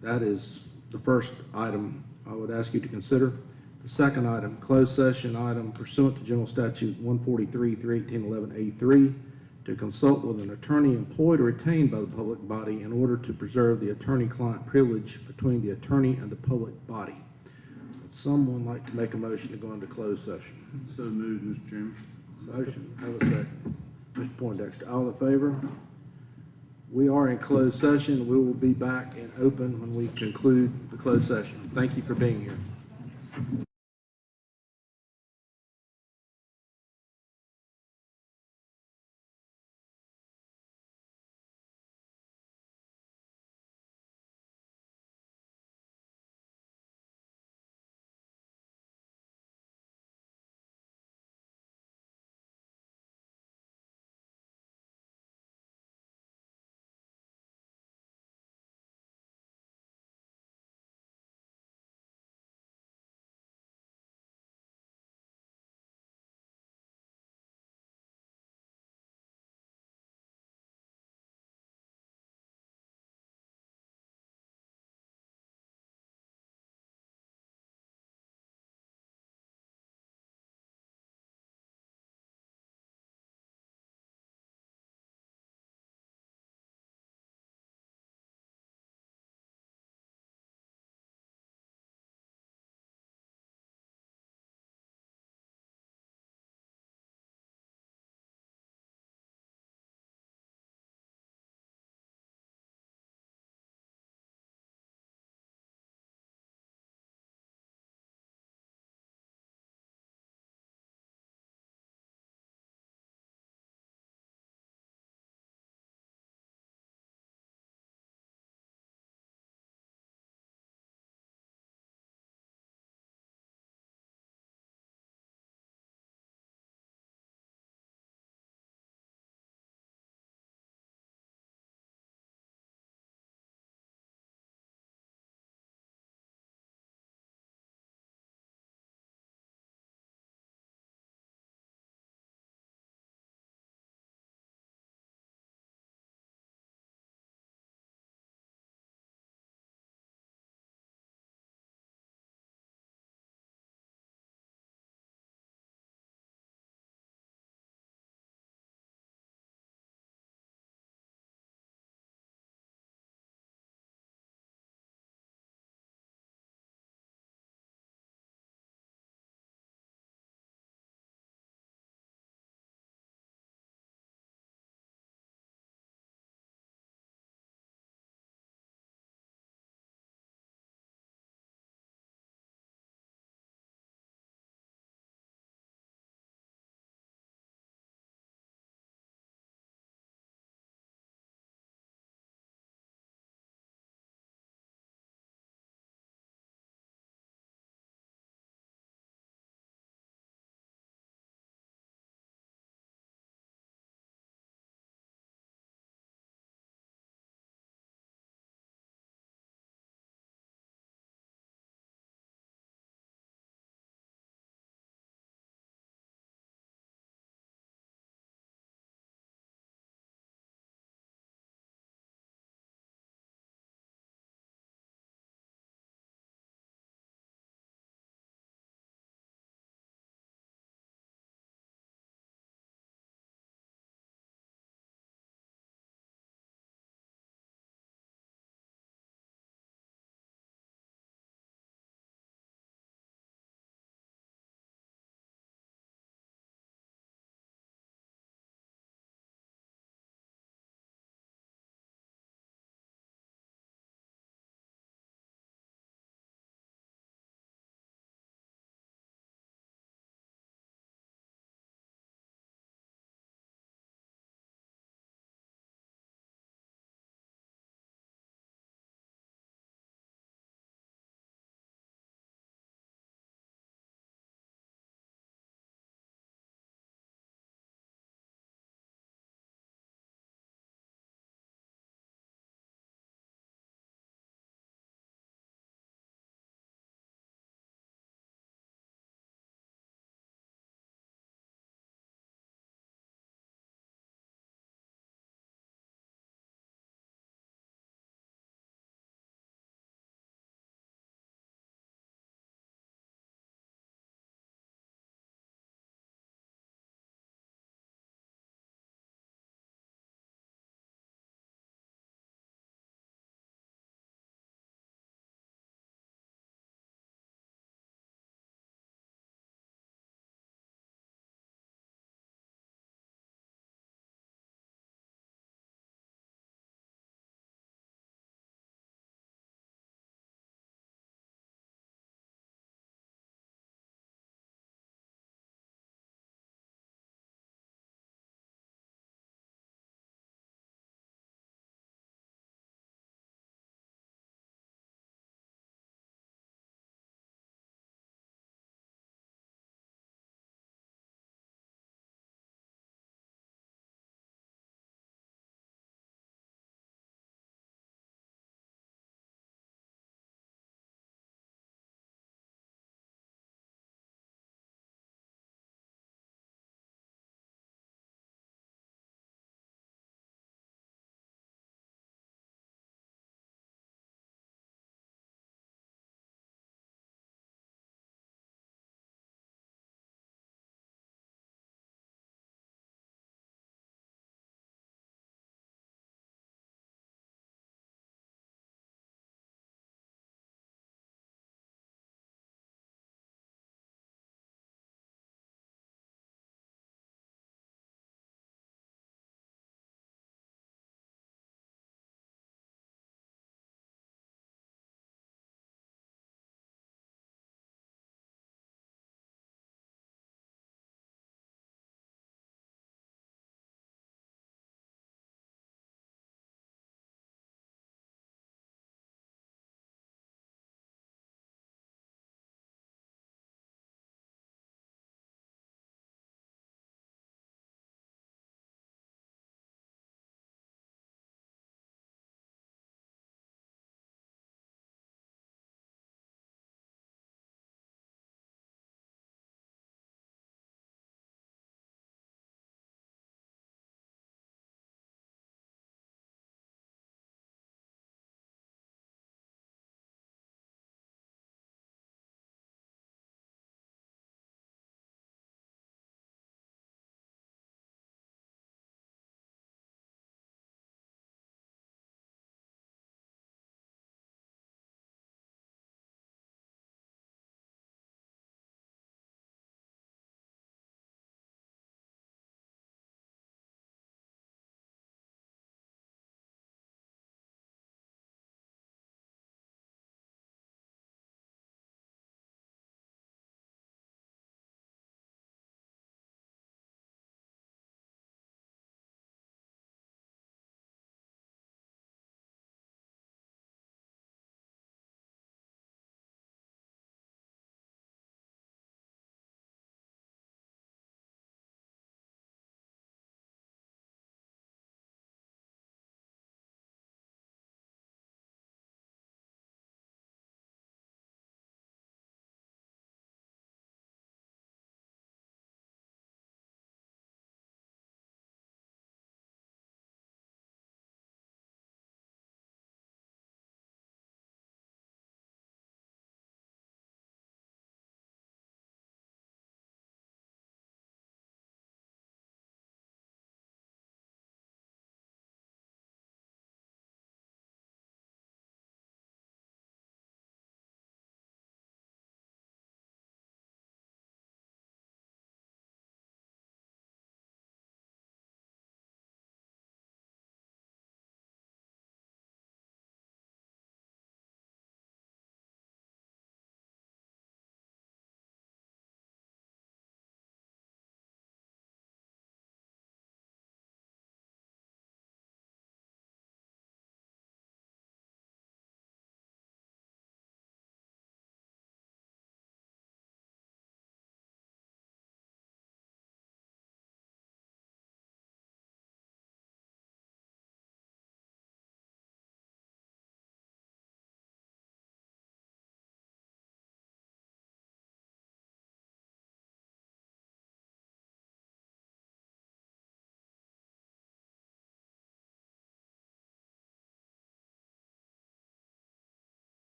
That is the first item I would ask you to consider. The second item, closed session item pursuant to General Statute 143-318-11A3 to consult with an attorney employed or retained by the public body in order to preserve the attorney-client privilege between the attorney and the public body. Would someone like to make a motion to go into closed session? So moved, Mr. Chairman. Motion, have a second. Mr. Poindexter, all in favor? We are in closed session. We will be back in open when we conclude the closed session. Thank you for being here.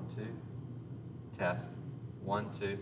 2. Test. 1, 2.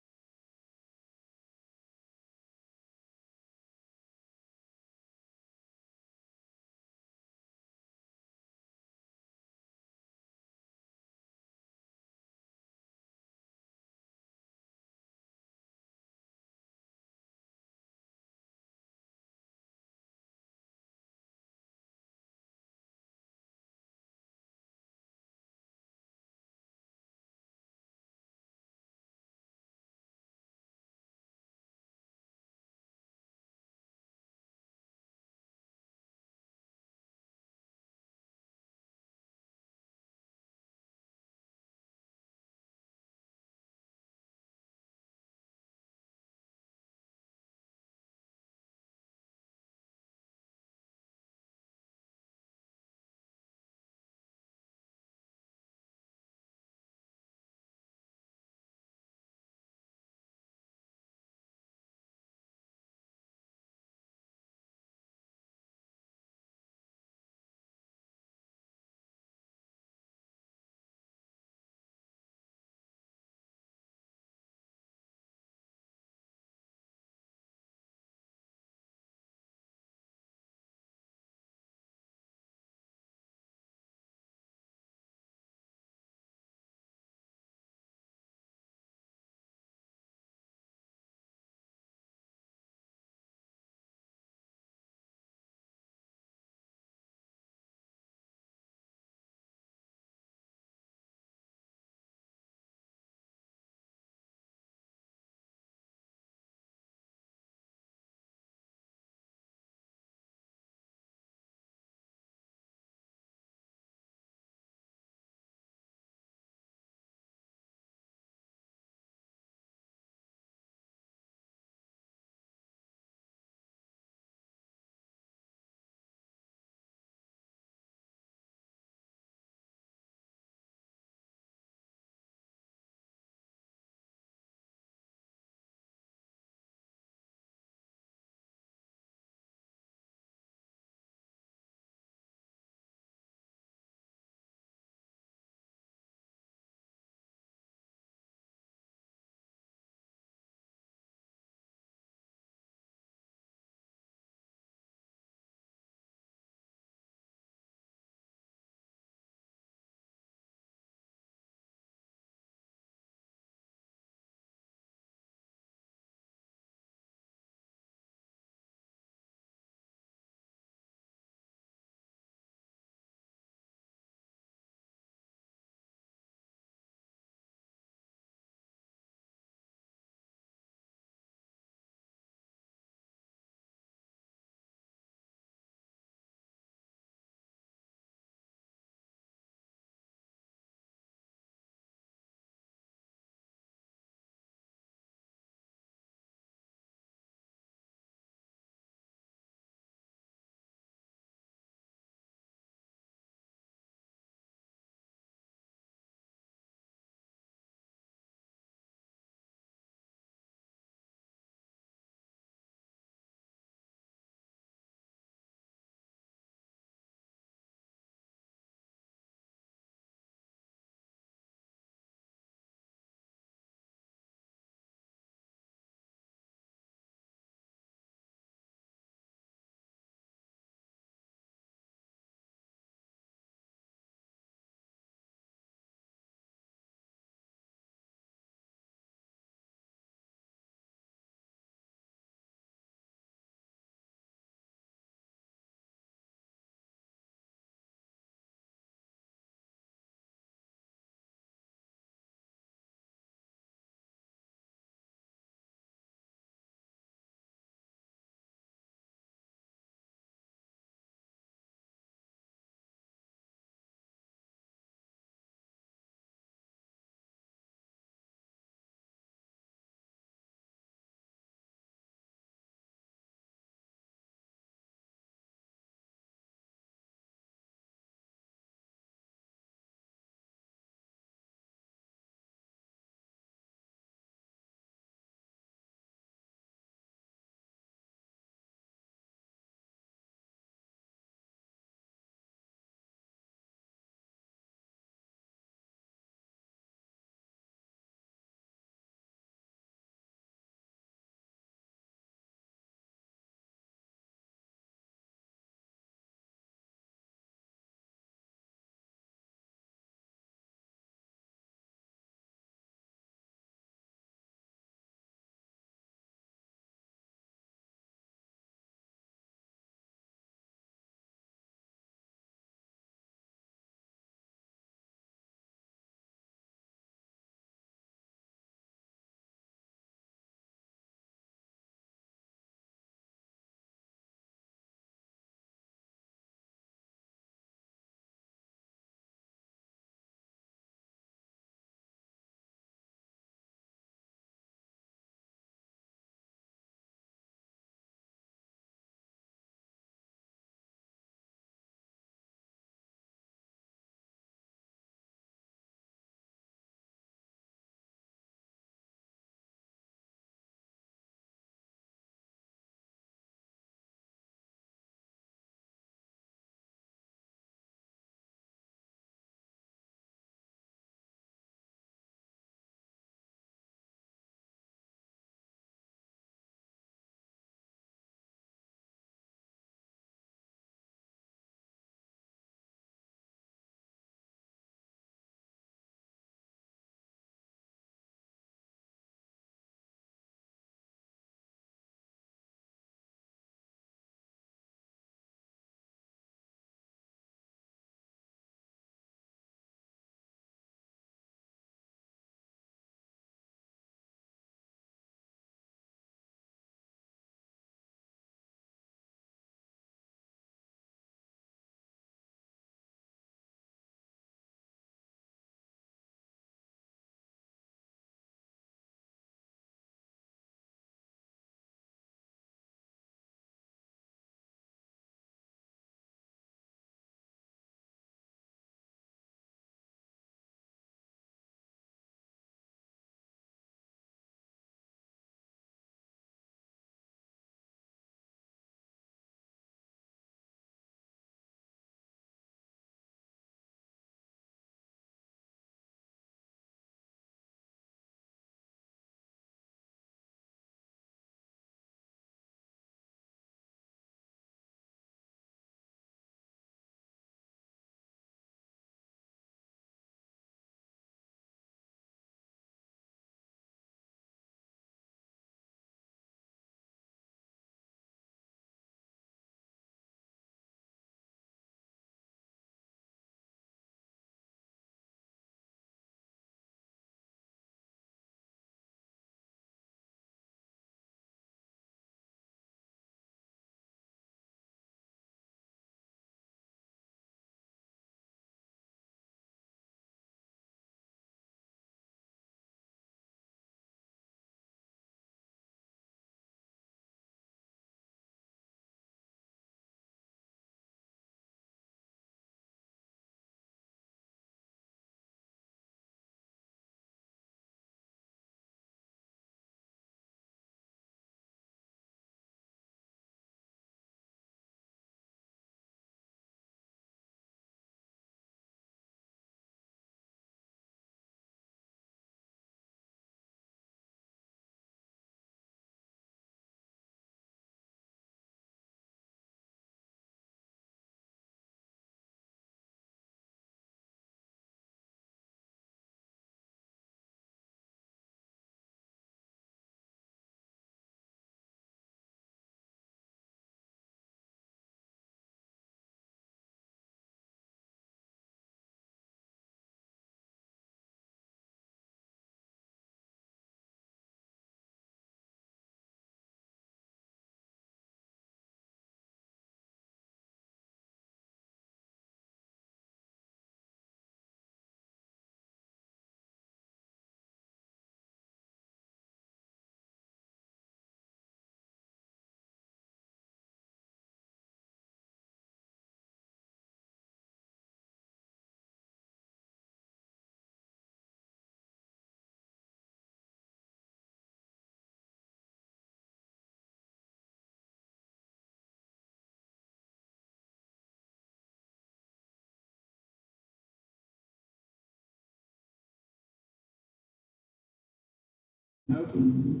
Open.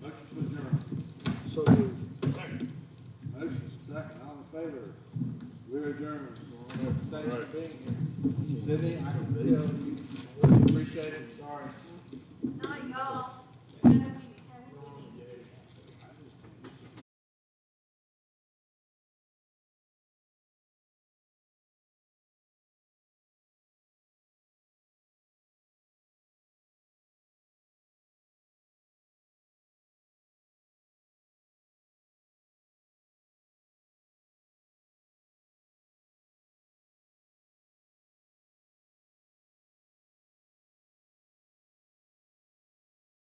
Motion to adjourn. So Second. Motion second, all in favor? We're adjourned. Thanks for being here. Sydney, I can tell you, appreciate it, sorry. Not y'all.